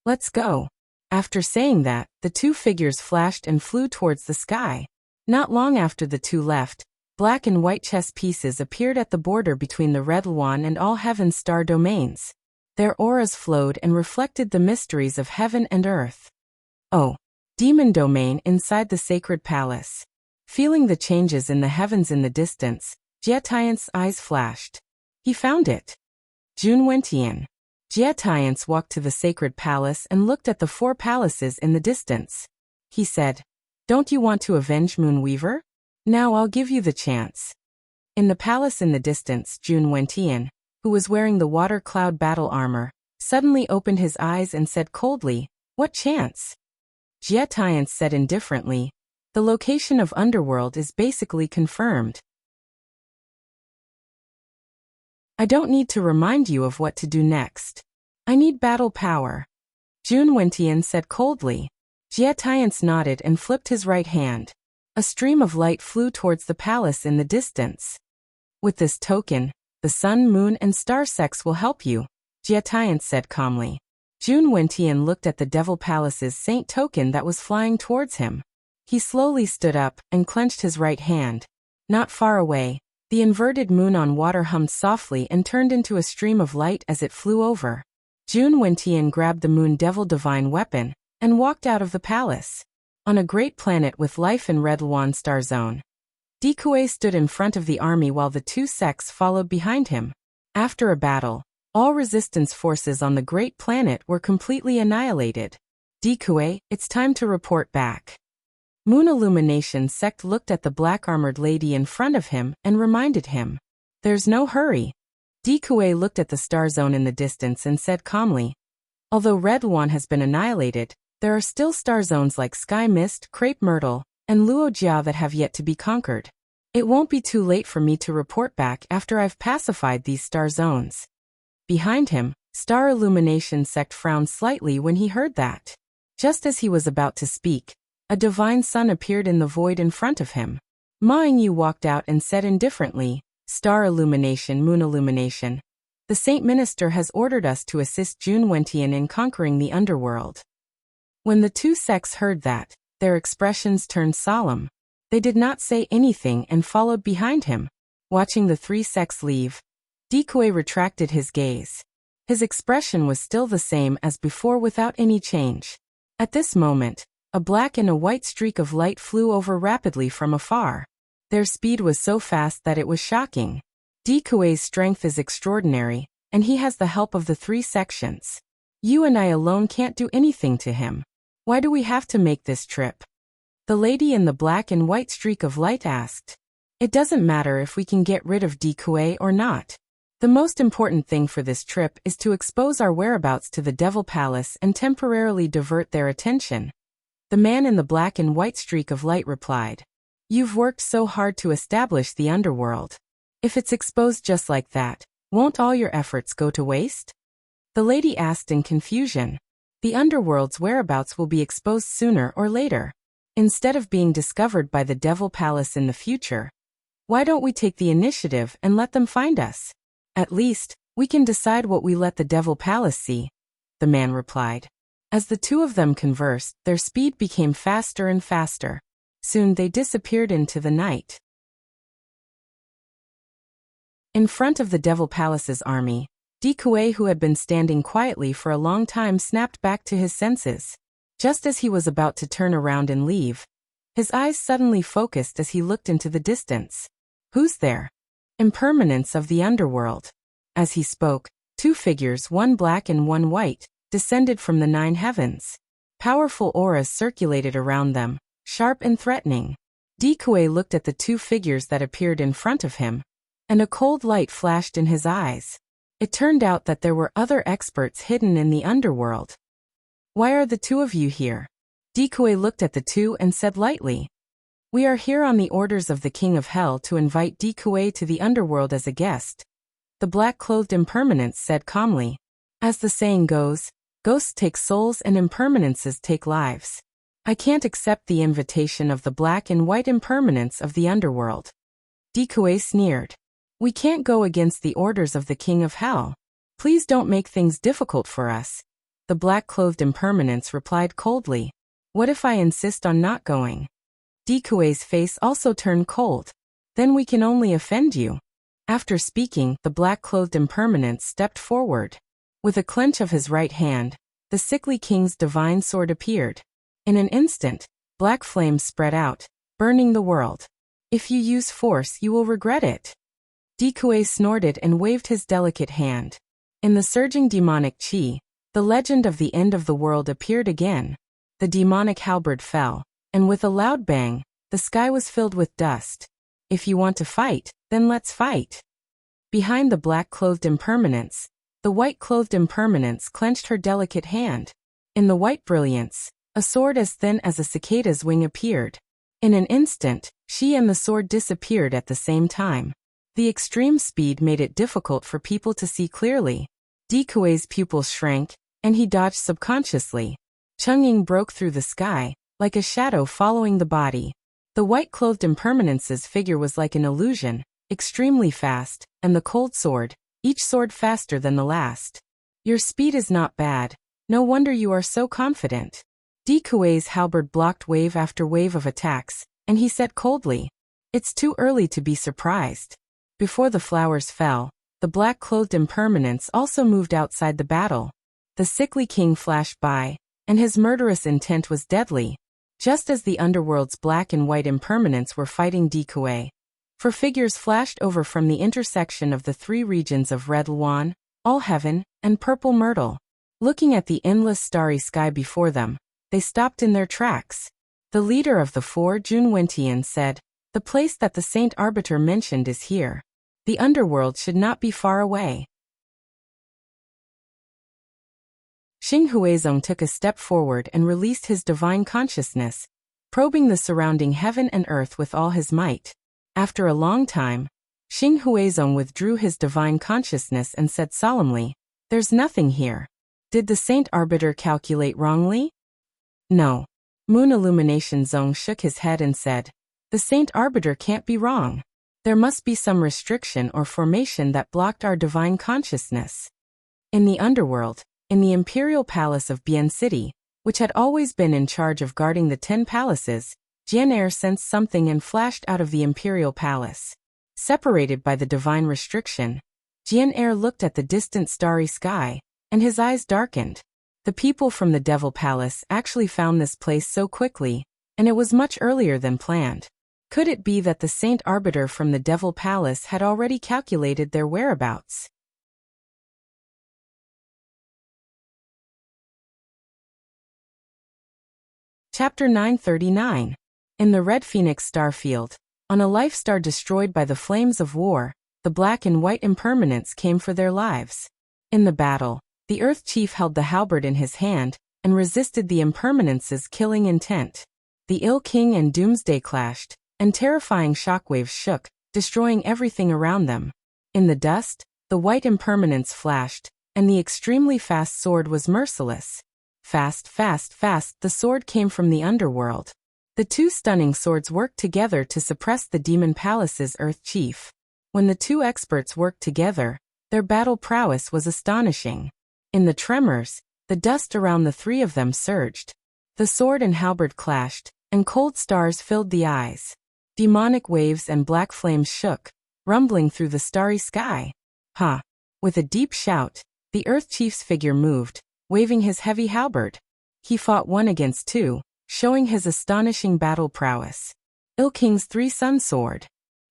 "Let's go." After saying that, the two figures flashed and flew towards the sky. Not long after the two left, black and white chess pieces appeared at the border between the Red Luan and All Heaven's star domains. Their auras flowed and reflected the mysteries of heaven and earth. Oh, demon domain inside the sacred palace. Feeling the changes in the heavens in the distance, Jie Tiance's eyes flashed. He found it. Jun Wentian. Jie Tiance walked to the sacred palace and looked at the four palaces in the distance. He said, "Don't you want to avenge Moonweaver? Now I'll give you the chance." In the palace in the distance, Jun Wentian, who was wearing the water cloud battle armor, suddenly opened his eyes and said coldly, "What chance?" Jie Tiance said indifferently, "The location of Underworld is basically confirmed. I don't need to remind you of what to do next. I need battle power." Jun Wentian said coldly. Jie Tiance nodded and flipped his right hand. A stream of light flew towards the palace in the distance. "With this token, the sun, moon, and star sex will help you," Jie Tiance said calmly. Jun Wentian looked at the Devil Palace's saint token that was flying towards him. He slowly stood up and clenched his right hand. Not far away, the inverted moon on water hummed softly and turned into a stream of light as it flew over. Jun Wentian grabbed the Moon Devil divine weapon and walked out of the palace. On a great planet with life in Red Luan Star Zone, Dikuei stood in front of the army while the two sects followed behind him. After a battle, all resistance forces on the great planet were completely annihilated. Dikuei, it's time to report back. Moon Illumination sect looked at the black-armored lady in front of him and reminded him. There's no hurry. Dikuei looked at the star zone in the distance and said calmly. Although Red One has been annihilated, there are still star zones like Sky Mist, Crepe Myrtle, and Luojia that have yet to be conquered. It won't be too late for me to report back after I've pacified these star zones. Behind him, Star Illumination sect frowned slightly when he heard that. Just as he was about to speak, a divine sun appeared in the void in front of him. Ma Yingyu walked out and said indifferently, Star Illumination, Moon Illumination. The Saint Minister has ordered us to assist Jun Wentian in conquering the underworld. When the two sects heard that, their expressions turned solemn. They did not say anything and followed behind him. Watching the three sects leave, Dikuei retracted his gaze. His expression was still the same as before without any change. At this moment, a black and a white streak of light flew over rapidly from afar. Their speed was so fast that it was shocking. Dikuei's strength is extraordinary, and he has the help of the three sections. You and I alone can't do anything to him. Why do we have to make this trip? The lady in the black and white streak of light asked. It doesn't matter if we can get rid of Dikuei or not. The most important thing for this trip is to expose our whereabouts to the Devil Palace and temporarily divert their attention. The man in the black and white streak of light replied. You've worked so hard to establish the underworld. If it's exposed just like that, won't all your efforts go to waste? The lady asked in confusion. The underworld's whereabouts will be exposed sooner or later. Instead of being discovered by the Devil Palace in the future, why don't we take the initiative and let them find us? At least, we can decide what we let the Devil Palace see, the man replied. As the two of them conversed, their speed became faster and faster. Soon they disappeared into the night. In front of the Devil Palace's army, Dikuei, who had been standing quietly for a long time, snapped back to his senses. Just as he was about to turn around and leave, his eyes suddenly focused as he looked into the distance. Who's there? Impermanence of the underworld. As he spoke, two figures, one black and one white, descended from the 9 heavens. Powerful auras circulated around them, sharp and threatening. Dikuei looked at the two figures that appeared in front of him, and a cold light flashed in his eyes. It turned out that there were other experts hidden in the underworld. Why are the two of you here? Dikuei looked at the two and said lightly. We are here on the orders of the King of Hell to invite Dikuei to the underworld as a guest. The black-clothed impermanence said calmly. As the saying goes, ghosts take souls and impermanences take lives. I can't accept the invitation of the black and white impermanence of the underworld. Dikuei sneered. We can't go against the orders of the King of Hell. Please don't make things difficult for us. The black-clothed impermanence replied coldly. What if I insist on not going? Dikuei's face also turned cold. Then we can only offend you. After speaking, the black-clothed impermanence stepped forward. With a clench of his right hand, the sickly king's divine sword appeared. In an instant, black flames spread out, burning the world. If you use force, you will regret it. Dikuei snorted and waved his delicate hand. In the surging demonic chi, the legend of the end of the world appeared again. The demonic halberd fell, and with a loud bang, the sky was filled with dust. If you want to fight, then let's fight. Behind the black-clothed impermanence, the white-clothed impermanence clenched her delicate hand. In the white brilliance, a sword as thin as a cicada's wing appeared. In an instant, she and the sword disappeared at the same time. The extreme speed made it difficult for people to see clearly. Dikuei's pupils shrank, and he dodged subconsciously. Chungying broke through the sky, like a shadow following the body. The white-clothed impermanence's figure was like an illusion, extremely fast, and the cold sword, each sword faster than the last. Your speed is not bad. No wonder you are so confident. Dikuei's halberd blocked wave after wave of attacks, and he said coldly, It's too early to be surprised. Before the flowers fell, the black-clothed impermanence also moved outside the battle. The sickly king flashed by, and his murderous intent was deadly. just as the underworld's black and white impermanents were fighting Dikuei. For figures flashed over from the intersection of the three regions of red Luan, all heaven, and purple myrtle. Looking at the endless starry sky before them, they stopped in their tracks. The leader of the four, Jun Wentian, said, "The place that the Saint Arbiter mentioned is here. The underworld should not be far away." Xing Huizong took a step forward and released his divine consciousness, probing the surrounding heaven and earth with all his might. After a long time, Xing Huizong withdrew his divine consciousness and said solemnly, "There's nothing here. Did the Saint Arbiter calculate wrongly?" "No." Moon Illumination Zong shook his head and said, "The Saint Arbiter can't be wrong. There must be some restriction or formation that blocked our divine consciousness." In the underworld, in the imperial palace of Bian City, which had always been in charge of guarding the 10 palaces, Jian sensed something and flashed out of the imperial palace. Separated by the divine restriction, Jian looked at the distant starry sky, and his eyes darkened. The people from the Devil Palace actually found this place so quickly, and it was much earlier than planned. Could it be that the Saint Arbiter from the Devil Palace had already calculated their whereabouts? Chapter 939. In the Red Phoenix Starfield, on a life star destroyed by the flames of war, the black and white impermanents came for their lives. In the battle, the Earth Chief held the halberd in his hand and resisted the impermanence's killing intent. The Ill King and Doomsday clashed, and terrifying shockwaves shook, destroying everything around them. In the dust, the white impermanence flashed, and the extremely fast sword was merciless. Fast, fast, fast, the sword came from the underworld. The two stunning swords worked together to suppress the Demon Palace's Earth Chief. When the two experts worked together, their battle prowess was astonishing. In the tremors, the dust around the three of them surged. The sword and halberd clashed, and cold stars filled the eyes. Demonic waves and black flames shook, rumbling through the starry sky. Ha! With a deep shout, the Earth Chief's figure moved, waving his heavy halberd. He fought 1 against 2, showing his astonishing battle prowess. Il King's 3-sun sword.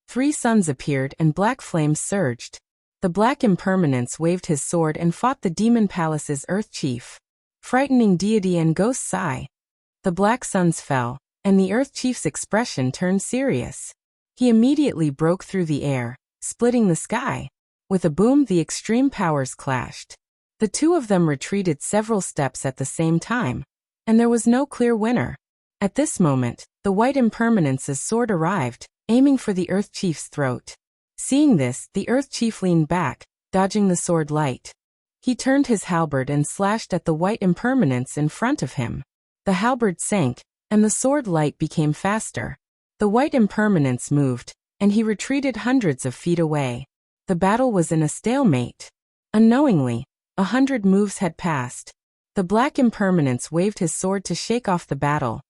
3 suns appeared and black flames surged. The black impermanence waved his sword and fought the Demon Palace's Earth Chief. Frightening deity and ghost sigh. The black suns fell, and the Earth Chief's expression turned serious. He immediately broke through the air, splitting the sky. With a boom, the extreme powers clashed. The two of them retreated several steps at the same time, and there was no clear winner. At this moment, the white impermanence's sword arrived, aiming for the Earth Chief's throat. Seeing this, the Earth Chief leaned back, dodging the sword light. He turned his halberd and slashed at the white impermanence in front of him. The halberd sank, and the sword light became faster. The white impermanence moved, and he retreated hundreds of feet away. The battle was in a stalemate. Unknowingly, 100 moves had passed. The black impermanence waved his sword to shake off the battle,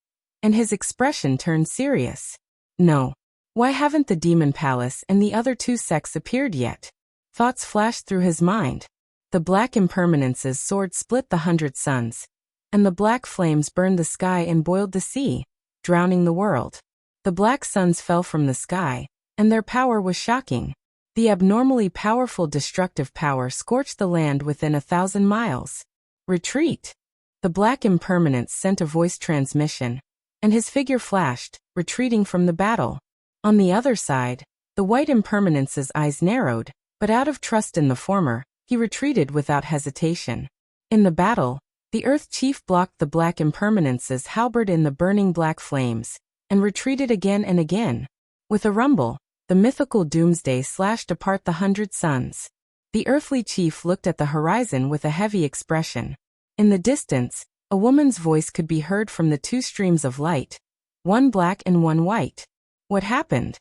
and his expression turned serious. No. Why haven't the Demon Palace and the other 2 sects appeared yet? Thoughts flashed through his mind. The black impermanence's sword split the 100 suns, and the black flames burned the sky and boiled the sea, drowning the world. The black suns fell from the sky, and their power was shocking. The abnormally powerful destructive power scorched the land within 1,000 miles. Retreat! The black impermanence sent a voice transmission, and his figure flashed, retreating from the battle. On the other side, the white impermanence's eyes narrowed, but out of trust in the former, he retreated without hesitation. In the battle, the Earth Chief blocked the black impermanence's halberd in the burning black flames, and retreated again and again. With a rumble, the mythical Doomsday slashed apart the 100 suns. The earthly chief looked at the horizon with a heavy expression. In the distance, a woman's voice could be heard from the 2 streams of light, one black and one white. What happened?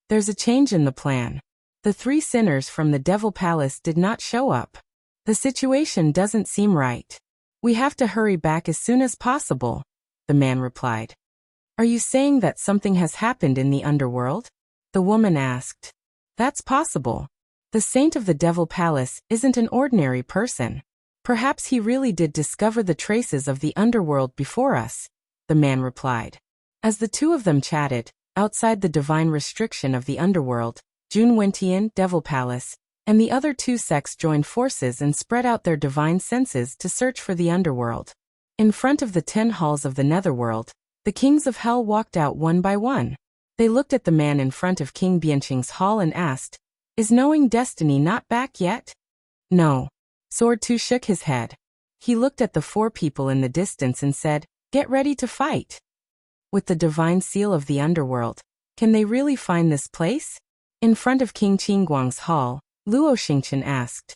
There's a change in the plan. The 3 sinners from the Devil Palace did not show up. The situation doesn't seem right. We have to hurry back as soon as possible, the man replied. Are you saying that something has happened in the underworld? The woman asked. That's possible. The saint of the Devil Palace isn't an ordinary person. Perhaps he really did discover the traces of the underworld before us, the man replied. As the two of them chatted, outside the divine restriction of the underworld, Jun Wentian, Devil Palace, and the other two sects joined forces and spread out their divine senses to search for the underworld. In front of the 10 halls of the netherworld, the kings of hell walked out one by one. They looked at the man in front of King Bianqing's hall and asked, "Is knowing destiny not back yet?" "No." Sword 2 shook his head. He looked at the 4 people in the distance and said, "Get ready to fight." With the divine seal of the underworld, can they really find this place? In front of King Qingguang's hall, Luo Xingqian asked.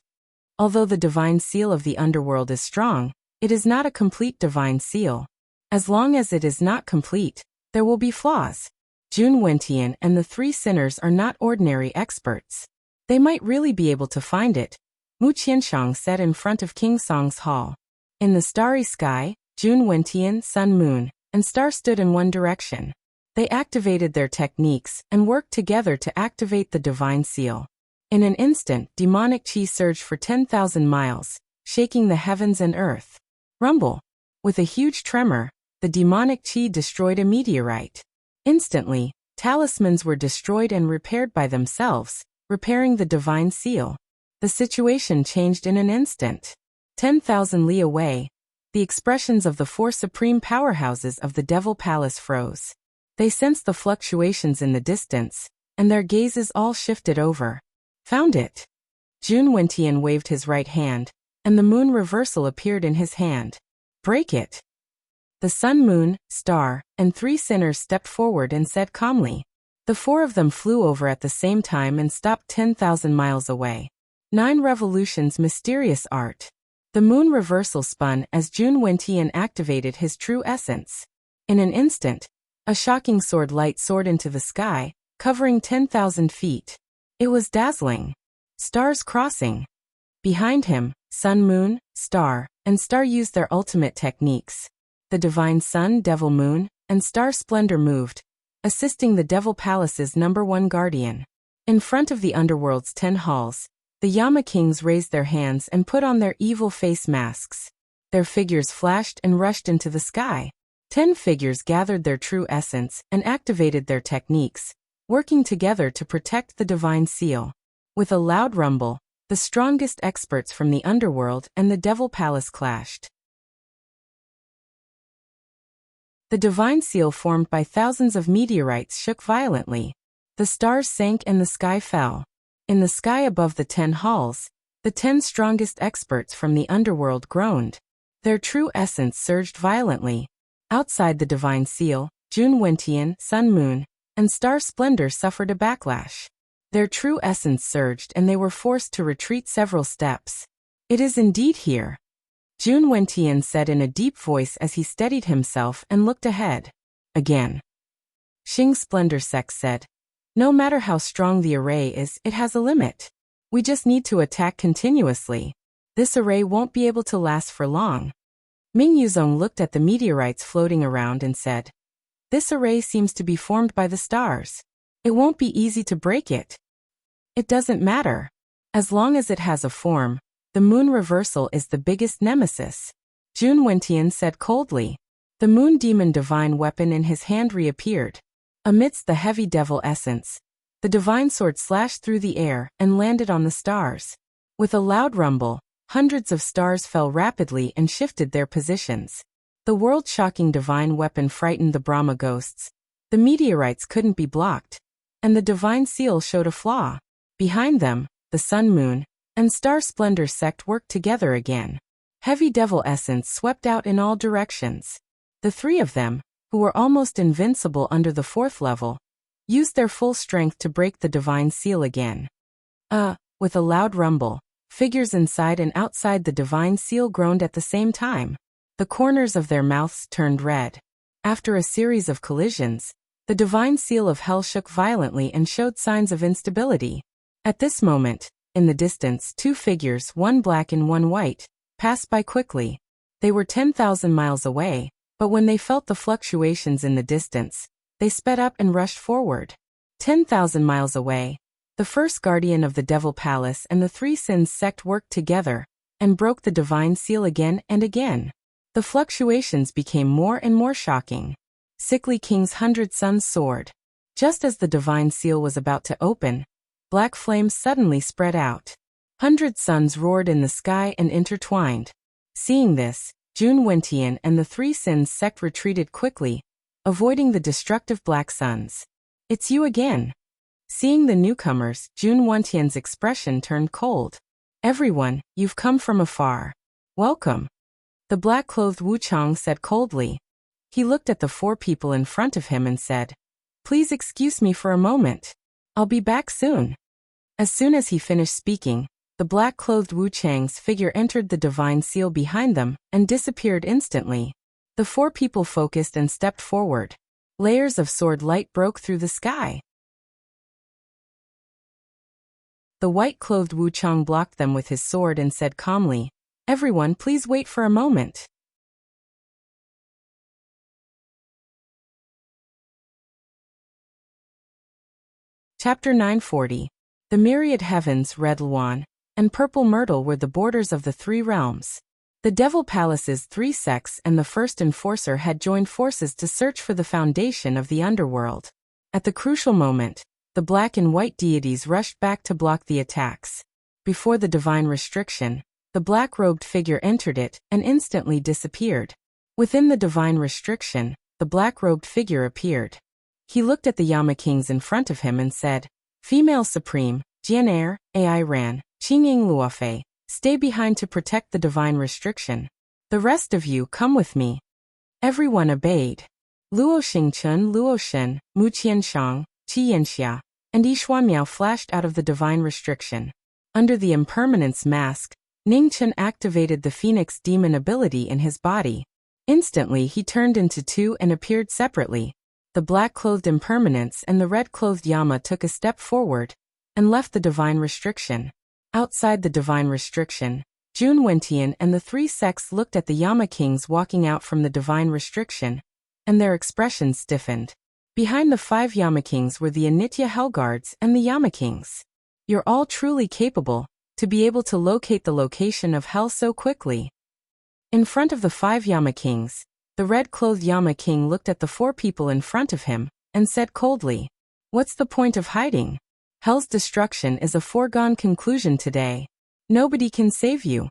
Although the divine seal of the underworld is strong, it is not a complete divine seal. As long as it is not complete, there will be flaws. Jun Wentian and the 3 sinners are not ordinary experts. They might really be able to find it, Mu Qianshang said in front of King Song's hall. In the starry sky, Jun Wentian, Sun Moon, and Star stood in one direction. They activated their techniques and worked together to activate the divine seal. In an instant, demonic qi surged for 10,000 miles, shaking the heavens and earth. Rumble! With a huge tremor, the demonic qi destroyed a meteorite. Instantly, talismans were destroyed and repaired by themselves, repairing the divine seal. The situation changed in an instant. 10,000 li away, the expressions of the 4 supreme powerhouses of the Devil Palace froze. They sensed the fluctuations in the distance, and their gazes all shifted over. Found it. Jun Wentian waved his right hand, and the moon reversal appeared in his hand. Break it. The sun, moon, star, and 3 sinners stepped forward and said calmly. The 4 of them flew over at the same time and stopped 10,000 miles away. 9 revolutions, mysterious art. The moon reversal spun as Jun Wentian activated his true essence. In an instant, a shocking sword light soared into the sky, covering 10,000 feet. It was dazzling. Stars crossing. Behind him, sun, moon, star, and star used their ultimate techniques. The divine sun, devil moon, and star splendor moved, assisting the Devil Palace's #1 guardian. In front of the underworld's 10 halls, the Yama kings raised their hands and put on their evil face masks. Their figures flashed and rushed into the sky. 10 figures gathered their true essence and activated their techniques, working together to protect the divine seal. With a loud rumble, the strongest experts from the underworld and the Devil Palace clashed. The divine seal formed by thousands of meteorites shook violently. The stars sank and the sky fell. In the sky above the 10 halls, the 10 strongest experts from the underworld groaned. Their true essence surged violently. Outside the divine seal, Jun Wentian, Sun Moon, and Star Splendor suffered a backlash. Their true essence surged and they were forced to retreat several steps. It is indeed here, Jun Wentian said in a deep voice as he steadied himself and looked ahead. Again. Xing Splendor Sect said, "No matter how strong the array is, it has a limit. We just need to attack continuously. This array won't be able to last for long." Ming Yuzong looked at the meteorites floating around and said, "This array seems to be formed by the stars. It won't be easy to break it." "It doesn't matter. As long as it has a form, the moon reversal is the biggest nemesis," Jun Wentian said coldly. The moon demon divine weapon in his hand reappeared. Amidst the heavy devil essence, the divine sword slashed through the air and landed on the stars. With a loud rumble, hundreds of stars fell rapidly and shifted their positions. The world-shocking divine weapon frightened the Brahma ghosts. The meteorites couldn't be blocked, and the divine seal showed a flaw. Behind them, the sun, moon, and star splendor sect worked together again. Heavy devil essence swept out in all directions. The 3 of them, who were almost invincible under the 4th level, used their full strength to break the divine seal again. With a loud rumble, figures inside and outside the divine seal groaned at the same time. The corners of their mouths turned red. After a series of collisions, the divine seal of hell shook violently and showed signs of instability. At this moment, in the distance, 2 figures, one black and one white, passed by quickly. They were 10,000 miles away, but when they felt the fluctuations in the distance, they sped up and rushed forward. 10,000 miles away, the first guardian of the Devil Palace and the 3 Sins sect worked together, and broke the divine seal again and again. The fluctuations became more and more shocking. Sickly King's 100 Sons soared. Just as the divine seal was about to open, black flames suddenly spread out. 100 suns roared in the sky and intertwined. Seeing this, Jun Wentian and the Three Sins sect retreated quickly, avoiding the destructive black suns. "It's you again." Seeing the newcomers, Jun Wentian's expression turned cold. "Everyone, you've come from afar. Welcome." The black-clothed Wuchang said coldly. He looked at the 4 people in front of him and said, "Please excuse me for a moment. I'll be back soon." As soon as he finished speaking, the black-clothed Wuchang's figure entered the divine seal behind them and disappeared instantly. The 4 people focused and stepped forward. Layers of sword light broke through the sky. The white-clothed Wuchang blocked them with his sword and said calmly, "Everyone, please wait for a moment." Chapter 940. The myriad heavens, red Luan, and purple myrtle were the borders of the 3 realms. The Devil Palace's 3 sects and the First Enforcer had joined forces to search for the foundation of the underworld. At the crucial moment, the black and white deities rushed back to block the attacks. Before the divine restriction, the black-robed figure entered it and instantly disappeared. Within the divine restriction, the black-robed figure appeared. He looked at the Yama Kings in front of him and said, "Female Supreme, Jianair, Ai Ran, Qingying Luofei, stay behind to protect the divine restriction. The rest of you come with me." Everyone obeyed. Luo Xingchun, Luo Shen, Mu Qianshang, Qi Yanxia, and Yishuan Miao flashed out of the divine restriction. Under the impermanence mask, Ningchen activated the Phoenix demon ability in his body. Instantly he turned into 2 and appeared separately. The black-clothed impermanence and the red-clothed Yama took a step forward and left the divine restriction. Outside the divine restriction, Jun Wentian and the 3 sects looked at the Yama Kings walking out from the divine restriction, and their expressions stiffened. Behind the 5 Yama Kings were the Anitya Hellguards and the Yama Kings. "You're all truly capable to be able to locate the location of hell so quickly." In front of the 5 Yama Kings, the red-clothed Yama King looked at the 4 people in front of him and said coldly, "What's the point of hiding? Hell's destruction is a foregone conclusion today. Nobody can save you."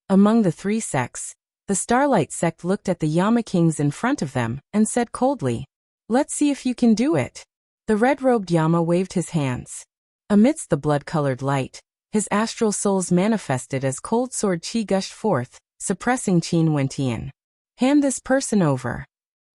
Among the 3 sects, the Starlight sect looked at the Yama Kings in front of them and said coldly, "Let's see if you can do it." The red-robed Yama waved his hands. Amidst the blood-colored light, his astral souls manifested as cold sword qi gushed forth, suppressing Jun Wentian. "Hand this person over."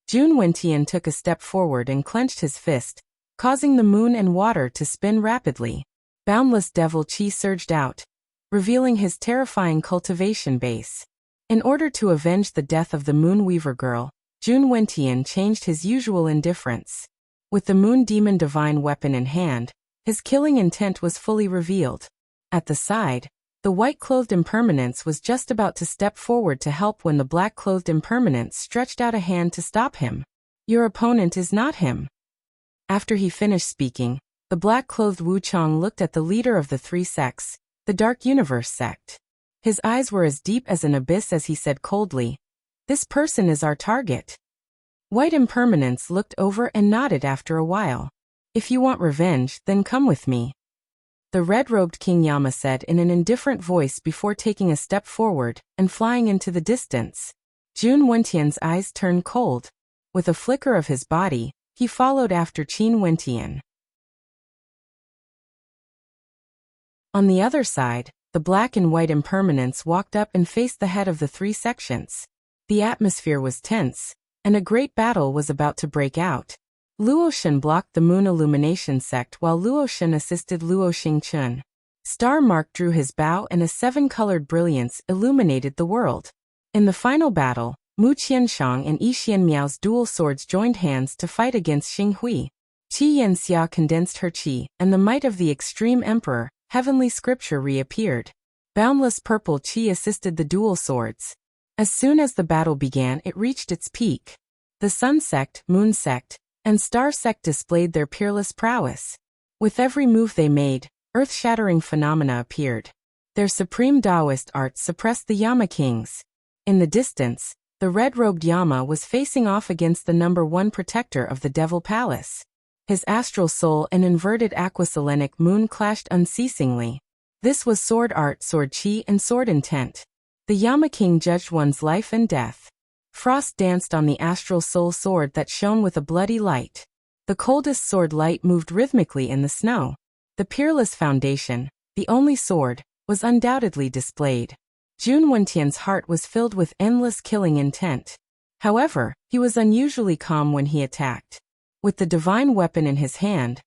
Jun Wentian took a step forward and clenched his fist, causing the moon and water to spin rapidly. Boundless devil qi surged out, revealing his terrifying cultivation base. In order to avenge the death of the Moonweaver girl, Jun Wentian changed his usual indifference. With the Moon Demon divine weapon in hand, his killing intent was fully revealed. At the side, the white-clothed impermanence was just about to step forward to help when the black-clothed impermanence stretched out a hand to stop him. "Your opponent is not him." After he finished speaking, the black-clothed Wuchang looked at the leader of the 3 sects, the Dark Universe sect. His eyes were as deep as an abyss as he said coldly, "This person is our target." White impermanence looked over and nodded after a while. "If you want revenge, then come with me," the red-robed King Yama said in an indifferent voice before taking a step forward and flying into the distance. Jun Wentian's eyes turned cold. With a flicker of his body, he followed after Jun Wentian. On the other side, the black and white impermanence walked up and faced the head of the 3 sections. The atmosphere was tense, and a great battle was about to break out. Luo Shen blocked the Moon Illumination sect while Luo Shen assisted Luo Xingchun. Star Mark drew his bow and a 7-colored brilliance illuminated the world. In the final battle, Mu Qianshang and Yixian Miao's dual swords joined hands to fight against Xing Hui. Qi Yanxia condensed her qi, and the might of the Extreme Emperor, heavenly scripture reappeared. Boundless purple qi assisted the dual swords. As soon as the battle began, it reached its peak. The Sun sect, Moon sect, and Star sect displayed their peerless prowess. With every move they made, earth-shattering phenomena appeared. Their supreme Taoist arts suppressed the Yama kings. In the distance, the red-robed Yama was facing off against the #1 protector of the Devil Palace. His astral soul and inverted aquaselenic moon clashed unceasingly. This was sword art, sword chi, and sword intent. The Yama king judged one's life and death. Frost danced on the astral soul sword that shone with a bloody light. The coldest sword light moved rhythmically in the snow. The peerless foundation, the only sword, was undoubtedly displayed. Jun Wentian's heart was filled with endless killing intent. However, he was unusually calm when he attacked. With the divine weapon in his hand,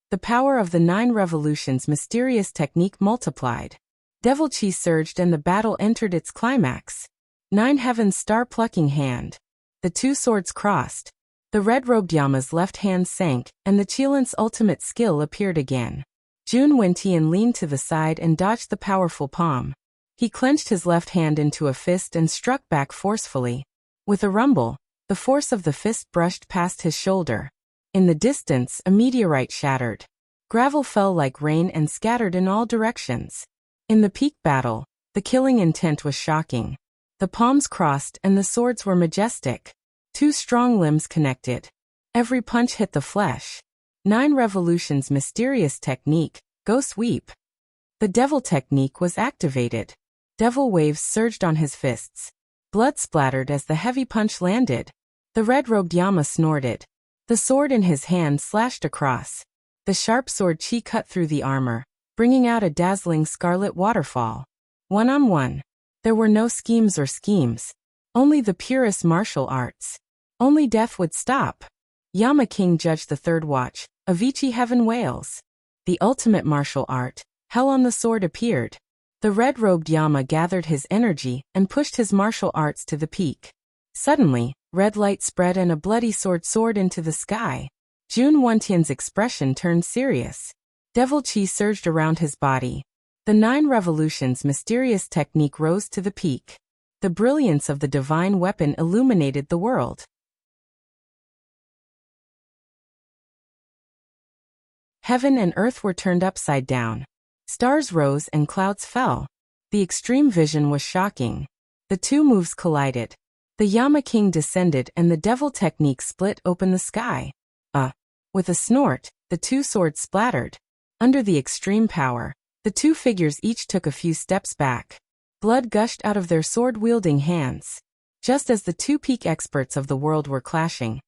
the power of the 9 revolutions mysterious technique multiplied. Devil chi surged and the battle entered its climax. 9 heavens star-plucking hand. The 2 swords crossed. The red-robed Yama's left hand sank, and the Qilin's ultimate skill appeared again. Jun Wentian leaned to the side and dodged the powerful palm. He clenched his left hand into a fist and struck back forcefully. With a rumble, the force of the fist brushed past his shoulder. In the distance, a meteorite shattered. Gravel fell like rain and scattered in all directions. In the peak battle, the killing intent was shocking. The palms crossed and the swords were majestic. 2 strong limbs connected. Every punch hit the flesh. 9 revolutions mysterious technique, go sweep. The devil technique was activated. Devil waves surged on his fists. Blood splattered as the heavy punch landed. The red-robed Yama snorted. The sword in his hand slashed across. The sharp sword chi cut through the armor, bringing out a dazzling scarlet waterfall. 1-on-1. There were no schemes or schemes. Only the purest martial arts. Only death would stop. Yama King judged the third watch. Avicii Heaven wails. The ultimate martial art, Hell on the Sword appeared. The red-robed Yama gathered his energy and pushed his martial arts to the peak. Suddenly, red light spread and a bloody sword soared into the sky. Jun Wentian's expression turned serious. Devil chi surged around his body. The 9 revolutions mysterious technique rose to the peak. The brilliance of the divine weapon illuminated the world. Heaven and earth were turned upside down. Stars rose and clouds fell. The extreme vision was shocking. The 2 moves collided. The Yama King descended and the devil technique split open the sky. With a snort, the 2 swords splattered. Under the extreme power, the 2 figures each took a few steps back. Blood gushed out of their sword-wielding hands. Just as the 2 peak experts of the world were clashing,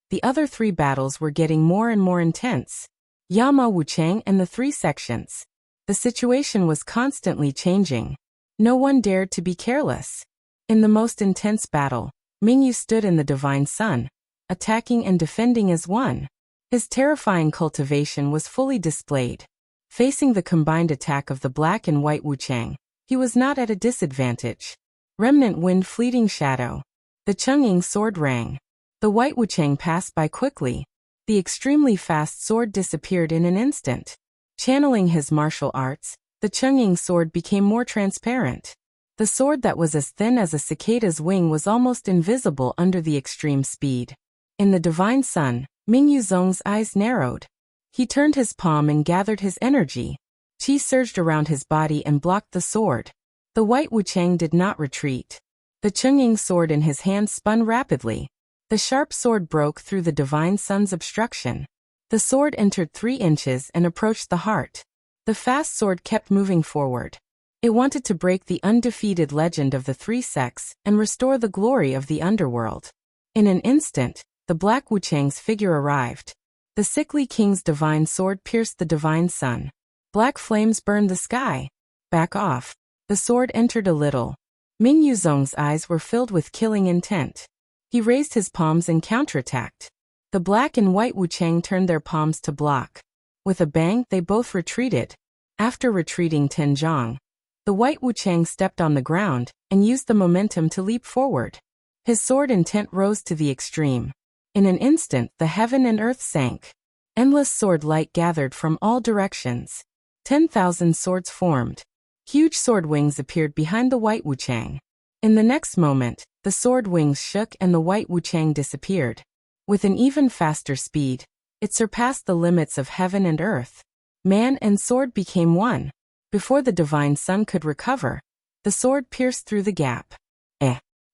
the other 3 battles were getting more and more intense. Yama Wuchang and the 3 sections. The situation was constantly changing. No one dared to be careless. In the most intense battle, Mingyu stood in the divine sun, attacking and defending as one. His terrifying cultivation was fully displayed. Facing the combined attack of the black and white Wuchang, he was not at a disadvantage. Remnant wind fleeting shadow. The Chungying sword rang. The white Wuchang passed by quickly. The extremely fast sword disappeared in an instant. Channeling his martial arts, the Chungying sword became more transparent. The sword that was as thin as a cicada's wing was almost invisible under the extreme speed. In the divine sun, Mingyu Zong's eyes narrowed. He turned his palm and gathered his energy. Qi surged around his body and blocked the sword. The white Wuchang did not retreat. The Chungying sword in his hand spun rapidly. The sharp sword broke through the divine sun's obstruction. The sword entered 3 inches and approached the heart. The fast sword kept moving forward. It wanted to break the undefeated legend of the 3 sects and restore the glory of the underworld. In an instant, the black Wuchang's figure arrived. The sickly king's divine sword pierced the divine sun. Black flames burned the sky. Back off. The sword entered a little. Mingyu Zong's eyes were filled with killing intent. He raised his palms and counterattacked. The black and white Wuchang turned their palms to block. With a bang, they both retreated. After retreating 10 zhang, the white Wuchang stepped on the ground and used the momentum to leap forward. His sword intent rose to the extreme. In an instant, the heaven and earth sank. Endless sword light gathered from all directions. 10,000 swords formed. Huge sword wings appeared behind the white Wuchang. In the next moment, the sword wings shook and the white Wuchang disappeared. With an even faster speed, it surpassed the limits of heaven and earth. Man and sword became one. Before the divine son could recover, the sword pierced through the gap.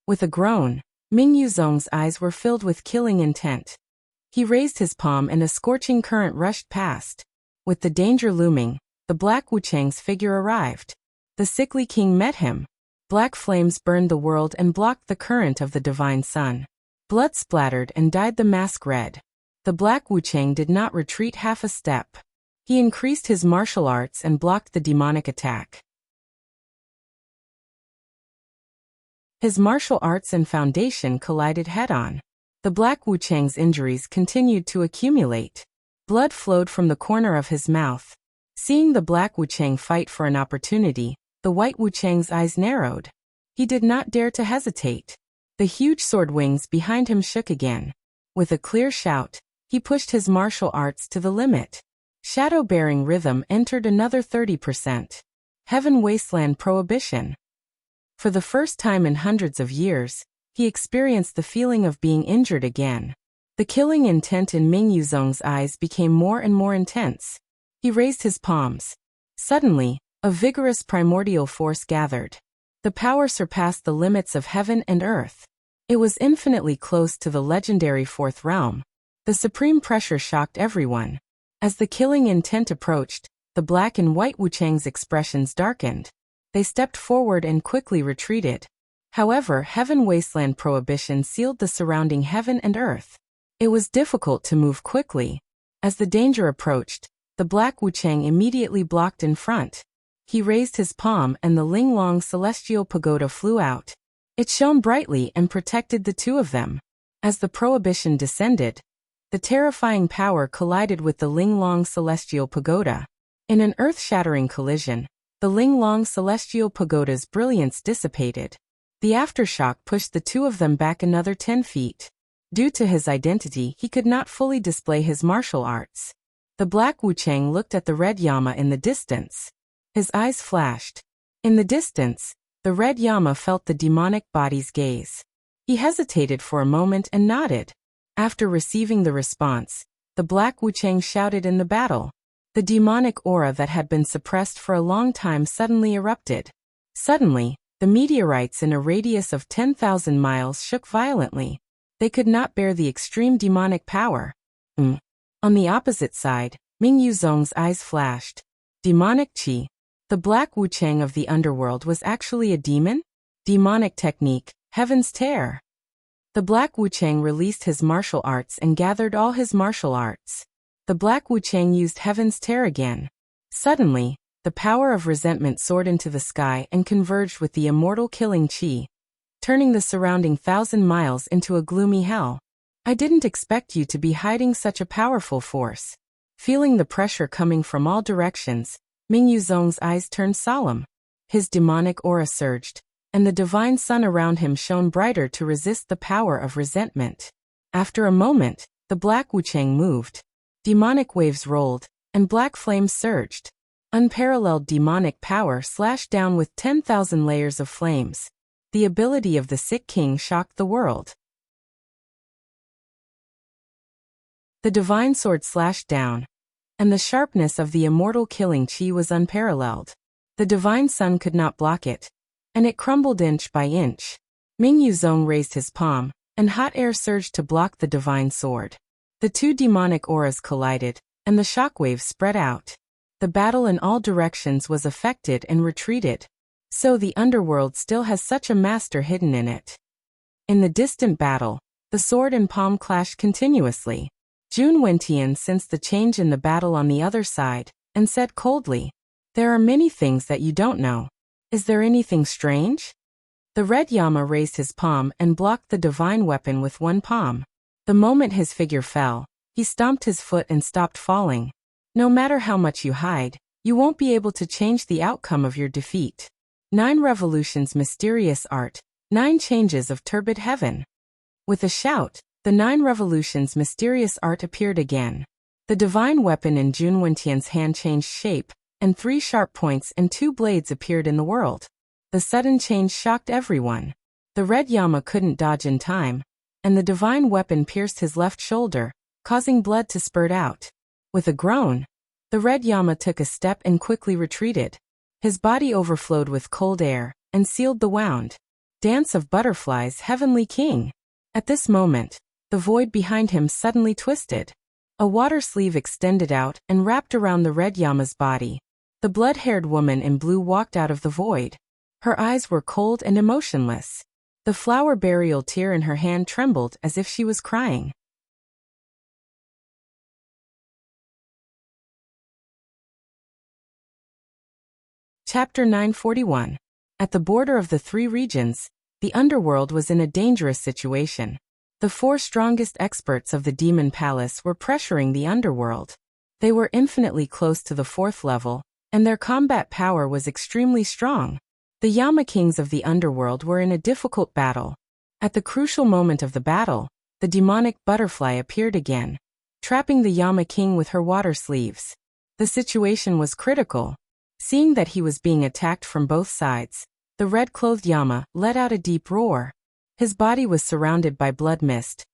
With a groan, Ming Yuzong's eyes were filled with killing intent. He raised his palm and a scorching current rushed past. With the danger looming, the Black Wuchang's figure arrived. The sickly king met him. Black flames burned the world and blocked the current of the divine sun. Blood splattered and dyed the mask red. The Black Wuchang did not retreat half a step. He increased his martial arts and blocked the demonic attack. His martial arts and foundation collided head-on. The Black Wuchang's injuries continued to accumulate. Blood flowed from the corner of his mouth. Seeing the Black Wuchang fight for an opportunity, the White Wuchang's eyes narrowed. He did not dare to hesitate. The huge sword wings behind him shook again. With a clear shout, he pushed his martial arts to the limit. Shadow-bearing rhythm entered another 30%. Heaven Wasteland Prohibition. For the first time in hundreds of years, he experienced the feeling of being injured again. The killing intent in Ming Yuzong's eyes became more and more intense. He raised his palms. Suddenly, a vigorous primordial force gathered. The power surpassed the limits of heaven and earth. It was infinitely close to the legendary fourth realm. The supreme pressure shocked everyone. As the killing intent approached, the Black and White Wuchang's expressions darkened. They stepped forward and quickly retreated. However, Heaven Wasteland Prohibition sealed the surrounding heaven and earth. It was difficult to move quickly. As the danger approached, the Black Wuchang immediately blocked in front. He raised his palm and the Linglong Celestial Pagoda flew out. It shone brightly and protected the two of them. As the prohibition descended, the terrifying power collided with the Linglong Celestial Pagoda. In an earth-shattering collision, the Linglong Celestial Pagoda's brilliance dissipated. The aftershock pushed the two of them back another 10 feet. Due to his identity, he could not fully display his martial arts. The Black Wuchang looked at the Red Yama in the distance. His eyes flashed. In the distance, the Red Yama felt the demonic body's gaze. He hesitated for a moment and nodded. After receiving the response, the Black Wuchang shouted in the battle. The demonic aura that had been suppressed for a long time suddenly erupted. Suddenly, the meteorites in a radius of 10,000 miles shook violently. They could not bear the extreme demonic power. On the opposite side, Ming Yuzong's eyes flashed. Demonic Qi. The Black Wuchang of the underworld was actually a demon? Demonic technique, Heaven's Tear. The Black Wuchang released his martial arts and gathered all his martial arts. The Black Wuchang used Heaven's Tear again. Suddenly, the power of resentment soared into the sky and converged with the immortal killing Qi, turning the surrounding 1,000 miles into a gloomy hell. I didn't expect you to be hiding such a powerful force. Feeling the pressure coming from all directions, Ming Yuzong's eyes turned solemn. His demonic aura surged, and the divine sun around him shone brighter to resist the power of resentment. After a moment, the Black Wuchang moved. Demonic waves rolled, and black flames surged. Unparalleled demonic power slashed down with 10,000 layers of flames. The ability of the sick king shocked the world. The divine sword slashed down, and the sharpness of the immortal killing Qi was unparalleled. The divine sun could not block it, and it crumbled inch by inch. Ming Yuzong raised his palm, and hot air surged to block the divine sword. The two demonic auras collided, and the shockwaves spread out. The battle in all directions was affected and retreated. So the underworld still has such a master hidden in it. In the distant battle, the sword and palm clashed continuously. Jun Wentian sensed the change in the battle on the other side, and said coldly, "There are many things that you don't know. Is there anything strange?" The Red Yama raised his palm and blocked the divine weapon with one palm. The moment his figure fell, he stomped his foot and stopped falling. No matter how much you hide, you won't be able to change the outcome of your defeat. 9 Revolutions Mysterious Art, 9 Changes of Turbid Heaven. With a shout, the 9 Revolutions Mysterious Art appeared again. The divine weapon in Jun Wentian's hand changed shape, and 3 sharp points and 2 blades appeared in the world. The sudden change shocked everyone. The Red Yama couldn't dodge in time, and the divine weapon pierced his left shoulder, causing blood to spurt out. With a groan, the Red Yama took a step and quickly retreated. His body overflowed with cold air, and sealed the wound. Dance of butterflies, heavenly king. At this moment, the void behind him suddenly twisted. A water sleeve extended out and wrapped around the red Yama's body. The blood-haired woman in blue walked out of the void. Her eyes were cold and emotionless. The flower burial tear in her hand trembled as if she was crying. Chapter 941. At the border of the three regions, the underworld was in a dangerous situation. The four strongest experts of the Demon Palace were pressuring the underworld. They were infinitely close to the fourth level, and their combat power was extremely strong. The Yama Kings of the underworld were in a difficult battle. At the crucial moment of the battle, the demonic butterfly appeared again, trapping the Yama King with her water sleeves. The situation was critical. Seeing that he was being attacked from both sides, the red-clothed Yama let out a deep roar. His body was surrounded by blood mist,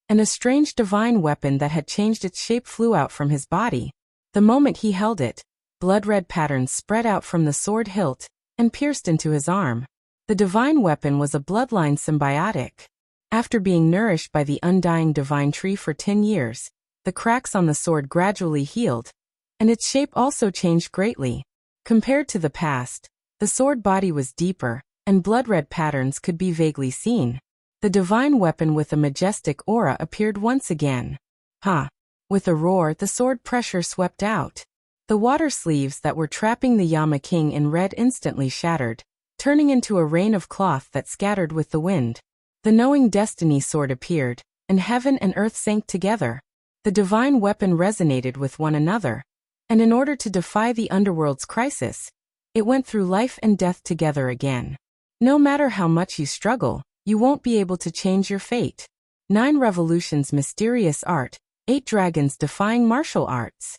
and a strange divine weapon that had changed its shape flew out from his body. The moment he held it, blood-red patterns spread out from the sword hilt and pierced into his arm. The divine weapon was a bloodline symbiotic. After being nourished by the undying divine tree for 10 years, the cracks on the sword gradually healed, and its shape also changed greatly. Compared to the past, the sword body was deeper, and blood-red patterns could be vaguely seen. The divine weapon with a majestic aura appeared once again. Ha! With a roar, the sword pressure swept out. The water sleeves that were trapping the Yama King in red instantly shattered, turning into a rain of cloth that scattered with the wind. The knowing destiny sword appeared, and heaven and earth sank together. The divine weapon resonated with one another, and in order to defy the underworld's crisis, it went through life and death together again. No matter how much you struggle, you won't be able to change your fate. 9 revolutions mysterious art, 8 dragons defying martial arts.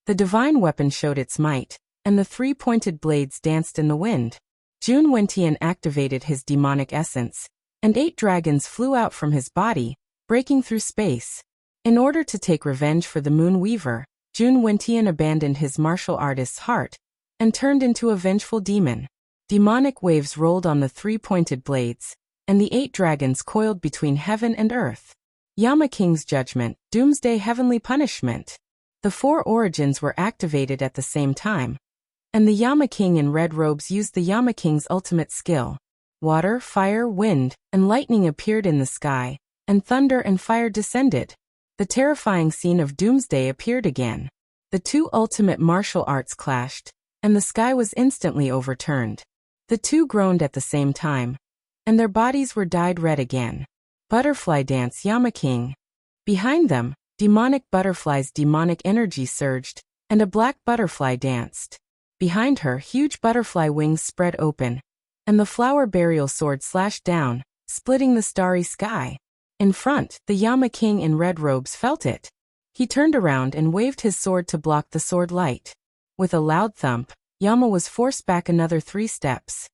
The divine weapon showed its might, and the 3-pointed blades danced in the wind. Jun Wentian activated his demonic essence, and 8 dragons flew out from his body, breaking through space. In order to take revenge for the Moon Weaver, Jun Wentian abandoned his martial artist's heart and turned into a vengeful demon. Demonic waves rolled on the 3-pointed blades, and the 8 dragons coiled between heaven and earth. Yama King's Judgment, Doomsday Heavenly Punishment. The 4 origins were activated at the same time, and the Yama King in red robes used the Yama King's ultimate skill. Water, fire, wind, and lightning appeared in the sky, and thunder and fire descended. The terrifying scene of Doomsday appeared again. The 2 ultimate martial arts clashed, and the sky was instantly overturned. The 2 groaned at the same time, and their bodies were dyed red again. Butterfly Dance Yama King. Behind them, demonic butterflies' demonic energy surged, and a black butterfly danced. Behind her, huge butterfly wings spread open, and the flower burial sword slashed down, splitting the starry sky. In front, the Yama King in red robes felt it. He turned around and waved his sword to block the sword light. With a loud thump, Yama was forced back another 3 steps.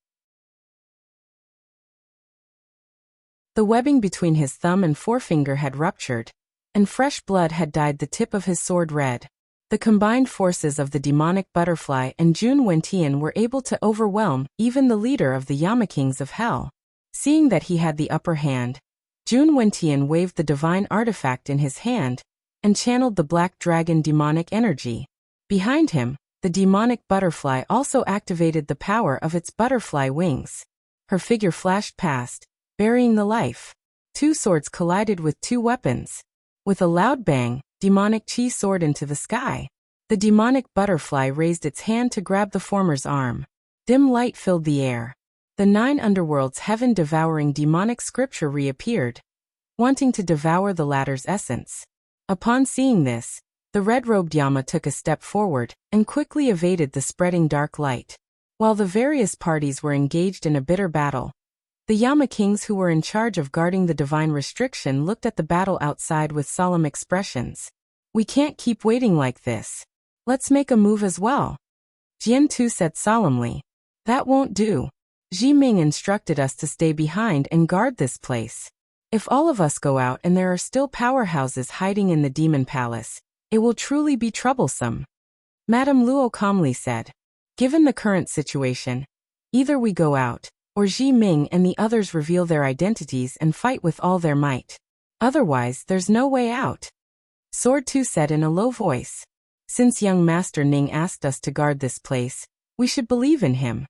The webbing between his thumb and forefinger had ruptured, and fresh blood had dyed the tip of his sword red. The combined forces of the demonic butterfly and Jun Wentian were able to overwhelm even the leader of the Yama Kings of Hell. Seeing that he had the upper hand, Jun Wentian waved the divine artifact in his hand and channeled the black dragon demonic energy. Behind him, the demonic butterfly also activated the power of its butterfly wings. Her figure flashed past, burying the life. 2 swords collided with 2 weapons. With a loud bang, demonic chi soared into the sky. The demonic butterfly raised its hand to grab the former's arm. Dim light filled the air. The 9 underworlds heaven-devouring demonic scripture reappeared, wanting to devour the latter's essence. Upon seeing this, the red-robed Yama took a step forward and quickly evaded the spreading dark light. While the various parties were engaged in a bitter battle, the Yama Kings who were in charge of guarding the divine restriction looked at the battle outside with solemn expressions. "We can't keep waiting like this. Let's make a move as well," Jian Tu said solemnly. "That won't do. Ji Ming instructed us to stay behind and guard this place. If all of us go out and there are still powerhouses hiding in the Demon Palace, it will truly be troublesome," Madame Luo calmly said. Given the current situation, either we go out, or Ji Ming and the others reveal their identities and fight with all their might. Otherwise, there's no way out. Sword 2 said in a low voice. Since young Master Ning asked us to guard this place, we should believe in him.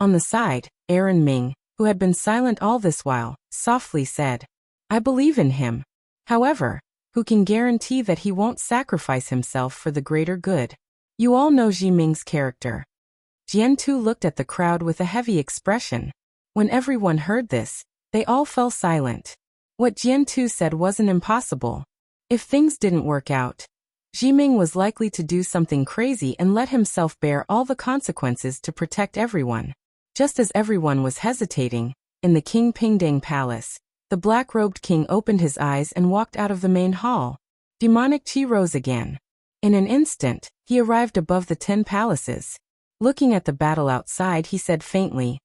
On the side, Aaron Ming, who had been silent all this while, softly said, I believe in him. However, who can guarantee that he won't sacrifice himself for the greater good? You all know Ji Ming's character. Jian Tu looked at the crowd with a heavy expression. When everyone heard this, they all fell silent. What Jian Tu said wasn't impossible. If things didn't work out, Ji Ming was likely to do something crazy and let himself bear all the consequences to protect everyone. Just as everyone was hesitating, in the King Pingdang Palace, the black-robed king opened his eyes and walked out of the main hall. Demonic Qi rose again. In an instant, he arrived above the 10 palaces. Looking at the battle outside, he said faintly,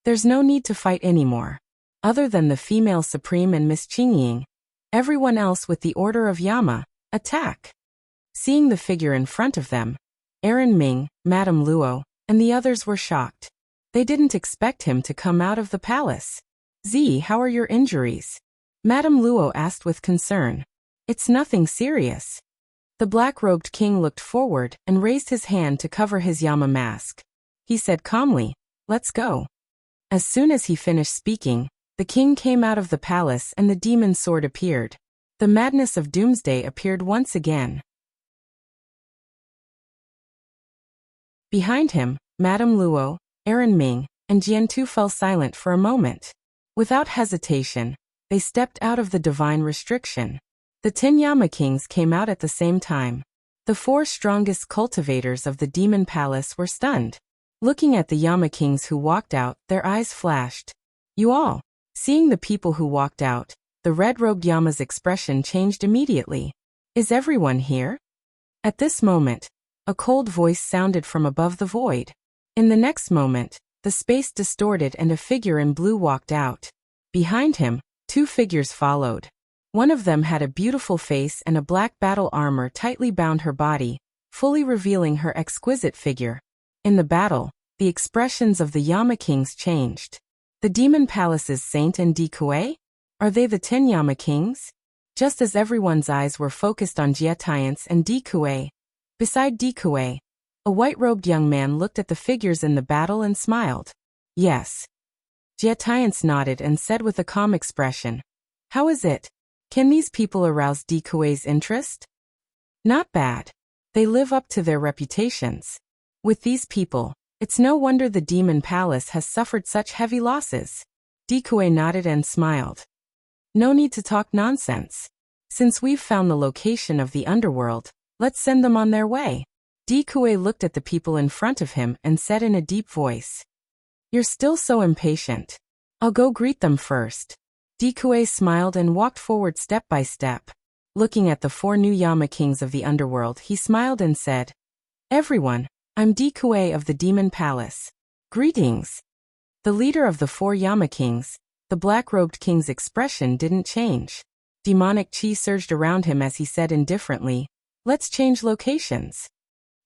There's no need to fight anymore. Other than the female supreme and Miss Qingying, everyone else with the order of Yama, attack. Seeing the figure in front of them, Aaron Ming, Madame Luo, and the others were shocked. They didn't expect him to come out of the palace. Z, how are your injuries? Madame Luo asked with concern. It's nothing serious. The black-robed king looked forward and raised his hand to cover his Yama mask. He said calmly, Let's go. As soon as he finished speaking, the king came out of the palace and the demon sword appeared. The madness of doomsday appeared once again. Behind him, Madame Luo, Aaron Ming, and Jian Tu fell silent for a moment. Without hesitation, they stepped out of the divine restriction. The 10 Yama kings came out at the same time. The 4 strongest cultivators of the demon palace were stunned. Looking at the Yama kings who walked out, their eyes flashed. You all. Seeing the people who walked out, the red-robed Yama's expression changed immediately. Is everyone here? At this moment, a cold voice sounded from above the void. In the next moment, the space distorted and a figure in blue walked out. Behind him, 2 figures followed. One of them had a beautiful face and a black battle armor tightly bound her body, fully revealing her exquisite figure. In the battle, the expressions of the Yama kings changed. The demon palace's saint and Dikue? Are they the 10 Yama kings? Just as everyone's eyes were focused on Jietiance and Dikue. Beside Dikue, a white-robed young man looked at the figures in the battle and smiled. Yes. Jietiance nodded and said with a calm expression, How is it? Can these people arouse Dikue's interest? Not bad. They live up to their reputations. With these people, it's no wonder the demon palace has suffered such heavy losses. Dikue nodded and smiled. No need to talk nonsense. Since we've found the location of the underworld, let's send them on their way. Dikue looked at the people in front of him and said in a deep voice, You're still so impatient. I'll go greet them first. Dikue smiled and walked forward step by step. Looking at the 4 new Yama kings of the underworld, he smiled and said, Everyone, I'm Dikue of the Demon Palace. Greetings. The leader of the 4 Yama kings, the black-robed king's expression didn't change. Demonic Qi surged around him as he said indifferently, Let's change locations.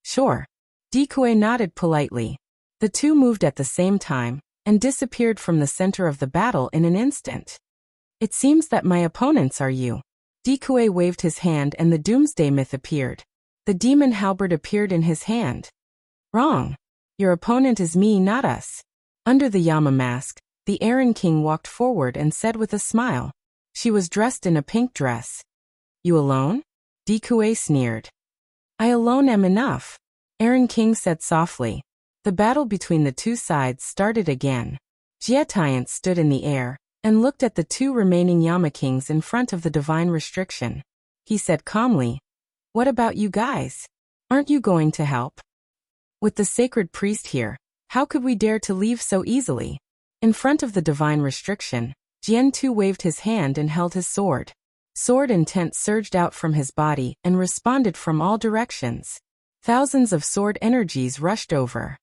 Sure. Dikue nodded politely. The 2 moved at the same time and disappeared from the center of the battle in an instant. It seems that my opponents are you. Dikue waved his hand and the Doomsday Myth appeared. The demon halberd appeared in his hand. Wrong. Your opponent is me, not us. Under the Yama mask, the Aaron King walked forward and said with a smile. She was dressed in a pink dress. You alone? Dikue sneered. I alone am enough. Aaron King said softly. The battle between the 2 sides started again. Jietiance stood in the air and looked at the 2 remaining Yama kings in front of the divine restriction. He said calmly, What about you guys? Aren't you going to help? With the sacred priest here, how could we dare to leave so easily? In front of the divine restriction, Jian Tu waved his hand and held his sword. Sword intent surged out from his body and responded from all directions. Thousands of sword energies rushed over.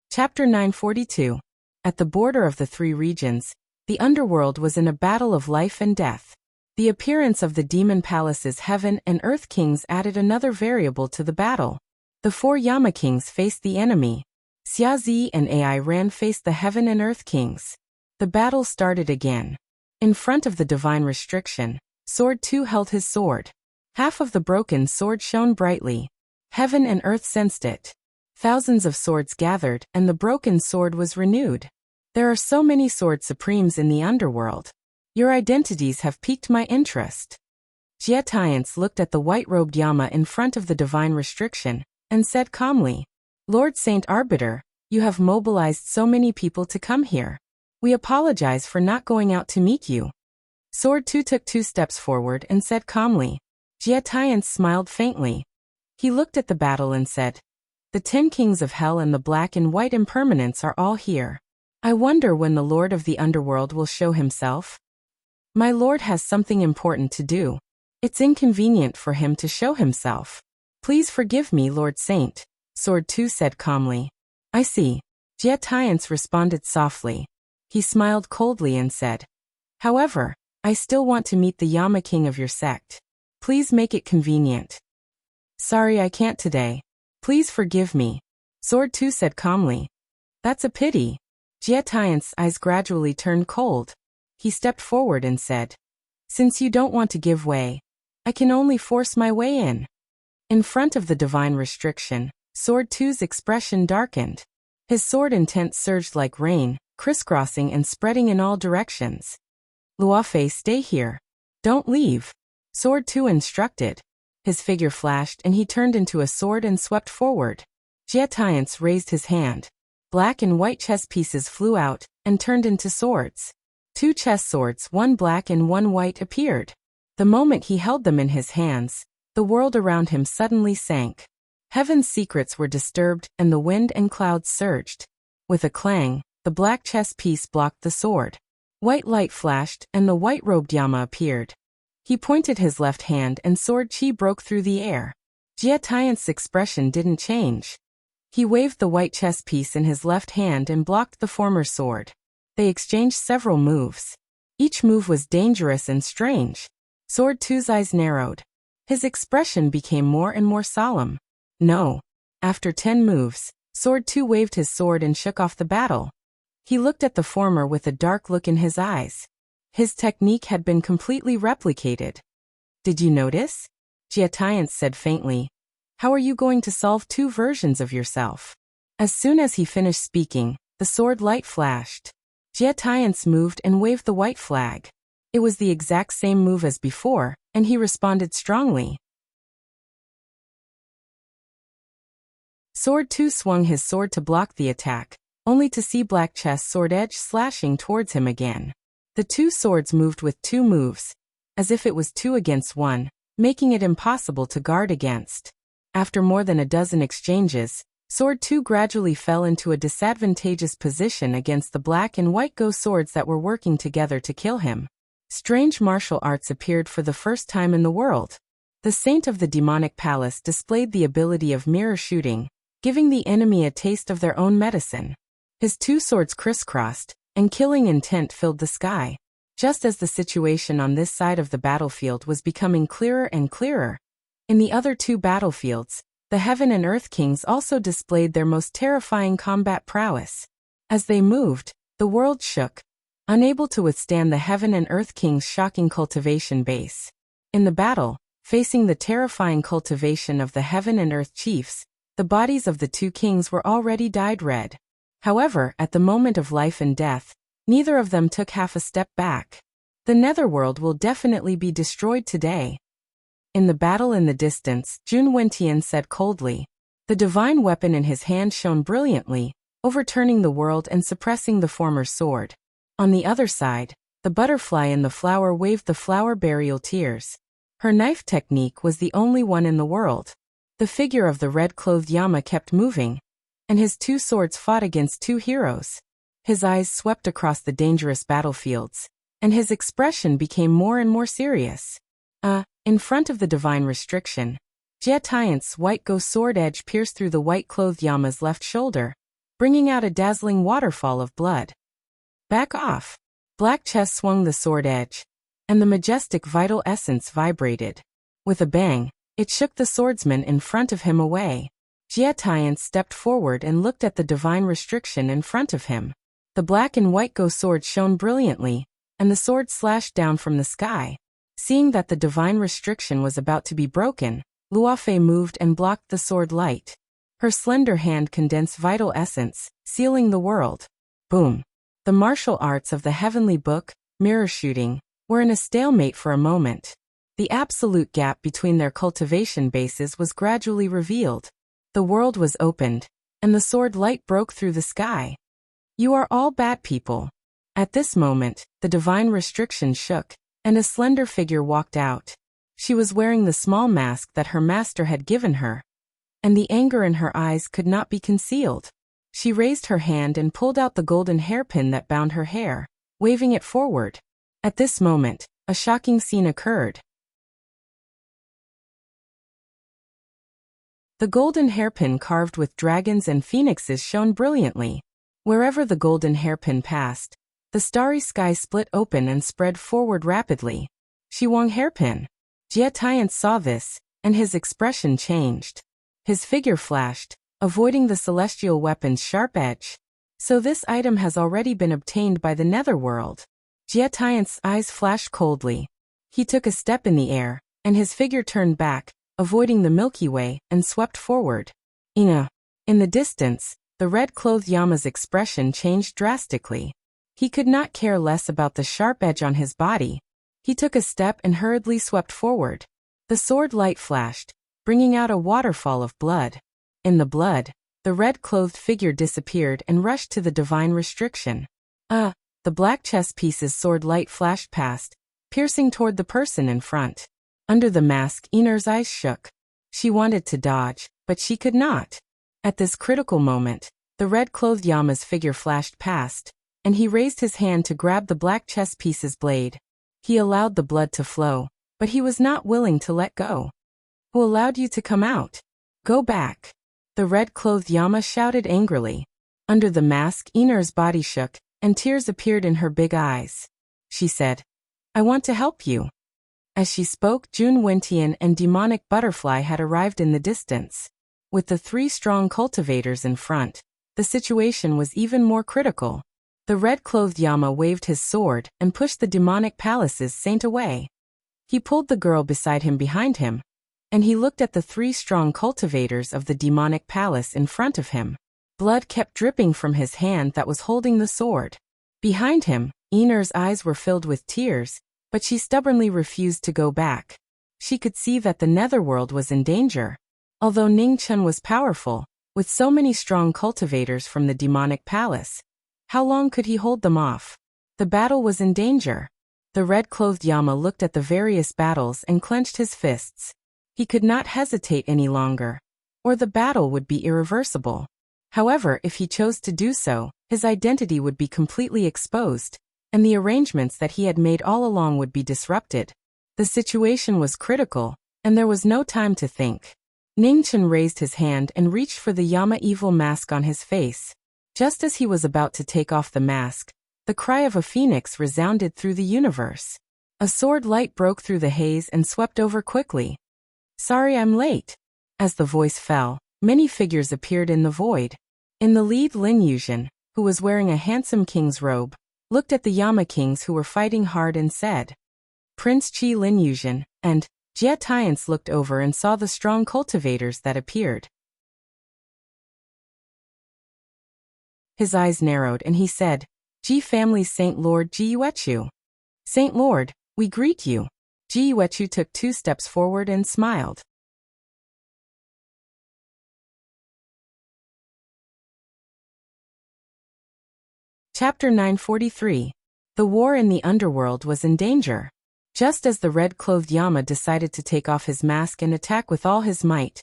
Chapter 942. At the border of the 3 regions, the underworld was in a battle of life and death. The appearance of the demon palace's heaven and earth kings added another variable to the battle. The 4 Yama kings faced the enemy. Xiazi and Ai Ran faced the heaven and earth kings. The battle started again. In front of the divine restriction, Sword 2 held his sword. Half of the broken sword shone brightly. Heaven and earth sensed it. Thousands of swords gathered, and the broken sword was renewed. There are so many sword supremes in the underworld. Your identities have piqued my interest. Jie Tiance looked at the white-robed Yama in front of the divine restriction, and said calmly, Lord Saint Arbiter, you have mobilized so many people to come here. We apologize for not going out to meet you. Sword 2 took 2 steps forward and said calmly. Jie Tiance smiled faintly. He looked at the battle and said, The 10 kings of hell and the black and white impermanents are all here. I wonder when the Lord of the Underworld will show himself. My lord has something important to do. It's inconvenient for him to show himself. Please forgive me, Lord Saint, Sword 2 said calmly. I see. Jie Tiance responded softly. He smiled coldly and said, However, I still want to meet the Yama king of your sect. Please make it convenient. Sorry, I can't today. Please forgive me, Sword 2 said calmly. That's a pity. Jie Tiance's eyes gradually turned cold. He stepped forward and said, Since you don't want to give way, I can only force my way in. In front of the divine restriction, Sword 2's expression darkened. His sword intent surged like rain, crisscrossing and spreading in all directions. Luofei, stay here. Don't leave, Sword 2 instructed. His figure flashed and he turned into a sword and swept forward. Jie Tiance raised his hand. Black and white chess pieces flew out and turned into swords. 2 chess swords, one black and one white, appeared. The moment he held them in his hands, the world around him suddenly sank. Heaven's secrets were disturbed and the wind and clouds surged. With a clang, the black chess piece blocked the sword. White light flashed and the white-robed Yama appeared. He pointed his left hand and sword chi broke through the air. Jie Tiance's expression didn't change. He waved the white chess piece in his left hand and blocked the former sword. They exchanged several moves. Each move was dangerous and strange. Sword 2's eyes narrowed. His expression became more and more solemn. No. After 10 moves, Sword 2 waved his sword and shook off the battle. He looked at the former with a dark look in his eyes. His technique had been completely replicated. Did you notice? Jie Tiance said faintly. How are you going to solve 2 versions of yourself? As soon as he finished speaking, the sword light flashed. Jie Tiance moved and waved the white flag. It was the exact same move as before, and he responded strongly. Sword 2 swung his sword to block the attack, only to see black chess sword edge slashing towards him again. The 2 swords moved with 2 moves, as if it was 2 against 1, making it impossible to guard against. After more than a dozen exchanges, Sword 2 gradually fell into a disadvantageous position against the black and white go swords that were working together to kill him. Strange martial arts appeared for the first time in the world. The Saint of the Demonic Palace displayed the ability of mirror shooting, giving the enemy a taste of their own medicine. His 2 swords crisscrossed, and killing intent filled the sky. Just as the situation on this side of the battlefield was becoming clearer and clearer. In the other 2 battlefields, the Heaven and Earth Kings also displayed their most terrifying combat prowess. As they moved, the world shook, unable to withstand the Heaven and Earth Kings' shocking cultivation base. In the battle, facing the terrifying cultivation of the Heaven and Earth Chiefs, the bodies of the 2 kings were already dyed red. However, at the moment of life and death, neither of them took half a step back. The netherworld will definitely be destroyed today. In the battle in the distance, Jun Wentian said coldly. The divine weapon in his hand shone brilliantly, overturning the world and suppressing the former sword. On the other side, the butterfly in the flower waved the flower burial tears. Her knife technique was the only one in the world. The figure of the red-clothed Yama kept moving, and his 2 swords fought against 2 heroes. His eyes swept across the dangerous battlefields, and his expression became more and more serious. In front of the divine restriction, Jie Tiance's white go sword edge pierced through the white-clothed Yama's left shoulder, bringing out a dazzling waterfall of blood. Back off! Black chess swung the sword edge. and the majestic vital essence vibrated. With a bang, it shook the swordsman in front of him away. Jie Tian stepped forward and looked at the divine restriction in front of him. The black and white Go sword shone brilliantly, and the sword slashed down from the sky. Seeing that the divine restriction was about to be broken, Luofei moved and blocked the sword light. Her slender hand condensed vital essence, sealing the world. Boom! The martial arts of the heavenly book, mirror shooting, were in a stalemate for a moment. The absolute gap between their cultivation bases was gradually revealed. The world was opened, and the sword light broke through the sky. You are all bad people. At this moment, the divine restriction shook, and a slender figure walked out. She was wearing the small mask that her master had given her, and the anger in her eyes could not be concealed. She raised her hand and pulled out the golden hairpin that bound her hair, waving it forward. At this moment, a shocking scene occurred. The golden hairpin carved with dragons and phoenixes shone brilliantly. Wherever the golden hairpin passed, the starry sky split open and spread forward rapidly. Shiwang hairpin. Jie Tian saw this, and his expression changed. His figure flashed, avoiding the celestial weapon's sharp edge. So this item has already been obtained by the netherworld. Jie Tian's eyes flashed coldly. He took a step in the air, and his figure turned back, avoiding the Milky Way, and swept forward. In the distance, the red-clothed Yama's expression changed drastically. He could not care less about the sharp edge on his body. He took a step and hurriedly swept forward. The sword light flashed, bringing out a waterfall of blood. In the blood, the red-clothed figure disappeared and rushed to the divine restriction. The black chess piece's sword light flashed past, piercing toward the person in front. Under the mask, Iner's eyes shook. She wanted to dodge, but she could not. At this critical moment, the red-clothed Yama's figure flashed past, and he raised his hand to grab the black chess piece's blade. He allowed the blood to flow, but he was not willing to let go. Who allowed you to come out? Go back. The red-clothed Yama shouted angrily. Under the mask, Iner's body shook, and tears appeared in her big eyes. She said, I want to help you. As she spoke, Jun Wentian and Demonic Butterfly had arrived in the distance. With the three strong cultivators in front, the situation was even more critical. The red-clothed Yama waved his sword and pushed the demonic palace's saint away. He pulled the girl beside him behind him, and he looked at the three strong cultivators of the demonic palace in front of him. Blood kept dripping from his hand that was holding the sword. Behind him, Iner's eyes were filled with tears, but she stubbornly refused to go back. She could see that the netherworld was in danger. Although Ning Chen was powerful, with so many strong cultivators from the demonic palace, how long could he hold them off? The battle was in danger. The red-clothed Yama looked at the various battles and clenched his fists. He could not hesitate any longer, or the battle would be irreversible. However, if he chose to do so, his identity would be completely exposed, and the arrangements that he had made all along would be disrupted. The situation was critical, and there was no time to think. Ning Chen raised his hand and reached for the Yama evil mask on his face. Just as he was about to take off the mask, the cry of a phoenix resounded through the universe. A sword light broke through the haze and swept over quickly. Sorry I'm late. As the voice fell, many figures appeared in the void. In the lead, Lin Yuzhen, who was wearing a handsome king's robe, looked at the Yama kings who were fighting hard and said, Prince Qi Lin Yuzhen, and Jie Tian looked over and saw the strong cultivators that appeared. His eyes narrowed and he said, Ji family's Saint Lord Ji Yuechu. Saint Lord, we greet you. Ji Yuechu took 2 steps forward and smiled. Chapter 943. The war in the underworld was in danger. Just as the red-clothed Yama decided to take off his mask and attack with all his might,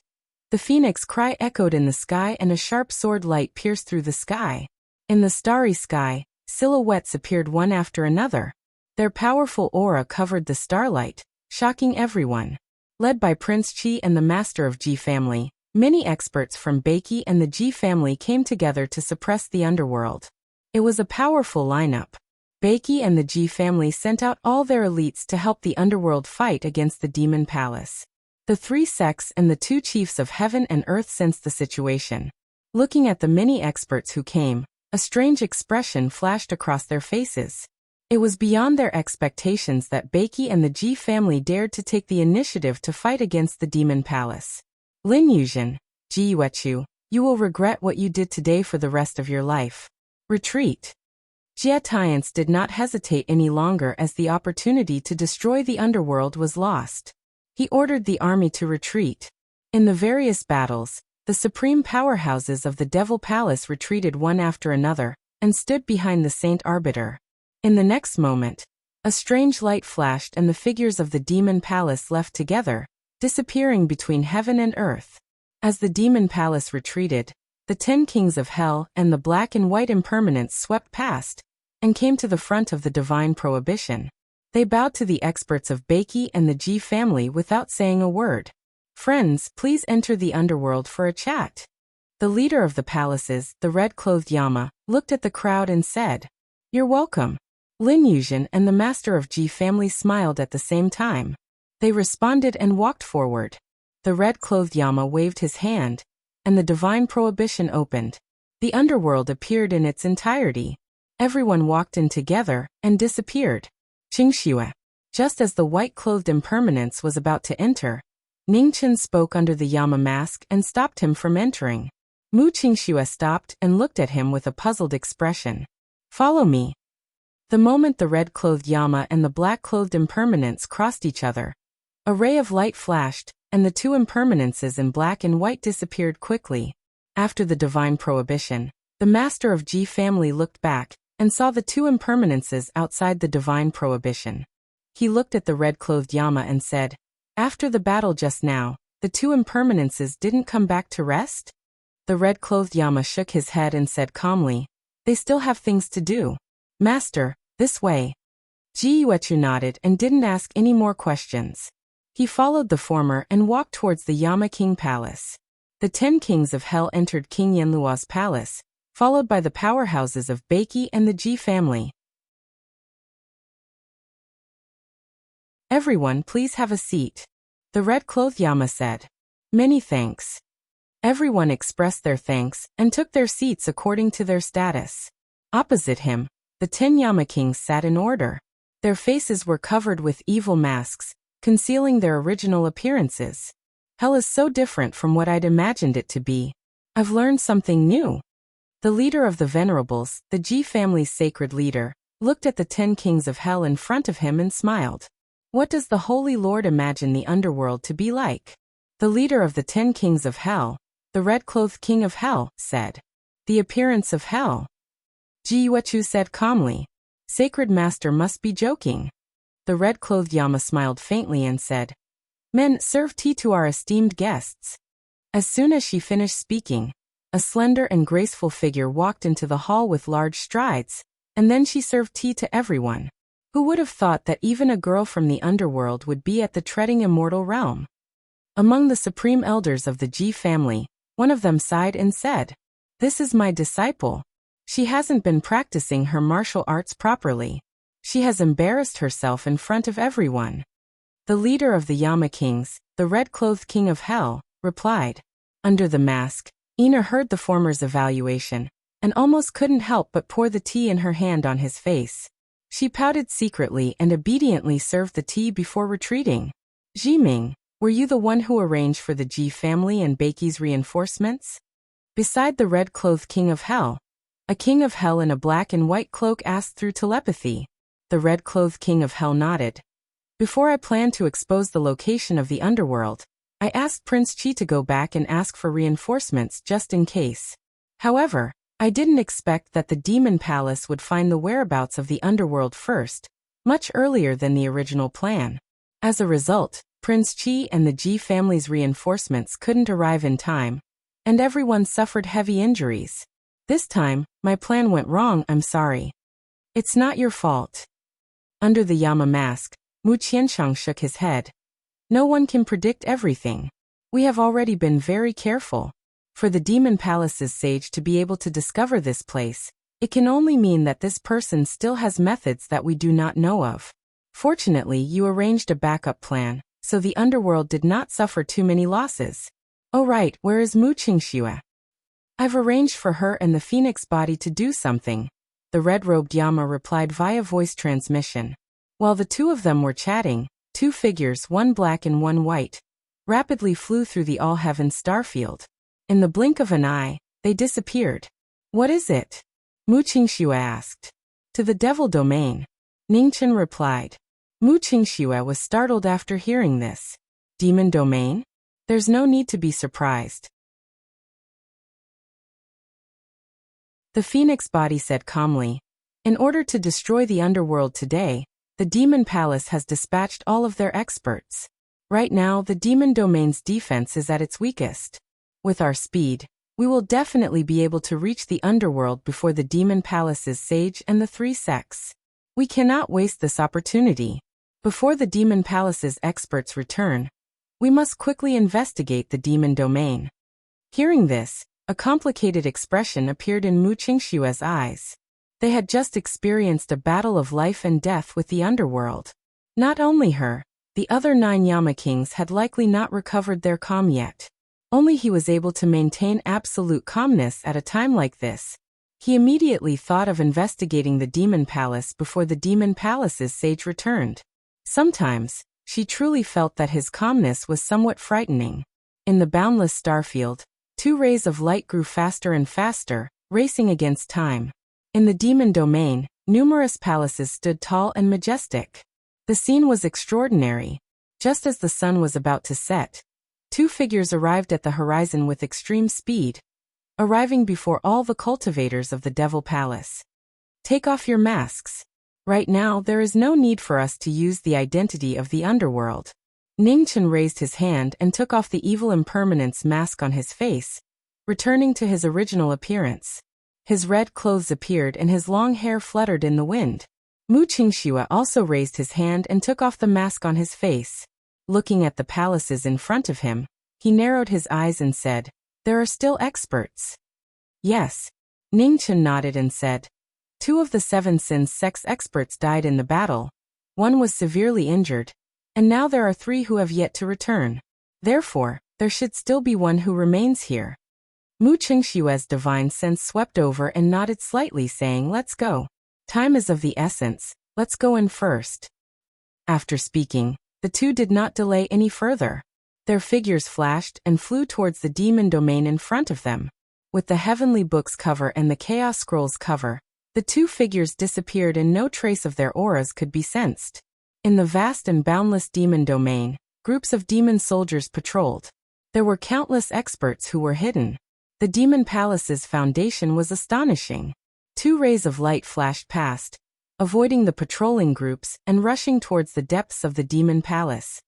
the phoenix cry echoed in the sky and a sharp sword light pierced through the sky. In the starry sky, silhouettes appeared one after another. Their powerful aura covered the starlight, shocking everyone. Led by Prince Qi and the master of Ji family, many experts from Beiki and the Ji family came together to suppress the underworld. It was a powerful lineup. Beiki and the Ji family sent out all their elites to help the underworld fight against the demon palace. The 3 sects and the 2 chiefs of heaven and earth sensed the situation. Looking at the many experts who came, a strange expression flashed across their faces. It was beyond their expectations that Beiki and the Ji family dared to take the initiative to fight against the demon palace. Lin Yuzhen, Ji Yuechu, you will regret what you did today for the rest of your life. Retreat. Jia Tiance did not hesitate any longer as the opportunity to destroy the underworld was lost. He ordered the army to retreat. In the various battles, the supreme powerhouses of the Devil Palace retreated one after another, and stood behind the Saint Arbiter. In the next moment, a strange light flashed and the figures of the Demon Palace left together, disappearing between heaven and earth. As the Demon Palace retreated, the 10 kings of hell and the black and white impermanents swept past, and came to the front of the divine prohibition. They bowed to the experts of Beiki and the Ji family without saying a word. Friends, please enter the underworld for a chat. The leader of the palaces, the red-clothed Yama, looked at the crowd and said, You're welcome. Lin Yuzhen and the master of Ji family smiled at the same time. They responded and walked forward. The red-clothed Yama waved his hand, and the divine prohibition opened. The underworld appeared in its entirety. Everyone walked in together and disappeared. Qingxue. Just as the white-clothed impermanence was about to enter, Ningchen spoke under the Yama mask and stopped him from entering. Mu Qingxue stopped and looked at him with a puzzled expression. Follow me. The moment the red-clothed Yama and the black-clothed impermanence crossed each other, a ray of light flashed, and the 2 impermanences in black and white disappeared quickly. After the divine prohibition, the master of Ji family looked back and saw the 2 impermanences outside the divine prohibition. He looked at the red-clothed Yama and said, After the battle just now, the 2 impermanences didn't come back to rest? The red-clothed Yama shook his head and said calmly, They still have things to do. Master, this way. Ji Yuechu nodded and didn't ask any more questions. He followed the former and walked towards the Yama King Palace. The 10 kings of hell entered King Yanluo's palace, followed by the powerhouses of Beiki and the Ji family. Everyone, please have a seat. The red-clothed Yama said. Many thanks. Everyone expressed their thanks and took their seats according to their status. Opposite him, the 10 Yama kings sat in order. Their faces were covered with evil masks, concealing their original appearances. Hell is so different from what I'd imagined it to be. I've learned something new. The leader of the Venerables, the Ji family's sacred leader, looked at the 10 kings of hell in front of him and smiled. What does the Holy Lord imagine the underworld to be like? The leader of the 10 kings of hell, the red-clothed king of hell, said. The appearance of hell. Ji Yuechu said calmly. Sacred Master must be joking. The red-clothed Yama smiled faintly and said, Men, serve tea to our esteemed guests. As soon as she finished speaking, a slender and graceful figure walked into the hall with large strides, and then she served tea to everyone. Who would have thought that even a girl from the underworld would be at the treading immortal realm? Among the supreme elders of the Ji family, one of them sighed and said, This is my disciple. She hasn't been practicing her martial arts properly. She has embarrassed herself in front of everyone. The leader of the Yama kings, the red-clothed king of hell, replied. Under the mask, Ina heard the former's evaluation, and almost couldn't help but pour the tea in her hand on his face. She pouted secretly and obediently served the tea before retreating. Jiming, were you the one who arranged for the Ji family and Beiki's reinforcements? Beside the red-clothed king of hell, a king of hell in a black and white cloak asked through telepathy. The red-clothed king of hell nodded. Before I planned to expose the location of the underworld, I asked Prince Qi to go back and ask for reinforcements just in case. However, I didn't expect that the Demon Palace would find the whereabouts of the underworld first, much earlier than the original plan. As a result, Prince Qi and the Ji family's reinforcements couldn't arrive in time, and everyone suffered heavy injuries. This time, my plan went wrong, I'm sorry. It's not your fault. Under the Yama mask, Mu Qianshang shook his head. No one can predict everything. We have already been very careful. For the Demon Palace's sage to be able to discover this place, It can only mean that this person still has methods that we do not know of. Fortunately, you arranged a backup plan, so the underworld did not suffer too many losses. Oh right, where is Mu Qingxue? I've arranged for her and the phoenix body to do something, the red-robed Yama replied via voice transmission. While the two of them were chatting, two figures, one black and one white, rapidly flew through the all-heaven starfield. In the blink of an eye, they disappeared. What is it? Mu Qingxue asked. To the devil domain. Ningchen replied. Mu Qingxue was startled after hearing this. Demon domain? There's no need to be surprised. The phoenix body said calmly. In order to destroy the underworld today, the demon palace has dispatched all of their experts. Right now, the demon domain's defense is at its weakest. With our speed, we will definitely be able to reach the underworld before the demon palace's sage and the three sects. We cannot waste this opportunity. Before the demon palace's experts return, we must quickly investigate the demon domain. Hearing this, a complicated expression appeared in Mu Qingxue's eyes. They had just experienced a battle of life and death with the underworld. Not only her, the other 9 Yama kings had likely not recovered their calm yet. Only he was able to maintain absolute calmness at a time like this. He immediately thought of investigating the demon palace before the demon palace's sage returned. Sometimes, she truly felt that his calmness was somewhat frightening. In the boundless starfield, 2 rays of light grew faster and faster, racing against time. In the demon domain, numerous palaces stood tall and majestic. The scene was extraordinary. Just as the sun was about to set, 2 figures arrived at the horizon with extreme speed, arriving before all the cultivators of the Devil Palace. Take off your masks. Right now, there is no need for us to use the identity of the underworld. Ningchen raised his hand and took off the evil impermanence mask on his face, returning to his original appearance. His red clothes appeared and his long hair fluttered in the wind. Mu Qingxue also raised his hand and took off the mask on his face. Looking at the palaces in front of him, he narrowed his eyes and said, "There are still experts." Yes. Ningchen nodded and said, 2 of the 7 Sins sects experts died in the battle. 1 was severely injured. And now there are 3 who have yet to return. Therefore, there should still be 1 who remains here. Mu Qingxue's divine sense swept over and nodded slightly, saying, "Let's go. Time is of the essence, let's go in first." After speaking, the 2 did not delay any further. Their figures flashed and flew towards the demon domain in front of them. With the heavenly books cover and the chaos scrolls cover, the 2 figures disappeared and no trace of their auras could be sensed. In the vast and boundless demon domain, groups of demon soldiers patrolled. There were countless experts who were hidden. The demon palace's foundation was astonishing. 2 rays of light flashed past, avoiding the patrolling groups and rushing towards the depths of the demon palace.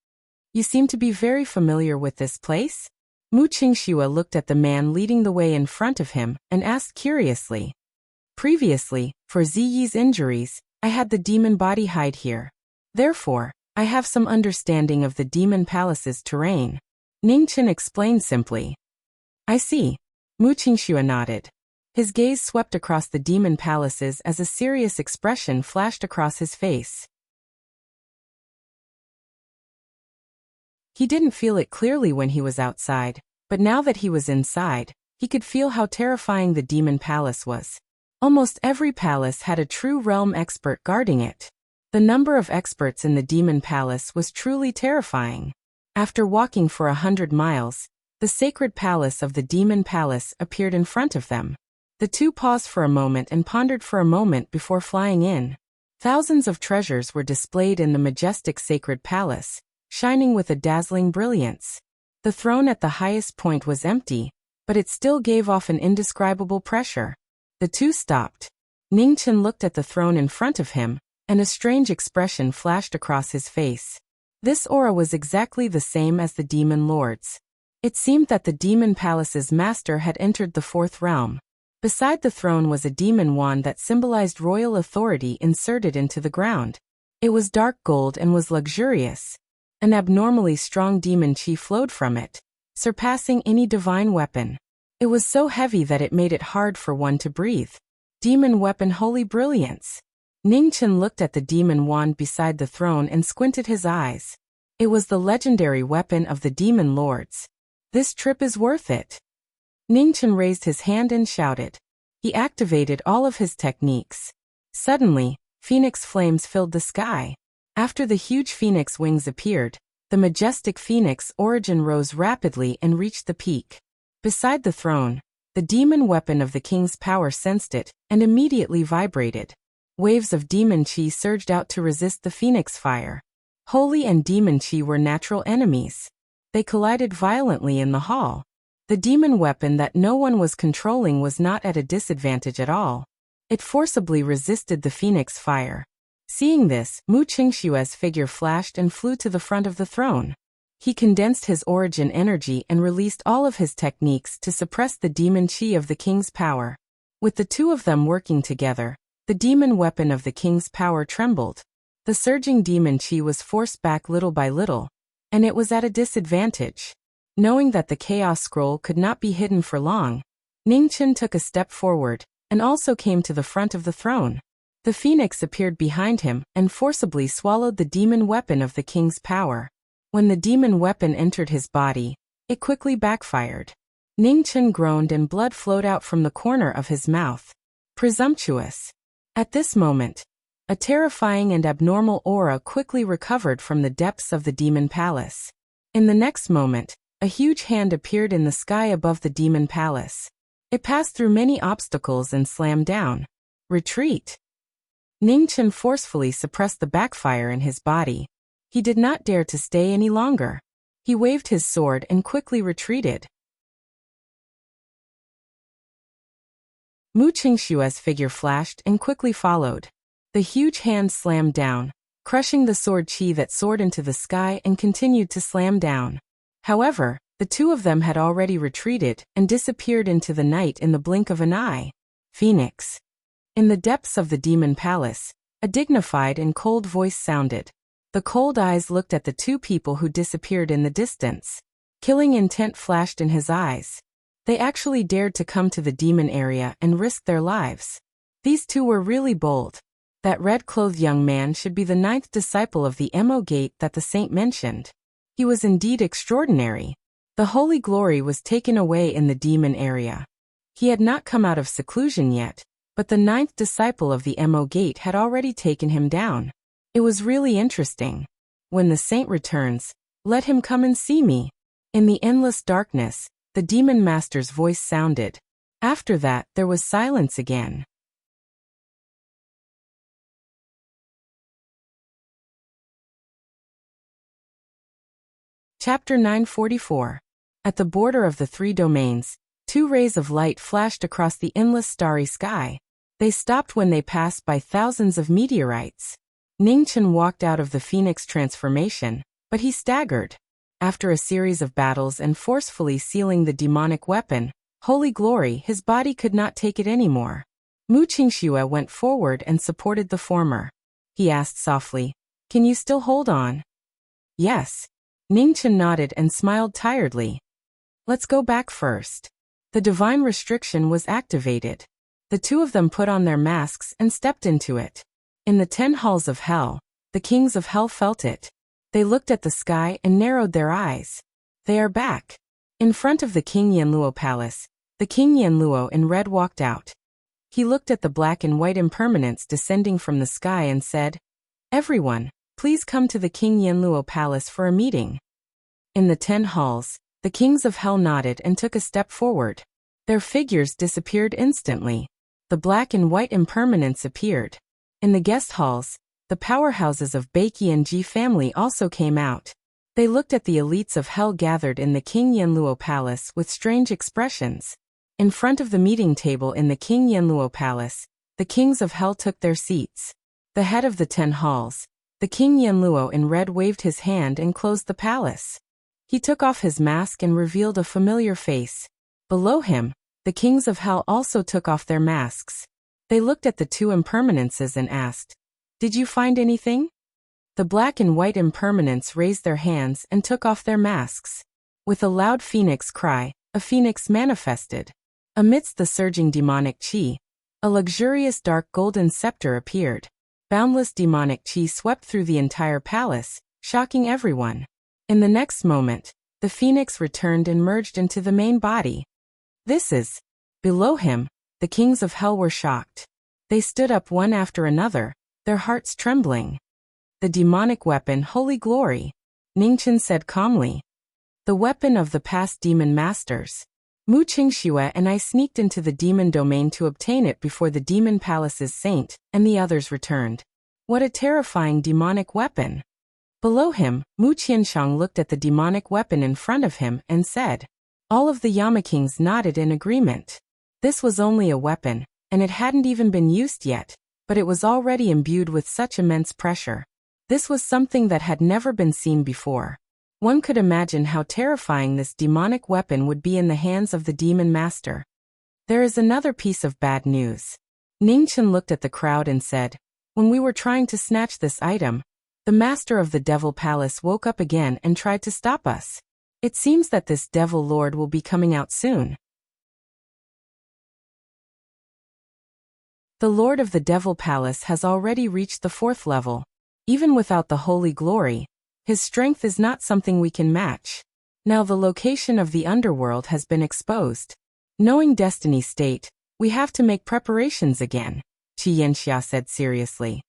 You seem to be very familiar with this place? Mu Qingxue looked at the man leading the way in front of him and asked curiously. Previously, for Ziyi's injuries, I had the demon body hide here. Therefore, I have some understanding of the demon palace's terrain. Ningchen explained simply. I see. Mu Qingxue nodded. His gaze swept across the demon palaces as a serious expression flashed across his face. He didn't feel it clearly when he was outside, but now that he was inside, he could feel how terrifying the demon palace was. Almost every palace had a true realm expert guarding it. The number of experts in the demon palace was truly terrifying. After walking for 100 miles, the sacred palace of the demon palace appeared in front of them. The 2 paused for a moment and pondered for a moment before flying in. Thousands of treasures were displayed in the majestic sacred palace, shining with a dazzling brilliance. The throne at the highest point was empty, but it still gave off an indescribable pressure. The 2 stopped. Ningchen looked at the throne in front of him, and a strange expression flashed across his face. This aura was exactly the same as the demon lord's. It seemed that the demon palace's master had entered the 4th realm. Beside the throne was a demon wand that symbolized royal authority inserted into the ground. It was dark gold and was luxurious. An abnormally strong demon chi flowed from it, surpassing any divine weapon. It was so heavy that it made it hard for one to breathe. Demon weapon holy brilliance. Ningchen looked at the demon wand beside the throne and squinted his eyes. It was the legendary weapon of the demon lords. This trip is worth it. Ningchen raised his hand and shouted. He activated all of his techniques. Suddenly, phoenix flames filled the sky. After the huge phoenix wings appeared, the majestic phoenix origin rose rapidly and reached the peak. Beside the throne, the demon weapon of the king's power sensed it and immediately vibrated. Waves of demon chi surged out to resist the phoenix fire. Holy and demon chi were natural enemies. They collided violently in the hall. The demon weapon that no one was controlling was not at a disadvantage at all. It forcibly resisted the phoenix fire. Seeing this, Mu Qingshue's figure flashed and flew to the front of the throne. He condensed his origin energy and released all of his techniques to suppress the demon chi of the king's power. With the two of them working together, the demon weapon of the king's power trembled. The surging demon chi was forced back little by little, and it was at a disadvantage. Knowing that the chaos scroll could not be hidden for long, Ningchen took a step forward and also came to the front of the throne. The phoenix appeared behind him and forcibly swallowed the demon weapon of the king's power. When the demon weapon entered his body, it quickly backfired. Ningchen groaned and blood flowed out from the corner of his mouth. Presumptuous. At this moment, a terrifying and abnormal aura quickly recovered from the depths of the demon palace. In the next moment, a huge hand appeared in the sky above the demon palace. It passed through many obstacles and slammed down. Retreat. Ningchen forcefully suppressed the backfire in his body. He did not dare to stay any longer. He waved his sword and quickly retreated. Mu Qingshue's figure flashed and quickly followed. The huge hand slammed down, crushing the sword chi that soared into the sky and continued to slam down. However, the two of them had already retreated and disappeared into the night in the blink of an eye. Phoenix. In the depths of the demon palace, a dignified and cold voice sounded. The cold eyes looked at the two people who disappeared in the distance. Killing intent flashed in his eyes. They actually dared to come to the demon area and risk their lives. These two were really bold. That red-clothed young man should be the 9th disciple of the Mo Gate that the saint mentioned. He was indeed extraordinary. The holy glory was taken away in the demon area. He had not come out of seclusion yet, but the 9th disciple of the Mo Gate had already taken him down. It was really interesting. When the saint returns, let him come and see me. In the endless darkness, the demon master's voice sounded. After that, there was silence again. Chapter 944. At the border of the three domains, two rays of light flashed across the endless starry sky. They stopped when they passed by thousands of meteorites. Ningchen walked out of the phoenix transformation, but he staggered. After a series of battles and forcefully sealing the demonic weapon, holy glory, his body could not take it anymore. Mu Qingxue went forward and supported the former. He asked softly, "Can you still hold on?" "Yes." Ningchen nodded and smiled tiredly. "Let's go back first." The divine restriction was activated. The two of them put on their masks and stepped into it. In the 10 halls of hell, the kings of hell felt it. They looked at the sky and narrowed their eyes. They are back. In front of the King Yanluo Palace, the King Yanluo in red walked out. He looked at the black and white impermanence descending from the sky and said, "Everyone, please come to the King Yanluo Palace for a meeting." In the 10 halls, the kings of hell nodded and took a step forward. Their figures disappeared instantly. The black and white impermanence appeared. In the guest halls, the powerhouses of Beiki and Ji family also came out. They looked at the elites of hell gathered in the King Yanluo Palace with strange expressions. In front of the meeting table in the King Yanluo Palace, the kings of hell took their seats. The head of the 10 halls, the King Yanluo in red, waved his hand and closed the palace. He took off his mask and revealed a familiar face. Below him, the kings of hell also took off their masks. They looked at the two impermanences and asked, "Did you find anything?" The black and white impermanents raised their hands and took off their masks. With a loud phoenix cry, a phoenix manifested. Amidst the surging demonic chi, A luxurious dark golden scepter appeared. Boundless demonic chi swept through the entire palace, shocking everyone. In the next moment, the phoenix returned and merged into the main body. This is. Below him, the kings of hell were shocked. They stood up one after another, their hearts trembling. The demonic weapon, holy glory, Ningchen said calmly. The weapon of the past demon masters. Mu Qingxue and I sneaked into the demon domain to obtain it before the demon palace's saint and the others returned. What a terrifying demonic weapon! Below him, Mu Qianshang looked at the demonic weapon in front of him and said. All of the Yamakings nodded in agreement. This was only a weapon, and it hadn't even been used yet, but it was already imbued with such immense pressure. This was something that had never been seen before. One could imagine how terrifying this demonic weapon would be in the hands of the demon master. There is another piece of bad news. Ningchen looked at the crowd and said, when we were trying to snatch this item, the master of the Devil Palace woke up again and tried to stop us. It seems that this Devil Lord will be coming out soon. The Lord of the Devil Palace has already reached the 4th level. Even without the holy glory, his strength is not something we can match. Now the location of the underworld has been exposed. Knowing Destiny's state, we have to make preparations again, Qi Yanxia said seriously.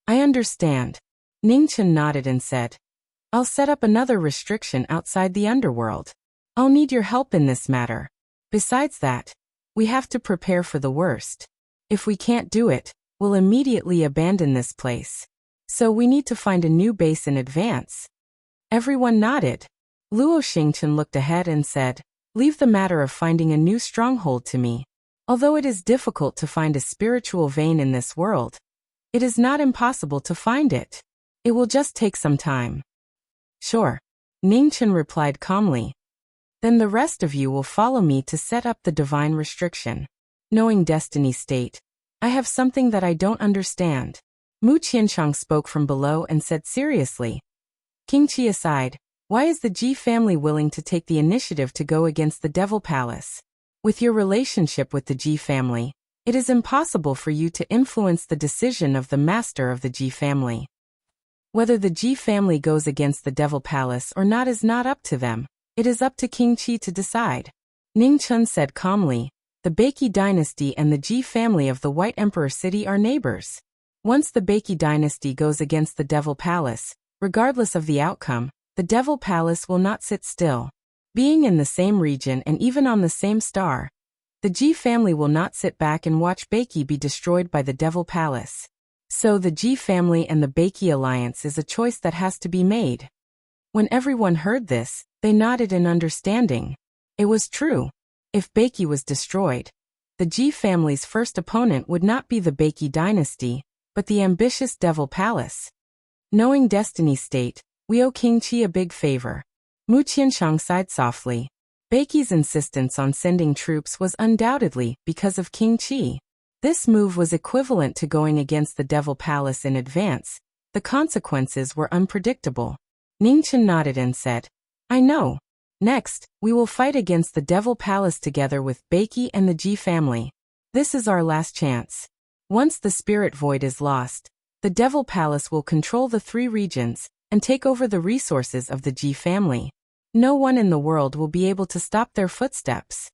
I understand. Ningchen nodded and said, I'll set up another restriction outside the underworld. I'll need your help in this matter. Besides that, we have to prepare for the worst. If we can't do it, we'll immediately abandon this place. So we need to find a new base in advance. Everyone nodded. Luo Xingchen looked ahead and said, leave the matter of finding a new stronghold to me. Although it is difficult to find a spiritual vein in this world, it is not impossible to find it. It will just take some time. Sure, Ningchen replied calmly. Then the rest of you will follow me to set up the divine restriction. Knowing Destiny's state, I have something that I don't understand. Mu Qianshang spoke from below and said seriously. King Qi aside, why is the Ji family willing to take the initiative to go against the Devil Palace? With your relationship with the Ji family, it is impossible for you to influence the decision of the master of the Ji family. Whether the Ji family goes against the Devil Palace or not is not up to them. It is up to King Qi to decide. Ning Chun said calmly, the Beiki dynasty and the Ji family of the White Emperor City are neighbors. Once the Beiki dynasty goes against the Devil Palace, regardless of the outcome, the Devil Palace will not sit still. Being in the same region and even on the same star, the Ji family will not sit back and watch Beiki be destroyed by the Devil Palace. So the Ji family and the Beiki alliance is a choice that has to be made. When everyone heard this, they nodded in understanding. It was true. If Beiki was destroyed, the Ji family's first opponent would not be the Beiki dynasty, but the ambitious Devil Palace. Knowing Destiny's state, we owe King Qi a big favor. Mu Qianshang sighed softly. Beiki's insistence on sending troops was undoubtedly because of King Qi. This move was equivalent to going against the Devil Palace in advance. The consequences were unpredictable. Ningchen nodded and said, I know. Next, we will fight against the Devil Palace together with Beiki and the Ji family. This is our last chance. Once the Spirit Void is lost, the Devil Palace will control the 3 regions and take over the resources of the Ji family. No one in the world will be able to stop their footsteps.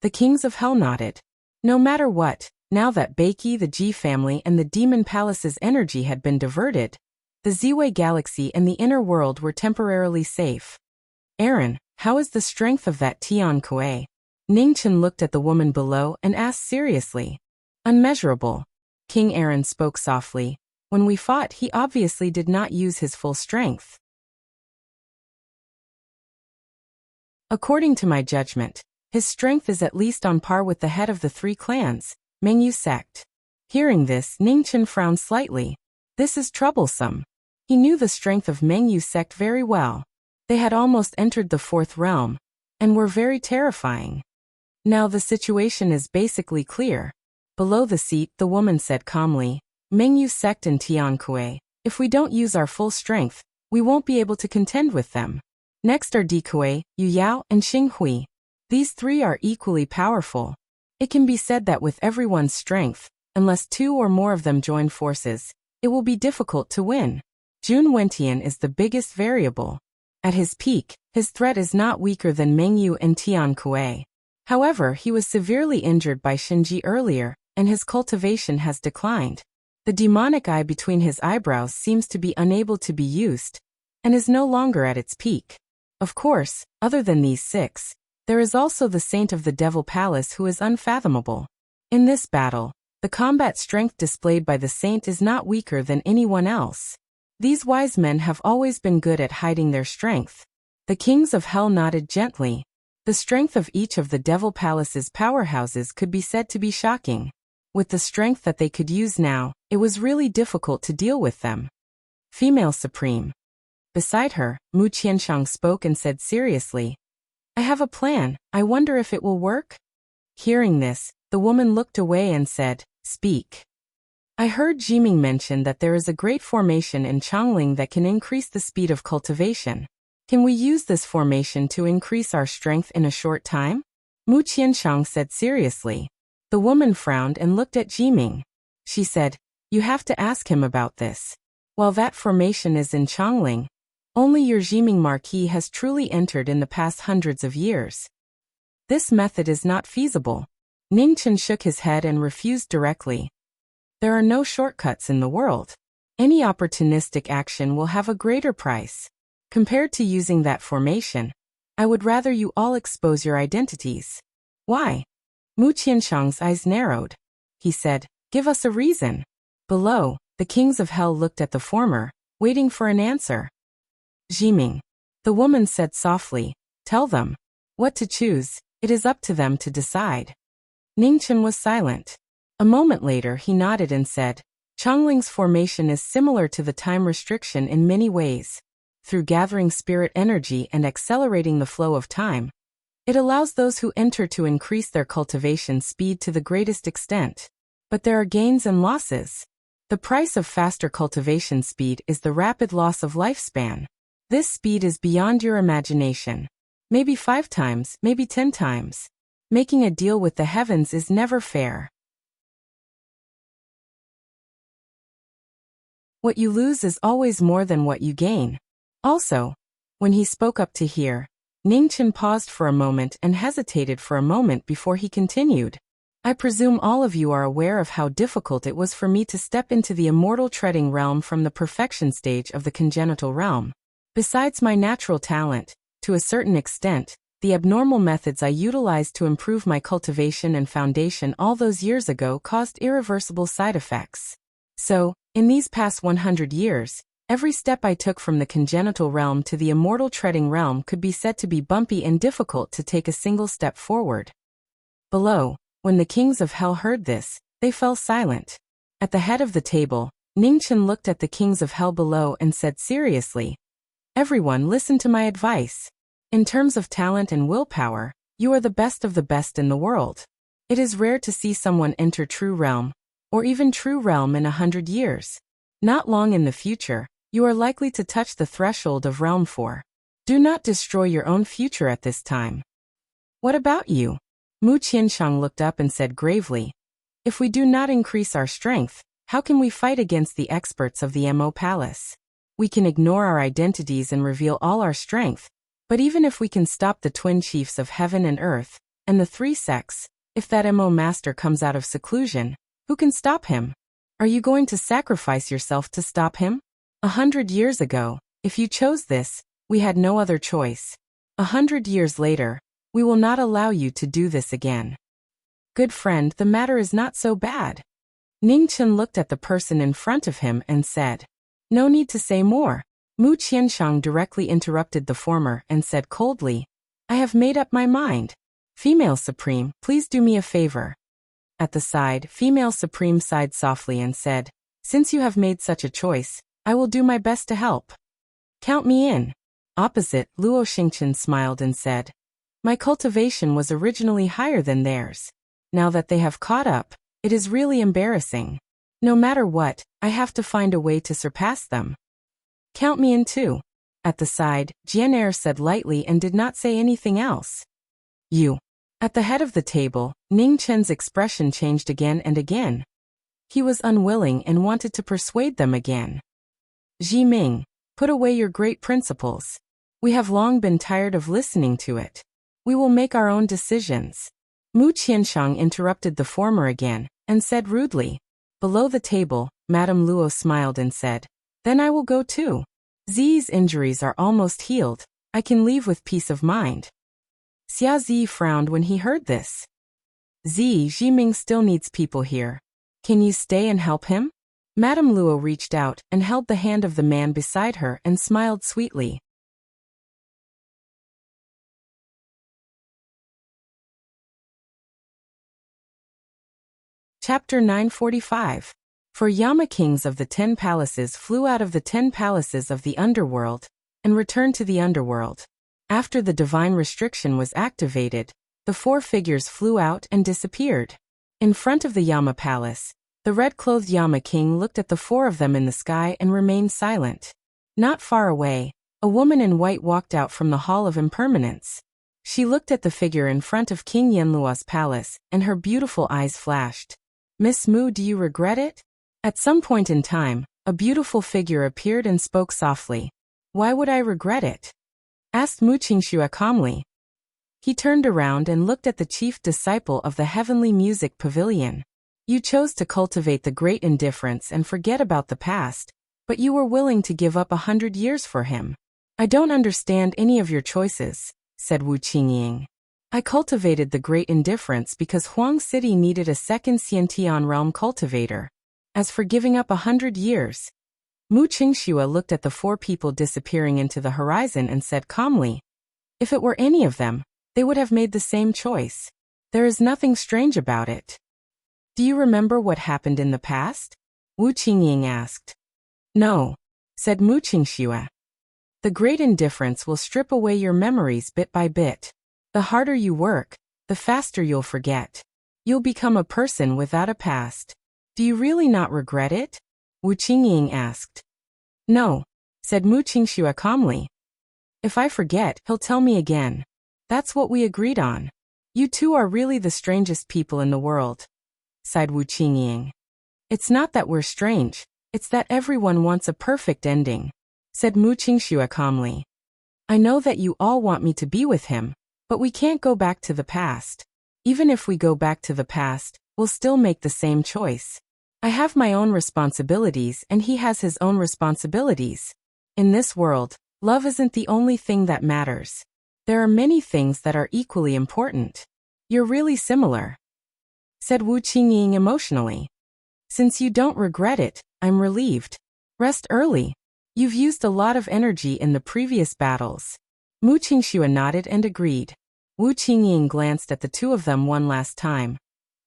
The kings of hell nodded. No matter what, now that Beiki, the Ji family, and the Demon Palace's energy had been diverted, the Ziwei Galaxy and the inner world were temporarily safe. Aaron, how is the strength of that Tian Kuei? Ningchen looked at the woman below and asked seriously. Unmeasurable. King Aaron spoke softly. When we fought, he obviously did not use his full strength. According to my judgment, his strength is at least on par with the head of the 3 clans, Mengyu sect. Hearing this, Ningchen frowned slightly. This is troublesome. He knew the strength of Mengyu sect very well. They had almost entered the 4th realm, and were very terrifying. Now the situation is basically clear. Below the seat, the woman said calmly, Mengyu sect and Tian Kuei, if we don't use our full strength, we won't be able to contend with them. Next are Di Kuei, Yu Yao, and Xing Hui. These 3 are equally powerful. It can be said that with everyone's strength, unless two or more of them join forces, it will be difficult to win. Jun Wentian is the biggest variable. At his peak, his threat is not weaker than Meng Yu and Tian Kuei. However, he was severely injured by Shinji earlier, and his cultivation has declined. The demonic eye between his eyebrows seems to be unable to be used, and is no longer at its peak. Of course, other than these six, there is also the Saint of the Devil Palace who is unfathomable. In this battle, the combat strength displayed by the Saint is not weaker than anyone else. These wise men have always been good at hiding their strength. The kings of hell nodded gently. The strength of each of the Devil Palace's powerhouses could be said to be shocking. With the strength that they could use now, it was really difficult to deal with them. Female Supreme. Beside her, Mu Qianshang spoke and said seriously, I have a plan, I wonder if it will work? Hearing this, the woman looked away and said, Speak. I heard Jiming mention that there is a great formation in Changling that can increase the speed of cultivation. Can we use this formation to increase our strength in a short time? Mu Qianshang said seriously. The woman frowned and looked at Jiming. She said, You have to ask him about this. While that formation is in Changling, only your Jiming Marquis has truly entered in the past hundreds of years. This method is not feasible. Ningchen shook his head and refused directly. There are no shortcuts in the world. Any opportunistic action will have a greater price. Compared to using that formation, I would rather you all expose your identities. Why? Mu Qianshang's eyes narrowed. He said, Give us a reason. Below, the kings of hell looked at the former, waiting for an answer. Jiming. The woman said softly, Tell them. What to choose, it is up to them to decide. Ningchen was silent. A moment later he nodded and said, Changling's formation is similar to the time restriction in many ways. Through gathering spirit energy and accelerating the flow of time, it allows those who enter to increase their cultivation speed to the greatest extent. But there are gains and losses. The price of faster cultivation speed is the rapid loss of lifespan. This speed is beyond your imagination. Maybe 5 times, maybe 10 times. Making a deal with the heavens is never fair. What you lose is always more than what you gain. Also, when he spoke up to hear, Ningchen paused for a moment and hesitated for a moment before he continued. I presume all of you are aware of how difficult it was for me to step into the immortal treading realm from the perfection stage of the congenital realm. Besides my natural talent, to a certain extent, the abnormal methods I utilized to improve my cultivation and foundation all those years ago caused irreversible side effects. So, in these past 100 years, every step I took from the congenital realm to the immortal treading realm could be said to be bumpy and difficult to take a single step forward. Below, when the kings of hell heard this, they fell silent. At the head of the table, Ningchen looked at the kings of hell below and said seriously, Everyone listen to my advice. In terms of talent and willpower, you are the best of the best in the world. It is rare to see someone enter true realm, or even true realm in 100 years. Not long in the future, you are likely to touch the threshold of realm 4. Do not destroy your own future at this time. What about you? Mu Qianshang looked up and said gravely, If we do not increase our strength, how can we fight against the experts of the MO Palace? We can ignore our identities and reveal all our strength, but even if we can stop the twin chiefs of heaven and earth, and the 3 sects, if that MO master comes out of seclusion, who can stop him? Are you going to sacrifice yourself to stop him? 100 years ago, if you chose this, we had no other choice. 100 years later, we will not allow you to do this again. Good friend, the matter is not so bad. Ningchen looked at the person in front of him and said, No need to say more. Mu Qianshang directly interrupted the former and said coldly, I have made up my mind. Female Supreme, please do me a favor. At the side, Female Supreme sighed softly and said, Since you have made such a choice, I will do my best to help. Count me in. Opposite, Luo Xingchen smiled and said, My cultivation was originally higher than theirs. Now that they have caught up, it is really embarrassing. No matter what, I have to find a way to surpass them. Count me in too. At the side, Jianair said lightly and did not say anything else. I At the head of the table, Ning Chen's expression changed again and again. He was unwilling and wanted to persuade them again. Ji Ming, put away your great principles. We have long been tired of listening to it. We will make our own decisions. Mu Qianshang interrupted the former again, and said rudely. Below the table, Madame Luo smiled and said, Then I will go too. Zi's injuries are almost healed. I can leave with peace of mind. Xia Zi frowned when he heard this. Ji Ming still needs people here. Can you stay and help him? Madame Luo reached out and held the hand of the man beside her and smiled sweetly. Chapter 945. For Yama kings of the 10 palaces flew out of the 10 palaces of the underworld and returned to the underworld. After the divine restriction was activated, the 4 figures flew out and disappeared. In front of the Yama palace, the red-clothed Yama king looked at the 4 of them in the sky and remained silent. Not far away, a woman in white walked out from the Hall of Impermanence. She looked at the figure in front of King Yanluo's palace, and her beautiful eyes flashed. Miss Mu, do you regret it? At some point in time, a beautiful figure appeared and spoke softly. Why would I regret it? Asked Mu Qingxue calmly. He turned around and looked at the chief disciple of the Heavenly Music Pavilion. You chose to cultivate the great indifference and forget about the past, but you were willing to give up 100 years for him. I don't understand any of your choices, said Wu Qingying. I cultivated the great indifference because Huang City needed a second Xiantian realm cultivator. As for giving up 100 years, Mu Qingxue looked at the 4 people disappearing into the horizon and said calmly, if it were any of them, they would have made the same choice. There is nothing strange about it. Do you remember what happened in the past? Wu Qingying asked. No, said Mu Qingxue. The great indifference will strip away your memories bit by bit. The harder you work, the faster you'll forget. You'll become a person without a past. Do you really not regret it? Wu Qingying asked. No, said Mu Qingxue calmly. If I forget, he'll tell me again. That's what we agreed on. You two are really the strangest people in the world, sighed Wu Qingying. It's not that we're strange, it's that everyone wants a perfect ending, said Mu Qingxue calmly. I know that you all want me to be with him, but we can't go back to the past. Even if we go back to the past, we'll still make the same choice. I have my own responsibilities and he has his own responsibilities. In this world, love isn't the only thing that matters. There are many things that are equally important. You're really similar, said Wu Qingying emotionally. Since you don't regret it, I'm relieved. Rest early. You've used a lot of energy in the previous battles. Mu Qingxue nodded and agreed. Wu Qingying glanced at the 2 of them one last time.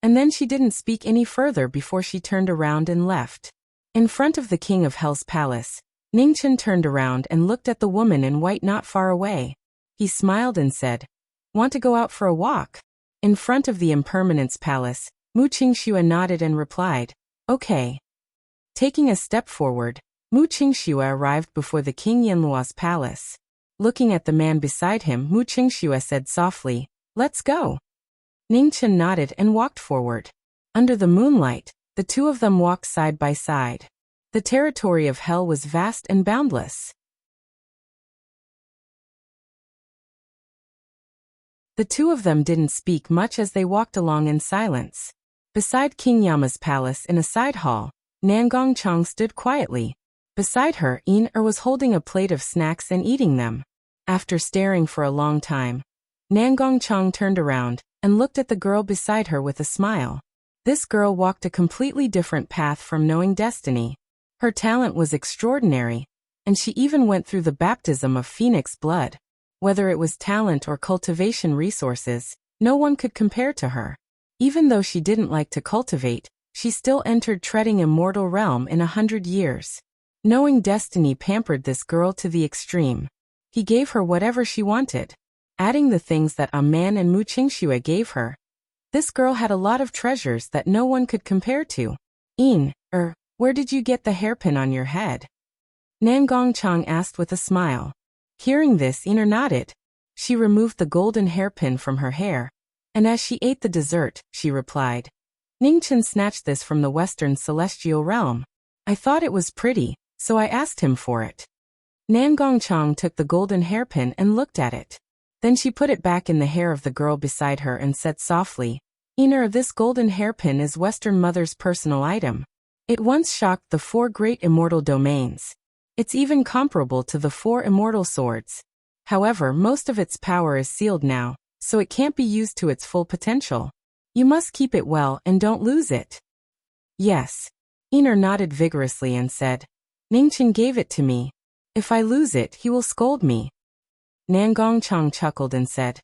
And then she didn't speak any further before she turned around and left. In front of the King of Hell's palace, Ningchen turned around and looked at the woman in white not far away. He smiled and said, Want to go out for a walk? In front of the Impermanence palace, Mu Qingxue nodded and replied, Okay. Taking a step forward, Mu Qingxue arrived before the King Yanluo's palace. Looking at the man beside him, Mu Qingxue said softly, Let's go. Ningchen nodded and walked forward. Under the moonlight, the 2 of them walked side by side. The territory of hell was vast and boundless. The 2 of them didn't speak much as they walked along in silence. Beside King Yama's palace in a side hall, Nangong Chang stood quietly. Beside her, Yin-er was holding a plate of snacks and eating them. After staring for a long time, Nangong Chang turned around and looked at the girl beside her with a smile. This girl walked a completely different path from knowing destiny. Her talent was extraordinary, and she even went through the baptism of phoenix blood. Whether it was talent or cultivation resources, no one could compare to her. Even though she didn't like to cultivate, she still entered treading immortal realm in 100 years. Knowing destiny pampered this girl to the extreme. He gave her whatever she wanted. Adding the things that a man and Mu Qingxue gave her, this girl had a lot of treasures that no one could compare to. Yin-er, where did you get the hairpin on your head? Nangong Chang asked with a smile. Hearing this, Yin-er nodded. She removed the golden hairpin from her hair And as she ate the dessert, she replied, Ningchen snatched this from the western celestial realm. I thought it was pretty, so I asked him for it. Nangongchang took the golden hairpin and looked at it. Then she put it back in the hair of the girl beside her and said softly, Iner, this golden hairpin is Western Mother's personal item. It once shocked the 4 great immortal domains. It's even comparable to the 4 immortal swords. However, most of its power is sealed now, so it can't be used to its full potential. You must keep it well and don't lose it. Yes. Iner nodded vigorously and said, Ningchen gave it to me. If I lose it, he will scold me. Nangongchang chuckled and said,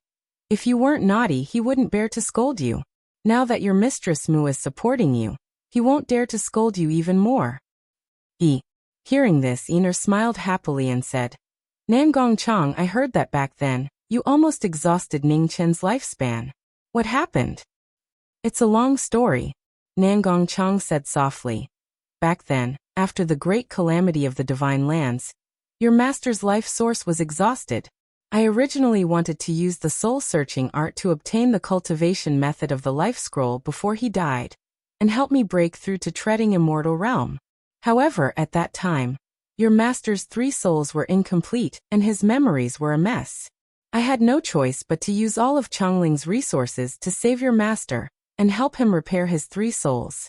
If you weren't naughty, he wouldn't bear to scold you. Now that your mistress Mu is supporting you, he won't dare to scold you even more. Hearing this, Iner smiled happily and said, Nangongchang, I heard that back then, you almost exhausted Ningchen's lifespan. What happened? It's a long story, Nangongchang said softly. Back then, after the great calamity of the Divine Lands, your master's life source was exhausted. I originally wanted to use the soul-searching art to obtain the cultivation method of the life scroll before he died, and help me break through to treading immortal realm. However, at that time, your master's 3 souls were incomplete and his memories were a mess. I had no choice but to use all of Changling's resources to save your master and help him repair his 3 souls.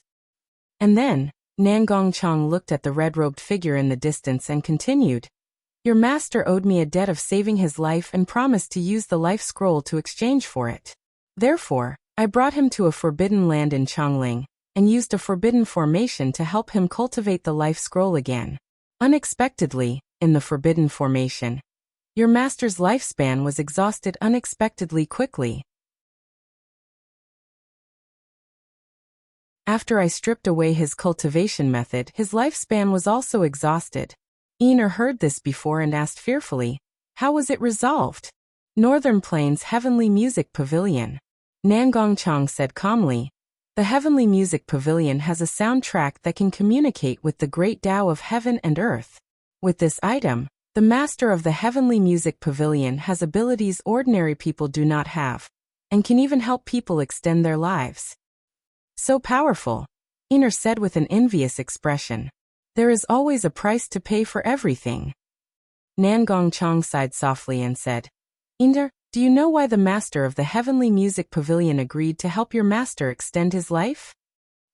And then, Nangongchang looked at the red-robed figure in the distance and continued, Your master owed me a debt of saving his life and promised to use the life scroll to exchange for it. Therefore, I brought him to a forbidden land in Changling, and used a forbidden formation to help him cultivate the life scroll again. Unexpectedly, in the forbidden formation, your master's lifespan was exhausted unexpectedly quickly. After I stripped away his cultivation method, his lifespan was also exhausted. Iner heard this before and asked fearfully, How was it resolved? Northern Plains Heavenly Music Pavilion. Nangongchang said calmly, The Heavenly Music Pavilion has a soundtrack that can communicate with the great Tao of heaven and earth. With this item, the master of the Heavenly Music Pavilion has abilities ordinary people do not have, and can even help people extend their lives. So powerful, Iner said with an envious expression. There is always a price to pay for everything. Nangongchang sighed softly and said, Iner, do you know why the master of the Heavenly Music Pavilion agreed to help your master extend his life?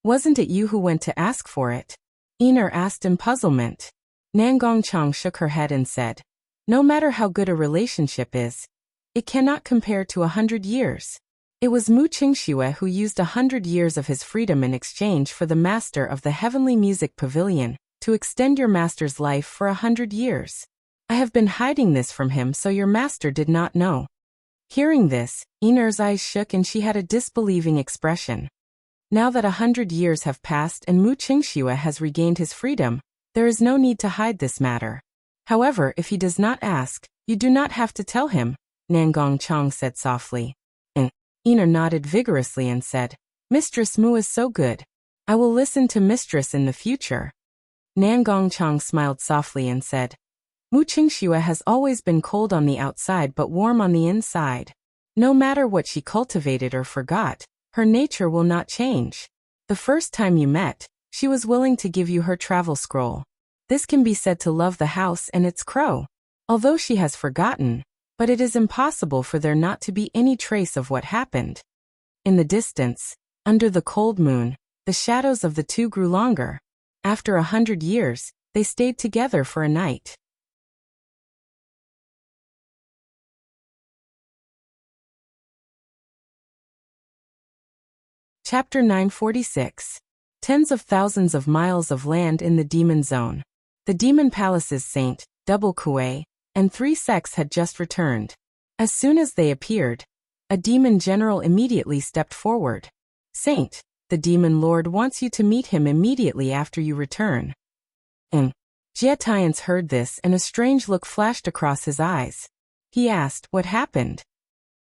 Wasn't it you who went to ask for it? Iner asked in puzzlement. Nangongchang shook her head and said, No matter how good a relationship is, it cannot compare to 100 years. It was Mu Qingxue who used 100 years of his freedom in exchange for the master of the Heavenly Music Pavilion to extend your master's life for 100 years. I have been hiding this from him so your master did not know. Hearing this, Iner's eyes shook and she had a disbelieving expression. Now that 100 years have passed and Mu Qingxue has regained his freedom, there is no need to hide this matter. However, if he does not ask, you do not have to tell him, Nangongchang said softly. Iner nodded vigorously and said, Mistress Mu is so good. I will listen to Mistress in the future. Nangongchang smiled softly and said, Mu Qingxue has always been cold on the outside but warm on the inside. No matter what she cultivated or forgot, her nature will not change. The first time you met, she was willing to give you her travel scroll. This can be said to love the house and its crow. Although she has forgotten, but it is impossible for there not to be any trace of what happened. In the distance, under the cold moon, the shadows of the two grew longer. After 100 years, they stayed together for a night. Chapter 946. Tens of thousands of miles of land in the Demon Zone. The Demon Palace's Saint, Double Kuei, and 3 sects had just returned. As soon as they appeared, a demon general immediately stepped forward. Saint, the demon lord wants you to meet him immediately after you return. Jietians heard this and a strange look flashed across his eyes. He asked, What happened?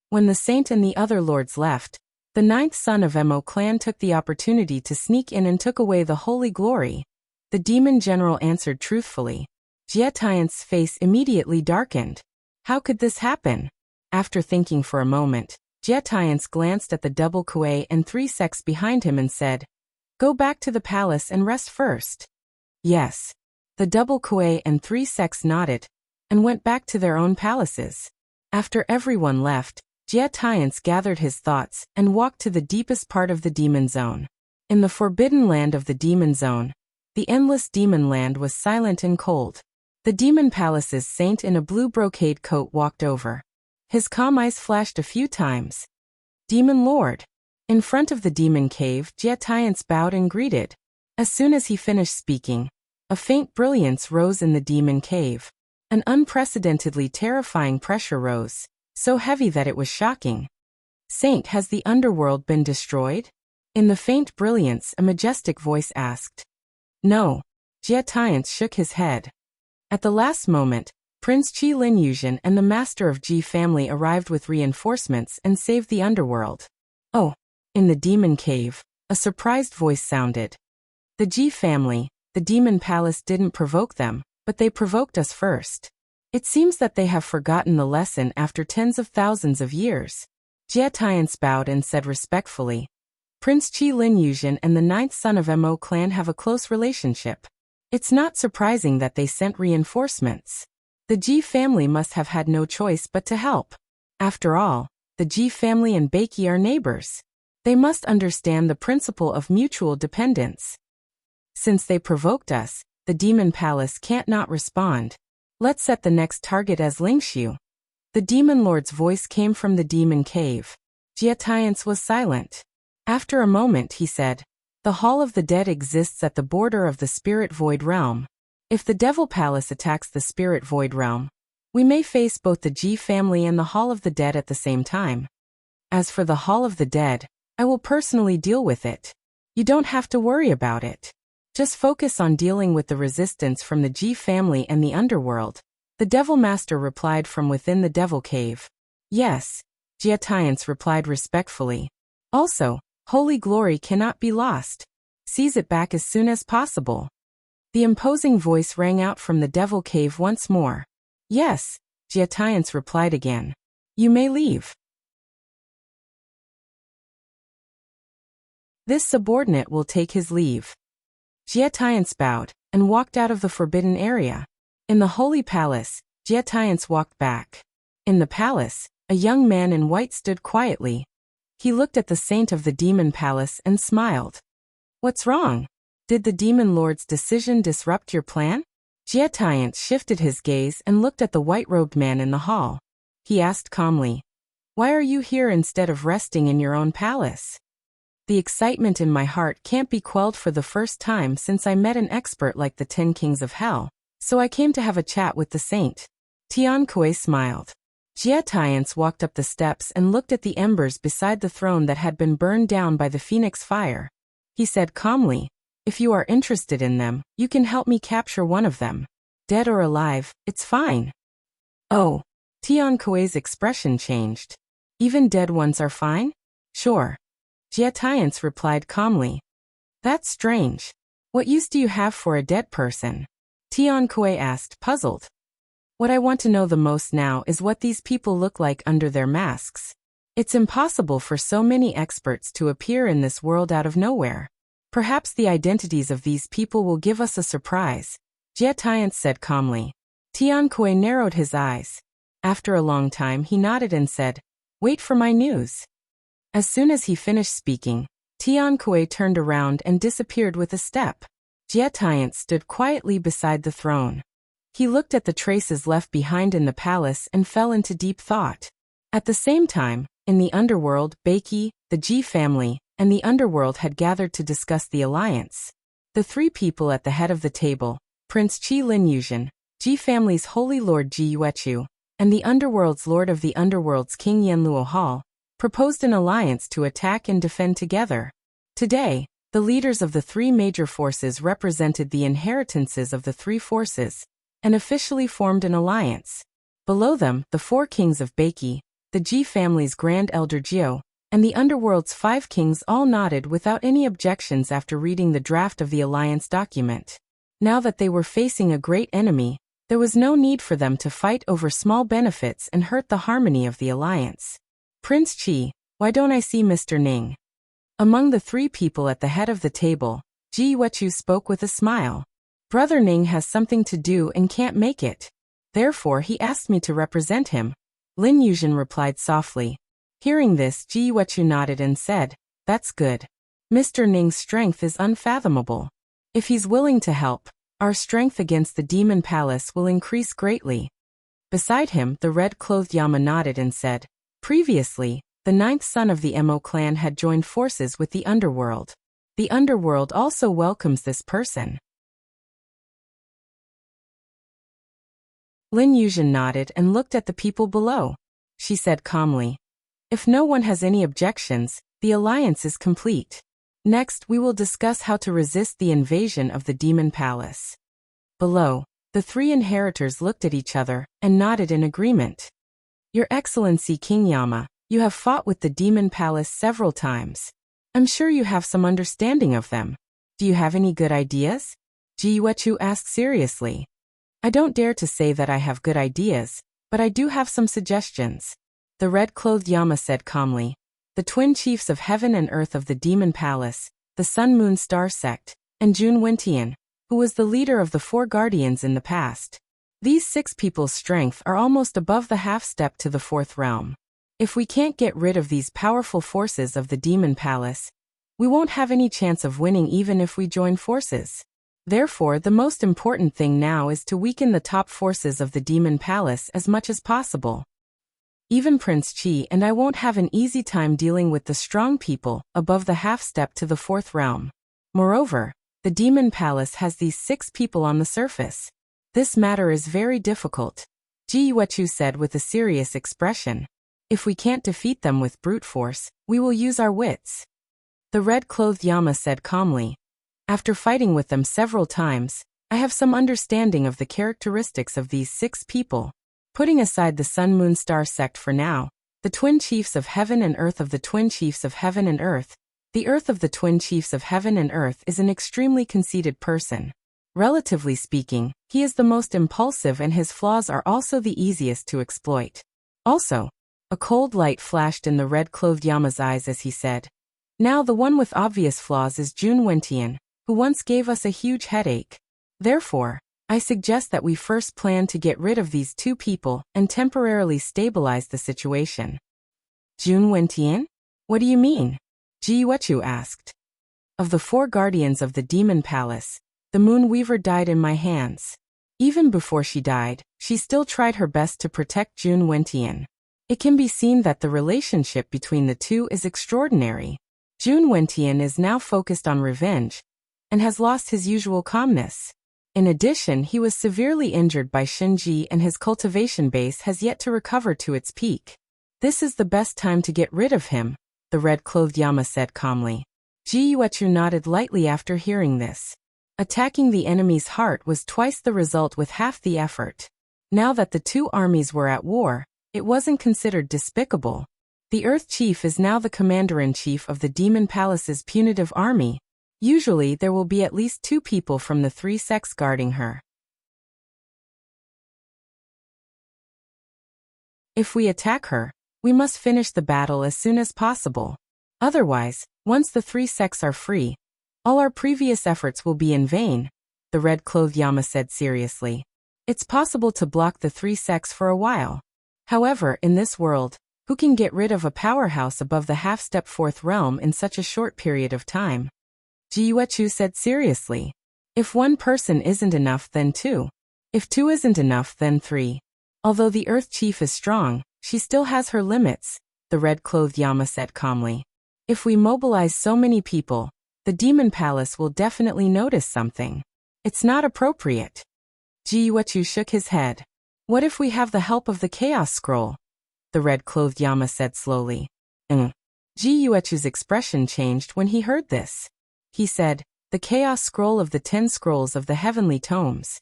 When the saint and the other lords left, the 9th son of Mo clan took the opportunity to sneak in and took away the holy glory. The demon general answered truthfully. Jietian's face immediately darkened. How could this happen? After thinking for a moment, Jietians glanced at the double Kuei and 3 sects behind him and said, "Go back to the palace and rest first." Yes. The double Kuei and 3 sects nodded and went back to their own palaces. After everyone left, Jietians gathered his thoughts and walked to the deepest part of the demon zone. In the forbidden land of the demon zone, the endless demon land was silent and cold. The demon palace's saint in a blue brocade coat walked over. His calm eyes flashed a few times. "Demon Lord." In front of the demon cave, Jietians bowed and greeted. As soon as he finished speaking, a faint brilliance rose in the demon cave. An unprecedentedly terrifying pressure rose, so heavy that it was shocking. "Saint, has the underworld been destroyed?" In the faint brilliance, a majestic voice asked. "No." Jietians shook his head. At the last moment, Prince Qi Linyushan and the master of Ji family arrived with reinforcements and saved the underworld. "Oh." In the demon cave, a surprised voice sounded. "The Ji family, the demon palace didn't provoke them, but they provoked us first. It seems that they have forgotten the lesson after tens of thousands of years." Jietians bowed and said respectfully, "Prince Qi Linyushan and the 9th son of Mo clan have a close relationship. It's not surprising that they sent reinforcements. The Ji family must have had no choice but to help. After all, the Ji family and Beiki are neighbors. They must understand the principle of mutual dependence. Since they provoked us, the demon palace can't not respond. Let's set the next target as Lingshu." The demon lord's voice came from the demon cave. Jietians was silent. After a moment he said, "The Hall of the Dead exists at the border of the Spirit Void Realm. If the Devil Palace attacks the Spirit Void Realm, we may face both the Ji family and the Hall of the Dead at the same time. As for the Hall of the Dead, I will personally deal with it. You don't have to worry about it. Just focus on dealing with the resistance from the Ji family and the underworld." The Devil Master replied from within the Devil Cave. "Yes." Jietians replied respectfully. "Also, holy glory cannot be lost. Seize it back as soon as possible." The imposing voice rang out from the Devil Cave once more. "Yes." Jietians replied again. "You may leave." This subordinate will take his leave. Jietians bowed and walked out of the forbidden area. In the holy palace, Jietians walked back. In the palace, a young man in white stood quietly. He looked at the saint of the demon palace and smiled. "What's wrong? Did the demon lord's decision disrupt your plan?" Jietians shifted his gaze and looked at the white-robed man in the hall. He asked calmly, "Why are you here instead of resting in your own palace?" "The excitement in my heart can't be quelled for the first time since I met an expert like the 10 Kings of Hell, so I came to have a chat with the saint." Tian Kuei smiled. Jietians walked up the steps and looked at the embers beside the throne that had been burned down by the phoenix fire. He said calmly, "If you are interested in them, you can help me capture one of them. Dead or alive, it's fine." "Oh." Tian Kuei's expression changed. "Even dead ones are fine?" "Sure." Jietians replied calmly. "That's strange. What use do you have for a dead person?" Tian Kuei asked, puzzled. "What I want to know the most now is what these people look like under their masks. It's impossible for so many experts to appear in this world out of nowhere. Perhaps the identities of these people will give us a surprise," Jietians said calmly. Tian Kuei narrowed his eyes. After a long time he nodded and said, "Wait for my news." As soon as he finished speaking, Tian Kuei turned around and disappeared with a step. Jietians stood quietly beside the throne. He looked at the traces left behind in the palace and fell into deep thought. At the same time, in the underworld, Beiki, the Ji family, and the underworld had gathered to discuss the alliance. The 3 people at the head of the table, Prince Qi Linyushan, Ji family's holy lord Ji Yuechu, and the underworld's lord of the underworld's King Yanluo Hall, proposed an alliance to attack and defend together. Today, the leaders of the 3 major forces represented the inheritances of the 3 forces, and officially formed an alliance. Below them, the 4 kings of Beiki, the Ji family's Grand Elder Jiao, and the underworld's 5 kings all nodded without any objections after reading the draft of the alliance document. Now that they were facing a great enemy, there was no need for them to fight over small benefits and hurt the harmony of the alliance. Prince Chi, why don't I see Mr. Ning? Among the three people at the head of the table, Ji Wechu spoke with a smile. Brother Ning has something to do and can't make it. Therefore he asked me to represent him. Lin Yuzhen replied softly. Hearing this, Ji Wechu nodded and said, that's good. Mr. Ning's strength is unfathomable. If he's willing to help, our strength against the demon palace will increase greatly. Beside him, the red-clothed Yama nodded and said, previously, the ninth son of the Mo clan had joined forces with the underworld. The underworld also welcomes this person. Lin Yuzhen nodded and looked at the people below. She said calmly, if no one has any objections, the alliance is complete. Next, we will discuss how to resist the invasion of the demon palace. Below, the three inheritors looked at each other and nodded in agreement. Your Excellency King Yama, you have fought with the demon palace several times. I'm sure you have some understanding of them. Do you have any good ideas? Ji Wechu asked seriously. I don't dare to say that I have good ideas, but I do have some suggestions. The red-clothed Yama said calmly. The twin chiefs of heaven and earth of the demon palace, the Sun Moon Star sect, and Jun Wentian, who was the leader of the four guardians in the past. These 6 people's strength are almost above the half-step to the 4th realm. If we can't get rid of these powerful forces of the demon palace, we won't have any chance of winning even if we join forces. Therefore, the most important thing now is to weaken the top forces of the demon palace as much as possible. Even Prince Chi and I won't have an easy time dealing with the strong people above the half-step to the 4th realm. Moreover, the demon palace has these 6 people on the surface. This matter is very difficult, Ji Wechu said with a serious expression. If we can't defeat them with brute force, we will use our wits. The red-clothed Yama said calmly. After fighting with them several times, I have some understanding of the characteristics of these 6 people. Putting aside the Sun Moon Star sect for now, the twin chiefs of heaven and earth of the twin chiefs of heaven and earth, the earth of the twin chiefs of heaven and earth is an extremely conceited person. Relatively speaking, he is the most impulsive and his flaws are also the easiest to exploit. Also, a cold light flashed in the red-clothed Yama's eyes as he said, now the one with obvious flaws is Jun Wentian, who once gave us a huge headache. Therefore, I suggest that we first plan to get rid of these 2 people and temporarily stabilize the situation. Jun Wentian? What do you mean? Ji Wechu asked. Of the 4 guardians of the demon palace, the Moon Weaver died in my hands. Even before she died, she still tried her best to protect Jun Wentian. It can be seen that the relationship between the 2 is extraordinary. Jun Wentian is now focused on revenge and has lost his usual calmness. In addition, he was severely injured by Shinji and his cultivation base has yet to recover to its peak. This is the best time to get rid of him, the red-clothed Yama said calmly. Ji Wechu nodded lightly after hearing this. Attacking the enemy's heart was twice the result with half the effort. Now that the 2 armies were at war, it wasn't considered despicable. The Earth Chief is now the commander-in-chief of the Demon Palace's punitive army. Usually there will be at least 2 people from the 3 sects guarding her. If we attack her, we must finish the battle as soon as possible. Otherwise, once the 3 sects are free, all our previous efforts will be in vain, the red-clothed Yama said seriously. It's possible to block the 3 sects for a while. However, in this world, who can get rid of a powerhouse above the half-step 4th realm in such a short period of time? Ji Wechu said seriously. If 1 person isn't enough, then 2. If 2 isn't enough, then 3. Although the Earth Chief is strong, she still has her limits, the red-clothed Yama said calmly. If we mobilize so many people, the Demon Palace will definitely notice something. It's not appropriate. Ji Wechu shook his head. What if we have the help of the Chaos Scroll? The red-clothed Yama said slowly. Ji Wechu's expression changed when he heard this. He said, the Chaos Scroll of the 10 Scrolls of the Heavenly Tomes.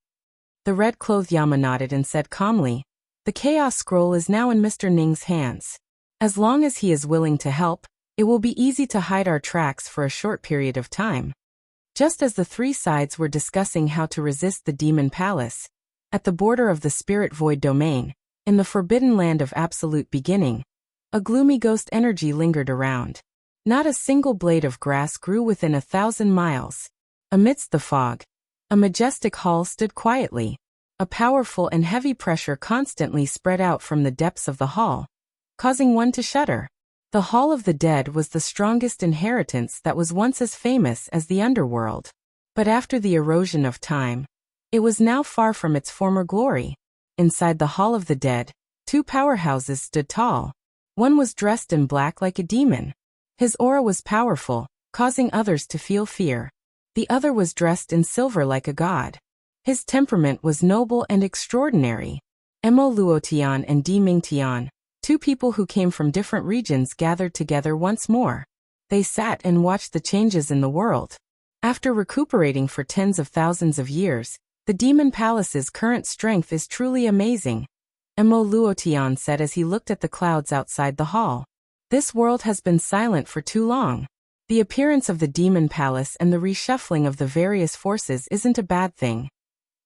The red-clothed Yama nodded and said calmly, the Chaos Scroll is now in Mr. Ning's hands. As long as he is willing to help, it will be easy to hide our tracks for a short period of time. Just as the 3 sides were discussing how to resist the Demon Palace, at the border of the Spirit Void Domain, in the Forbidden Land of Absolute Beginning, A gloomy ghost energy lingered around. Not a single blade of grass grew within 1,000 miles. Amidst the fog, a majestic hall stood quietly. A powerful and heavy pressure constantly spread out from the depths of the hall, causing one to shudder. The Hall of the Dead was the strongest inheritance that was once as famous as the underworld. But after the erosion of time, it was now far from its former glory. Inside the Hall of the Dead, two powerhouses stood tall. One was dressed in black like a demon. His aura was powerful, causing others to feel fear. The other was dressed in silver like a god. His temperament was noble and extraordinary. Mo Luotian and Di Mingtian, two people who came from different regions, gathered together once more. They sat and watched the changes in the world. After recuperating for tens of thousands of years, the Demon Palace's current strength is truly amazing, Mo Luotian said as he looked at the clouds outside the hall. This world has been silent for too long. The appearance of the Demon Palace and the reshuffling of the various forces isn't a bad thing.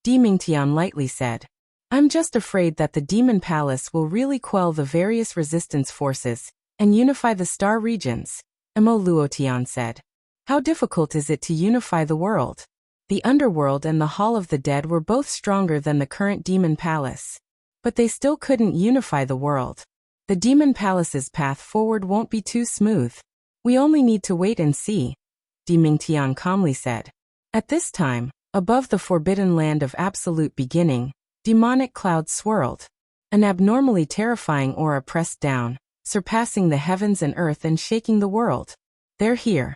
Di Mingtian lightly said. I'm just afraid that the Demon Palace will really quell the various resistance forces and unify the star regions, Mo Luotian said. How difficult is it to unify the world? The underworld and the Hall of the Dead were both stronger than the current Demon Palace. But they still couldn't unify the world. The Demon Palace's path forward won't be too smooth. We only need to wait and see, Di Mingtian calmly said. At this time, above the forbidden land of absolute beginning, demonic clouds swirled. An abnormally terrifying aura pressed down, surpassing the heavens and earth and shaking the world. They're here.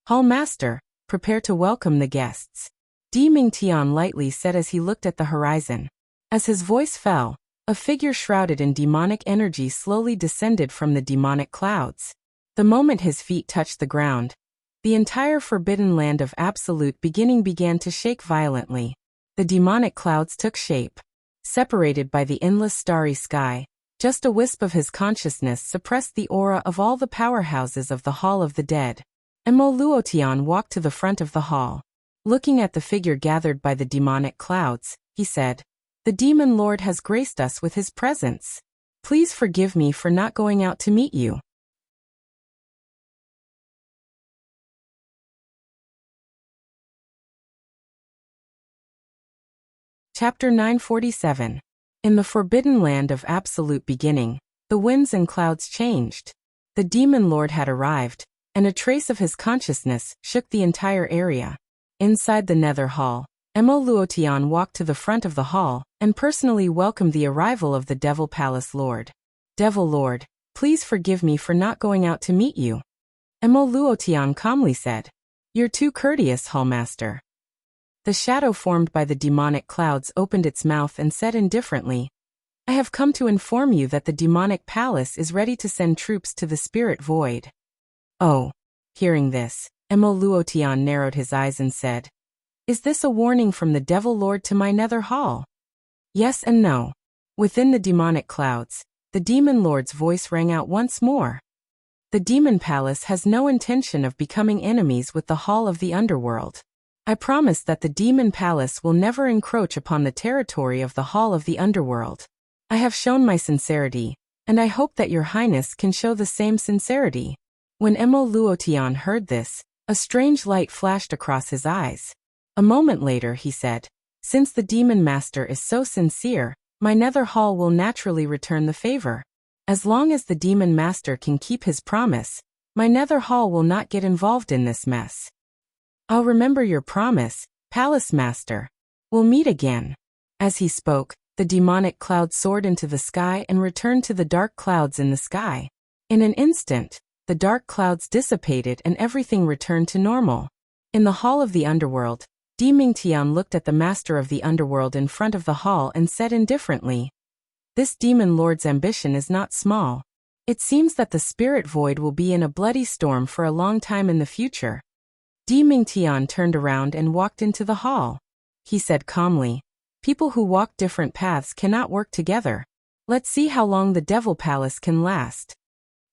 Hall Master, prepare to welcome the guests, Di Mingtian lightly said as he looked at the horizon. As his voice fell, a figure shrouded in demonic energy slowly descended from the demonic clouds. The moment his feet touched the ground, the entire forbidden land of absolute beginning began to shake violently. The demonic clouds took shape. Separated by the endless starry sky, just a wisp of his consciousness suppressed the aura of all the powerhouses of the Hall of the Dead. Mo Luotian walked to the front of the hall. Looking at the figure gathered by the demonic clouds, he said, The Demon Lord has graced us with his presence. Please forgive me for not going out to meet you. Chapter 947. In the forbidden land of absolute beginning, the winds and clouds changed. The Demon Lord had arrived, and a trace of his consciousness shook the entire area. Inside the Nether Hall, Mo Luotian walked to the front of the hall and personally welcomed the arrival of the Devil Palace Lord. Devil Lord, please forgive me for not going out to meet you, Mo Luotian calmly said. You're too courteous, Hallmaster. The shadow formed by the demonic clouds opened its mouth and said indifferently, I have come to inform you that the demonic palace is ready to send troops to the spirit void. Oh. Hearing this, Mo Luotian narrowed his eyes and said, Is this a warning from the Devil Lord to my Nether Hall? Yes and no. Within the demonic clouds, the Demon Lord's voice rang out once more. The Demon Palace has no intention of becoming enemies with the Hall of the Underworld. I promise that the Demon Palace will never encroach upon the territory of the Hall of the Underworld. I have shown my sincerity, and I hope that your Highness can show the same sincerity. When Mo Luotian heard this, a strange light flashed across his eyes. A moment later he said, Since the Demon Master is so sincere, my Nether Hall will naturally return the favor. As long as the Demon Master can keep his promise, my Nether Hall will not get involved in this mess. I'll remember your promise, Palace Master. We'll meet again. As he spoke, the demonic cloud soared into the sky and returned to the dark clouds in the sky. In an instant, the dark clouds dissipated and everything returned to normal. In the Hall of the Underworld, Di Mingtian looked at the Master of the Underworld in front of the hall and said indifferently, This Demon Lord's ambition is not small. It seems that the spirit void will be in a bloody storm for a long time in the future. Di Mingtian turned around and walked into the hall. He said calmly, People who walk different paths cannot work together. Let's see how long the Devil Palace can last.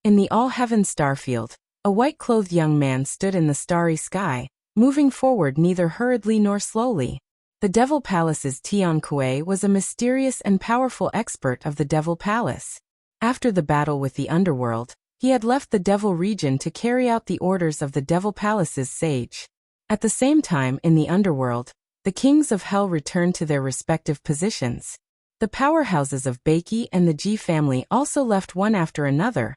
In the all-heaven starfield, a white-clothed young man stood in the starry sky, moving forward neither hurriedly nor slowly. The Devil Palace's Tian Kuei was a mysterious and powerful expert of the Devil Palace. After the battle with the underworld, he had left the Devil region to carry out the orders of the Devil Palace's sage. At the same time, in the underworld, the kings of hell returned to their respective positions. The powerhouses of Beiki and the Ji family also left one after another,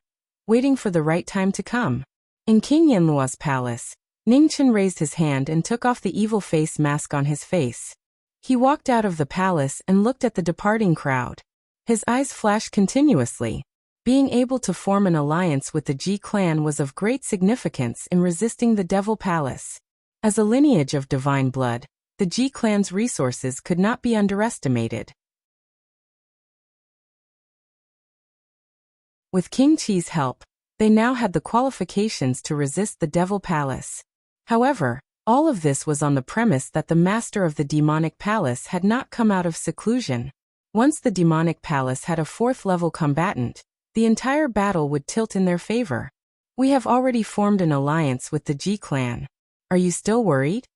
waiting for the right time to come. In King Yanluo's palace, Ningchen raised his hand and took off the evil face mask on his face. He walked out of the palace and looked at the departing crowd. His eyes flashed continuously. Being able to form an alliance with the Ji clan was of great significance in resisting the Devil Palace. As a lineage of divine blood, the Ji clan's resources could not be underestimated. With King Qi's help, they now had the qualifications to resist the Devil Palace. However, all of this was on the premise that the master of the demonic palace had not come out of seclusion. Once the demonic palace had a 4th-level combatant, the entire battle would tilt in their favor. We have already formed an alliance with the Ji clan. Are you still worried?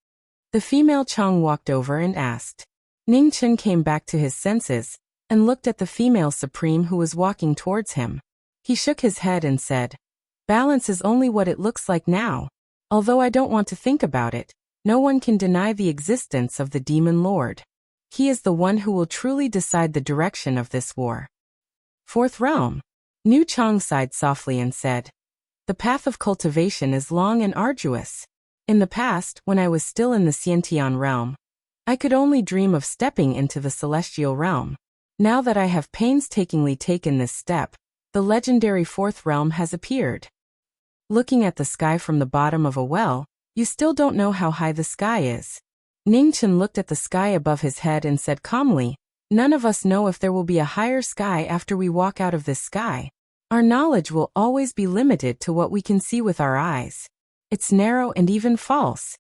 The female Chang walked over and asked. Ningchen came back to his senses and looked at the female supreme who was walking towards him. He shook his head and said, "Balance is only what it looks like now. Although I don't want to think about it, no one can deny the existence of the Demon Lord. He is the one who will truly decide the direction of this war." 4th realm. Nu Chang sighed softly and said, "The path of cultivation is long and arduous. In the past, when I was still in the Xiantian realm, I could only dream of stepping into the celestial realm. Now that I have painstakingly taken this step, the legendary 4th realm has appeared. Looking at the sky from the bottom of a well, you still don't know how high the sky is." Ningchen looked at the sky above his head and said calmly, "None of us know if there will be a higher sky after we walk out of this sky. Our knowledge will always be limited to what we can see with our eyes. It's narrow and even false."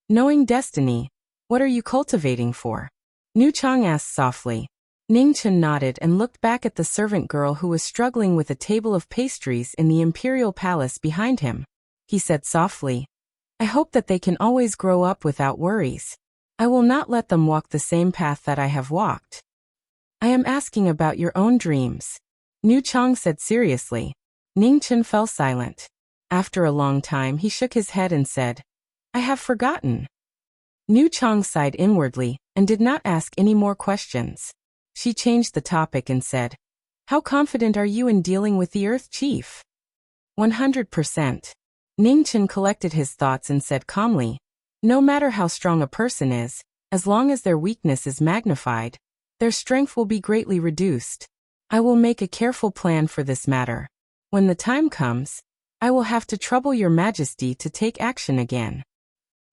Knowing destiny, what are you cultivating for? Nu Chang asked softly. Ningchen nodded and looked back at the servant girl who was struggling with a table of pastries in the imperial palace behind him. He said softly, "I hope that they can always grow up without worries. I will not let them walk the same path that I have walked." "I am asking about your own dreams," Nu Chang said seriously. Ningchen fell silent. After a long time he shook his head and said, "I have forgotten." Nu Chang sighed inwardly and did not ask any more questions. She changed the topic and said, "How confident are you in dealing with the Earth Chief?" 100%. Ningchen collected his thoughts and said calmly, "No matter how strong a person is, as long as their weakness is magnified, their strength will be greatly reduced. I will make a careful plan for this matter. When the time comes, I will have to trouble your majesty to take action again."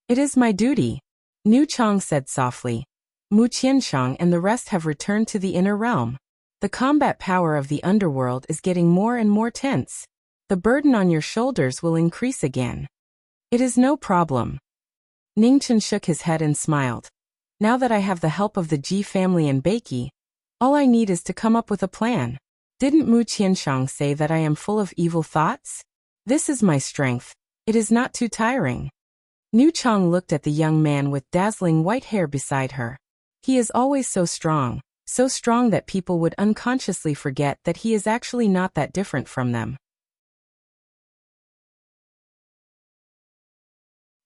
"It is my duty," Nu Chang said softly. Mu Qianshang and the rest have returned to the inner realm. The combat power of the underworld is getting more and more tense. The burden on your shoulders will increase again. "It is no problem." Ningchen shook his head and smiled. "Now that I have the help of the Ji family and Beiki, all I need is to come up with a plan. Didn't Mu Qianshang say that I am full of evil thoughts? This is my strength. It is not too tiring." Nu Chang looked at the young man with dazzling white hair beside her. He is always so strong that people would unconsciously forget that he is actually not that different from them.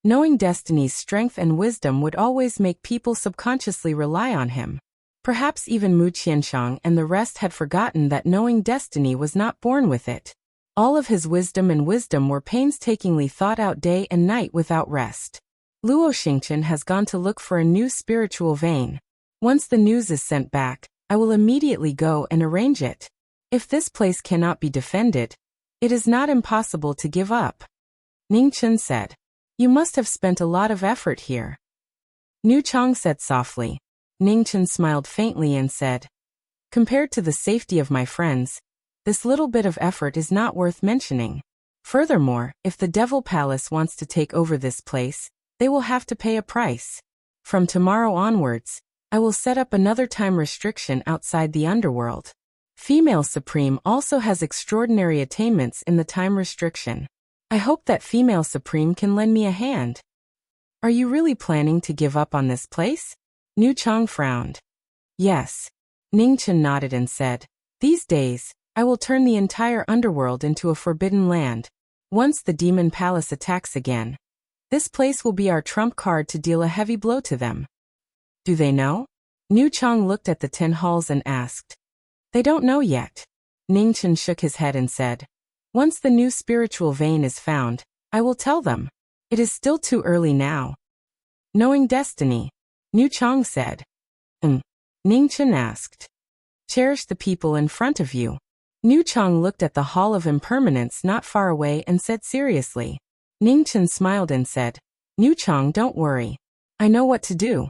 Knowing Destiny's strength and wisdom would always make people subconsciously rely on him. Perhaps even Mu Qianshang and the rest had forgotten that knowing Destiny was not born with it. All of his wisdom were painstakingly thought out day and night without rest. Luo Xingchen has gone to look for a new spiritual vein. Once the news is sent back, I will immediately go and arrange it. If this place cannot be defended, it is not impossible to give up." Ningchen said, "You must have spent a lot of effort here." Nu Chang said softly. Ningchen smiled faintly and said, "Compared to the safety of my friends, this little bit of effort is not worth mentioning. Furthermore, if the Devil Palace wants to take over this place, they will have to pay a price. From tomorrow onwards, I will set up another time restriction outside the underworld. Female Supreme also has extraordinary attainments in the time restriction. I hope that Female Supreme can lend me a hand." "Are you really planning to give up on this place?" Nu Chang frowned. Yes. Ning Chen nodded and said, these days, I will turn the entire underworld into a forbidden land. Once the demon palace attacks again, this place will be our trump card to deal a heavy blow to them. Do they know? Nu Chang looked at the 10 halls and asked. They don't know yet. Ning Chen shook his head and said, once the new spiritual vein is found, I will tell them. It is still too early now. Knowing destiny, Nu Chang said. Ning Chen asked. Cherish the people in front of you. Nu Chang looked at the Hall of Impermanence not far away and said seriously. Ning Chen smiled and said, Nu Chang, don't worry. I know what to do.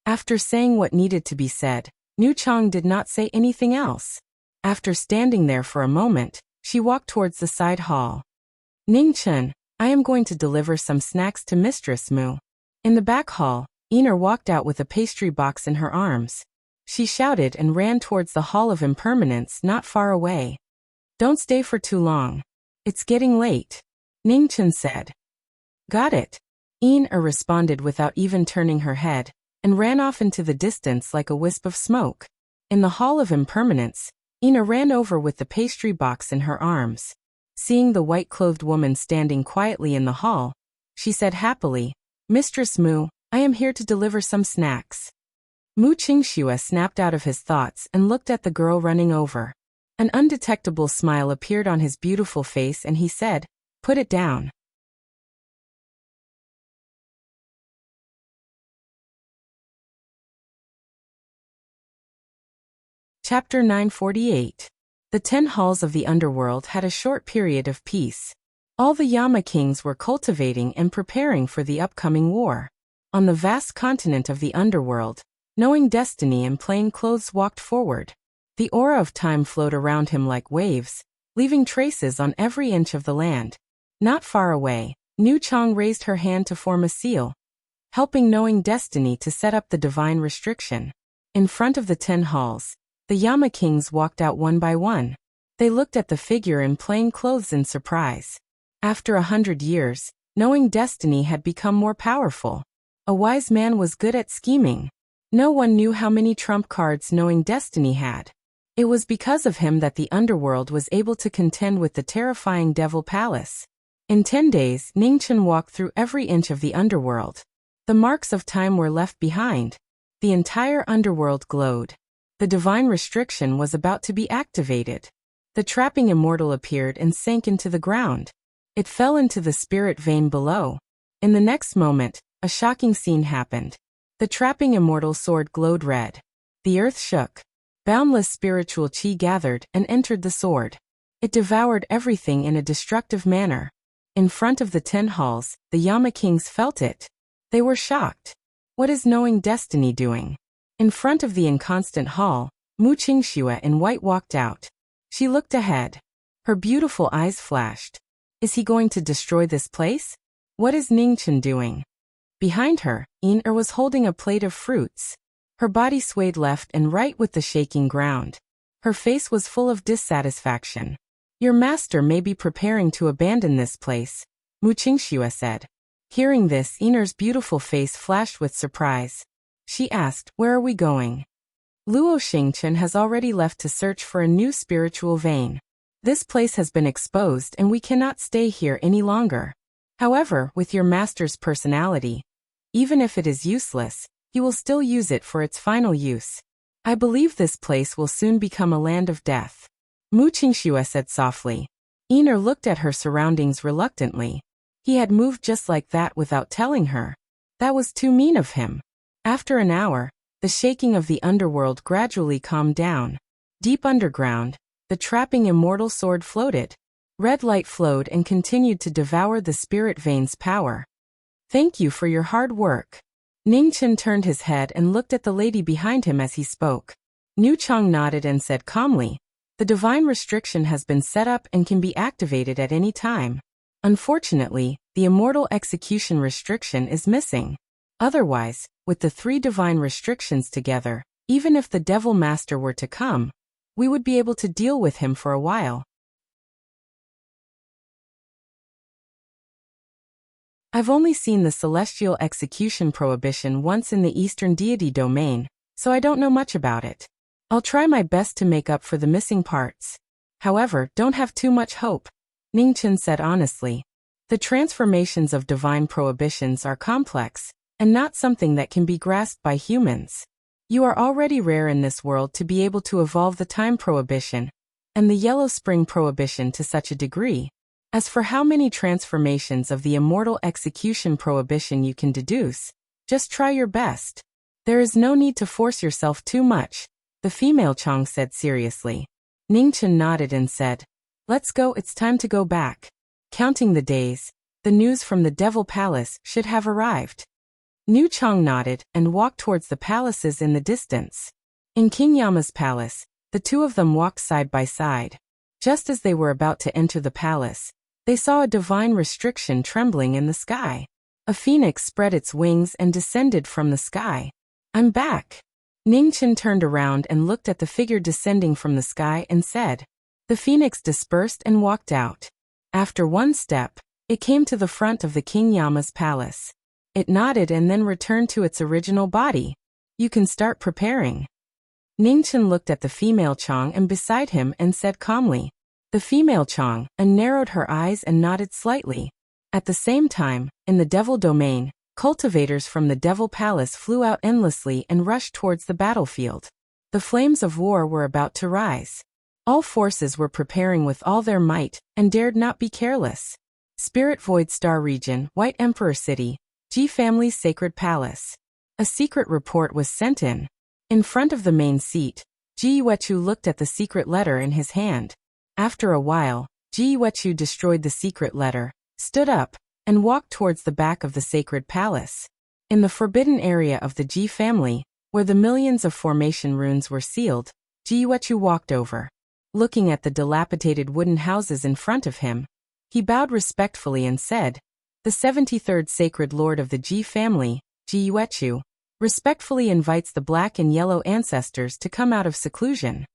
After saying what needed to be said, Nu Chang did not say anything else. After standing there for a moment, she walked towards the side hall. Ning Chen, I am going to deliver some snacks to Mistress Mu. In the back hall, Ener walked out with a pastry box in her arms. She shouted and ran towards the Hall of Impermanence not far away. Don't stay for too long. It's getting late. Ning Chen said. Got it. Ener responded without even turning her head, and ran off into the distance like a wisp of smoke. In the Hall of Impermanence, Ener ran over with the pastry box in her arms. Seeing the white-clothed woman standing quietly in the hall, she said happily, Mistress Mu, I am here to deliver some snacks. Mu Qingxue snapped out of his thoughts and looked at the girl running over. An undetectable smile appeared on his beautiful face and he said, put it down. Chapter 948. The 10 halls of the underworld had a short period of peace. All the Yama kings were cultivating and preparing for the upcoming war. On the vast continent of the underworld, knowing destiny in plain clothes walked forward. The aura of time flowed around him like waves, leaving traces on every inch of the land. Not far away, Nu Chang raised her hand to form a seal, helping knowing destiny to set up the divine restriction. In front of the 10 halls, the Yama kings walked out one by one. They looked at the figure in plain clothes in surprise. After 100 years, knowing destiny had become more powerful. A wise man was good at scheming. No one knew how many trump cards knowing destiny had. It was because of him that the underworld was able to contend with the terrifying Devil Palace. In 10 days, Ning Chen walked through every inch of the underworld. The marks of time were left behind. The entire underworld glowed. The divine restriction was about to be activated. The trapping immortal appeared and sank into the ground. It fell into the spirit vein below. In the next moment, a shocking scene happened. The trapping immortal sword glowed red. The earth shook. Boundless spiritual chi gathered and entered the sword. It devoured everything in a destructive manner. In front of the 10 halls, the Yama kings felt it. They were shocked. What is knowing destiny doing? In front of the inconstant hall, Mu Qingxue in white walked out. She looked ahead. Her beautiful eyes flashed. Is he going to destroy this place? What is Ning Chen doing? Behind her, Ener was holding a plate of fruits. Her body swayed left and right with the shaking ground. Her face was full of dissatisfaction. Your master may be preparing to abandon this place, Mu Qingxue said. Hearing this, Ener's beautiful face flashed with surprise. She asked, where are we going? Luo Xingchen has already left to search for a new spiritual vein. This place has been exposed and we cannot stay here any longer. However, with your master's personality, even if it is useless, he will still use it for its final use. I believe this place will soon become a land of death. Mu Qingxue said softly. Ener looked at her surroundings reluctantly. He had moved just like that without telling her. That was too mean of him. After an hour, the shaking of the underworld gradually calmed down. Deep underground, the trapping immortal sword floated. Red light flowed and continued to devour the spirit vein's power. Thank you for your hard work. Ning Chen turned his head and looked at the lady behind him as he spoke. Nu Chang nodded and said calmly, the divine restriction has been set up and can be activated at any time. Unfortunately, the immortal execution restriction is missing. Otherwise, with the 3 divine restrictions together, even if the Devil Master were to come, we would be able to deal with him for a while. I've only seen the celestial execution prohibition once in the Eastern deity domain, so I don't know much about it. I'll try my best to make up for the missing parts. However, don't have too much hope, Ningchen said honestly. The transformations of divine prohibitions are complex, and not something that can be grasped by humans. You are already rare in this world to be able to evolve the time prohibition, and the yellow spring prohibition to such a degree. As for how many transformations of the immortal execution prohibition you can deduce, just try your best. There is no need to force yourself too much, the female Chang said seriously. Ningchen nodded and said, let's go, it's time to go back. Counting the days, the news from the Devil Palace should have arrived. New Chang nodded and walked towards the palaces in the distance. In King Yama's palace, the two of them walked side by side. Just as they were about to enter the palace, they saw a divine restriction trembling in the sky. A phoenix spread its wings and descended from the sky. I'm back. Ningchen turned around and looked at the figure descending from the sky and said. The phoenix dispersed and walked out. After one step, it came to the front of the King Yama's palace. It nodded and then returned to its original body. You can start preparing. Ningchen looked at the female Chang and beside him and said calmly. The female Chang narrowed her eyes and nodded slightly. At the same time, in the Devil domain, cultivators from the Devil Palace flew out endlessly and rushed towards the battlefield. The flames of war were about to rise. All forces were preparing with all their might and dared not be careless. Spirit Void Star Region, White Emperor City, Ji Family's Sacred Palace. A secret report was sent in. In front of the main seat, Ji Yuechu looked at the secret letter in his hand. After a while, Ji Yuechu destroyed the secret letter, stood up, and walked towards the back of the sacred palace. In the forbidden area of the Ji family, where the millions of formation runes were sealed, Ji Yuechu walked over. Looking at the dilapidated wooden houses in front of him, he bowed respectfully and said, the 73rd Sacred Lord of the Ji family, Ji Yuechu, respectfully invites the black and yellow ancestors to come out of seclusion.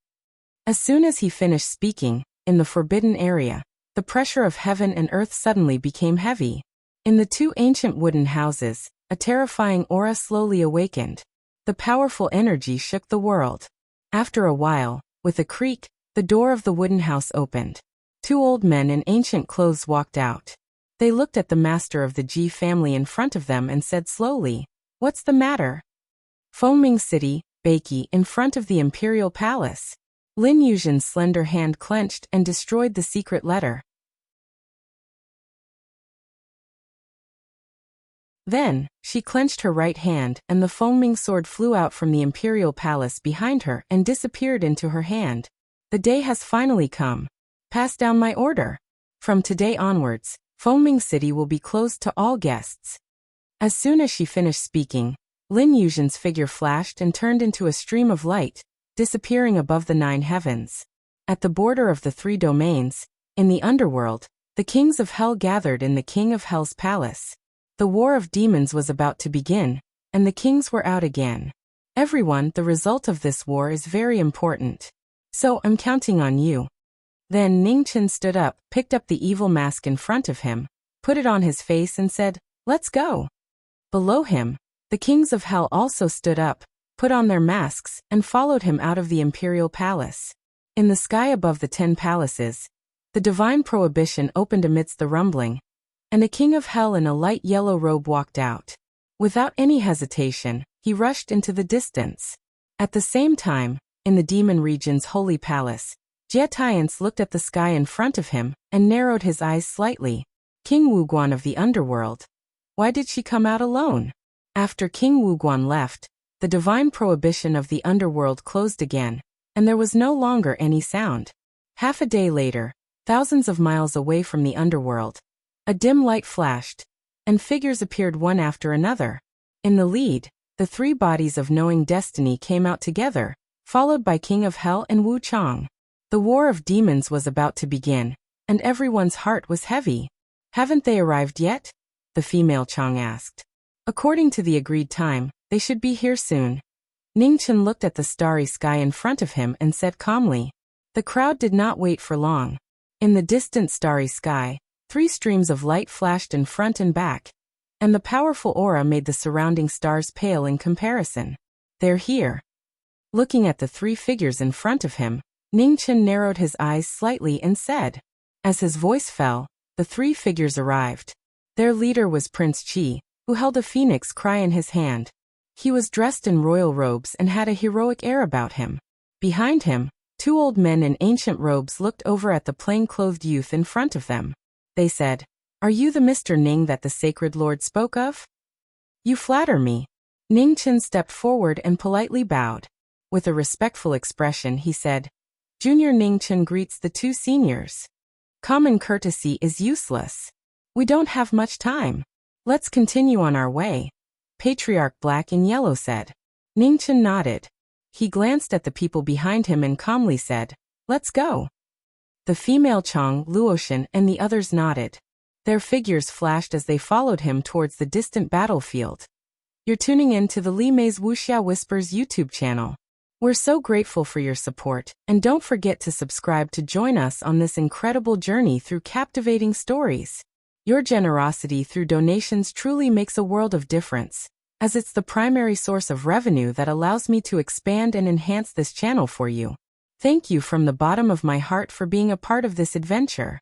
As soon as he finished speaking, in the forbidden area, the pressure of heaven and earth suddenly became heavy. In the two ancient wooden houses, a terrifying aura slowly awakened. The powerful energy shook the world. After a while, with a creak, the door of the wooden house opened. Two old men in ancient clothes walked out. They looked at the master of the Ji family in front of them and said slowly, "What's the matter?" Fengming City, Beiki, in front of the Imperial Palace. Lin Yuzhen's slender hand clenched and destroyed the secret letter. Then, she clenched her right hand and the Fengming sword flew out from the Imperial Palace behind her and disappeared into her hand. The day has finally come. Pass down my order. From today onwards, Fengming City will be closed to all guests. As soon as she finished speaking, Lin Yuzhen's figure flashed and turned into a stream of light, disappearing above the 9 heavens. At the border of the 3 domains, in the underworld, the kings of hell gathered in the King of Hell's palace. The war of demons was about to begin, and the kings were out again. Everyone, the result of this war is very important. So I'm counting on you. Then Ningchen stood up, picked up the evil mask in front of him, put it on his face and said, "Let's go." Below him, the kings of hell also stood up, put on their masks, and followed him out of the Imperial Palace. In the sky above the 10 palaces, the divine prohibition opened amidst the rumbling, and a king of hell in a light yellow robe walked out. Without any hesitation, he rushed into the distance. At the same time, in the demon region's holy palace, Jie Tiance looked at the sky in front of him and narrowed his eyes slightly. King Wuguan of the underworld. Why did she come out alone? After King Wuguan left, the divine prohibition of the underworld closed again, and there was no longer any sound. Half a day later, thousands of miles away from the underworld, a dim light flashed, and figures appeared one after another. In the lead, the 3 bodies of knowing destiny came out together, followed by King of Hell and Wu Chang. The war of demons was about to begin, and everyone's heart was heavy. Haven't they arrived yet? The female Chang asked. According to the agreed time, they should be here soon. Ningchen looked at the starry sky in front of him and said calmly. The crowd did not wait for long. In the distant starry sky, 3 streams of light flashed in front and back, and the powerful aura made the surrounding stars pale in comparison. They're here. Looking at the three figures in front of him, Ningchen narrowed his eyes slightly and said. As his voice fell, the three figures arrived. Their leader was Prince Qi, who held a phoenix cry in his hand. He was dressed in royal robes and had a heroic air about him. Behind him, two old men in ancient robes looked over at the plain-clothed youth in front of them. They said, "Are you the Mr. Ning that the sacred lord spoke of?" "You flatter me." Ningchen stepped forward and politely bowed. With a respectful expression, he said, "Junior Ningchen greets the two seniors. Common courtesy is useless. We don't have much time. Let's continue on our way," Patriarch Black in Yellow said. Ningchen nodded. He glanced at the people behind him and calmly said, "Let's go." The female Chang, Luoshan, and the others nodded. Their figures flashed as they followed him towards the distant battlefield. You're tuning in to the Li Mei's Wuxia Whispers YouTube channel. We're so grateful for your support, and don't forget to subscribe to join us on this incredible journey through captivating stories. Your generosity through donations truly makes a world of difference, as it's the primary source of revenue that allows me to expand and enhance this channel for you. Thank you from the bottom of my heart for being a part of this adventure.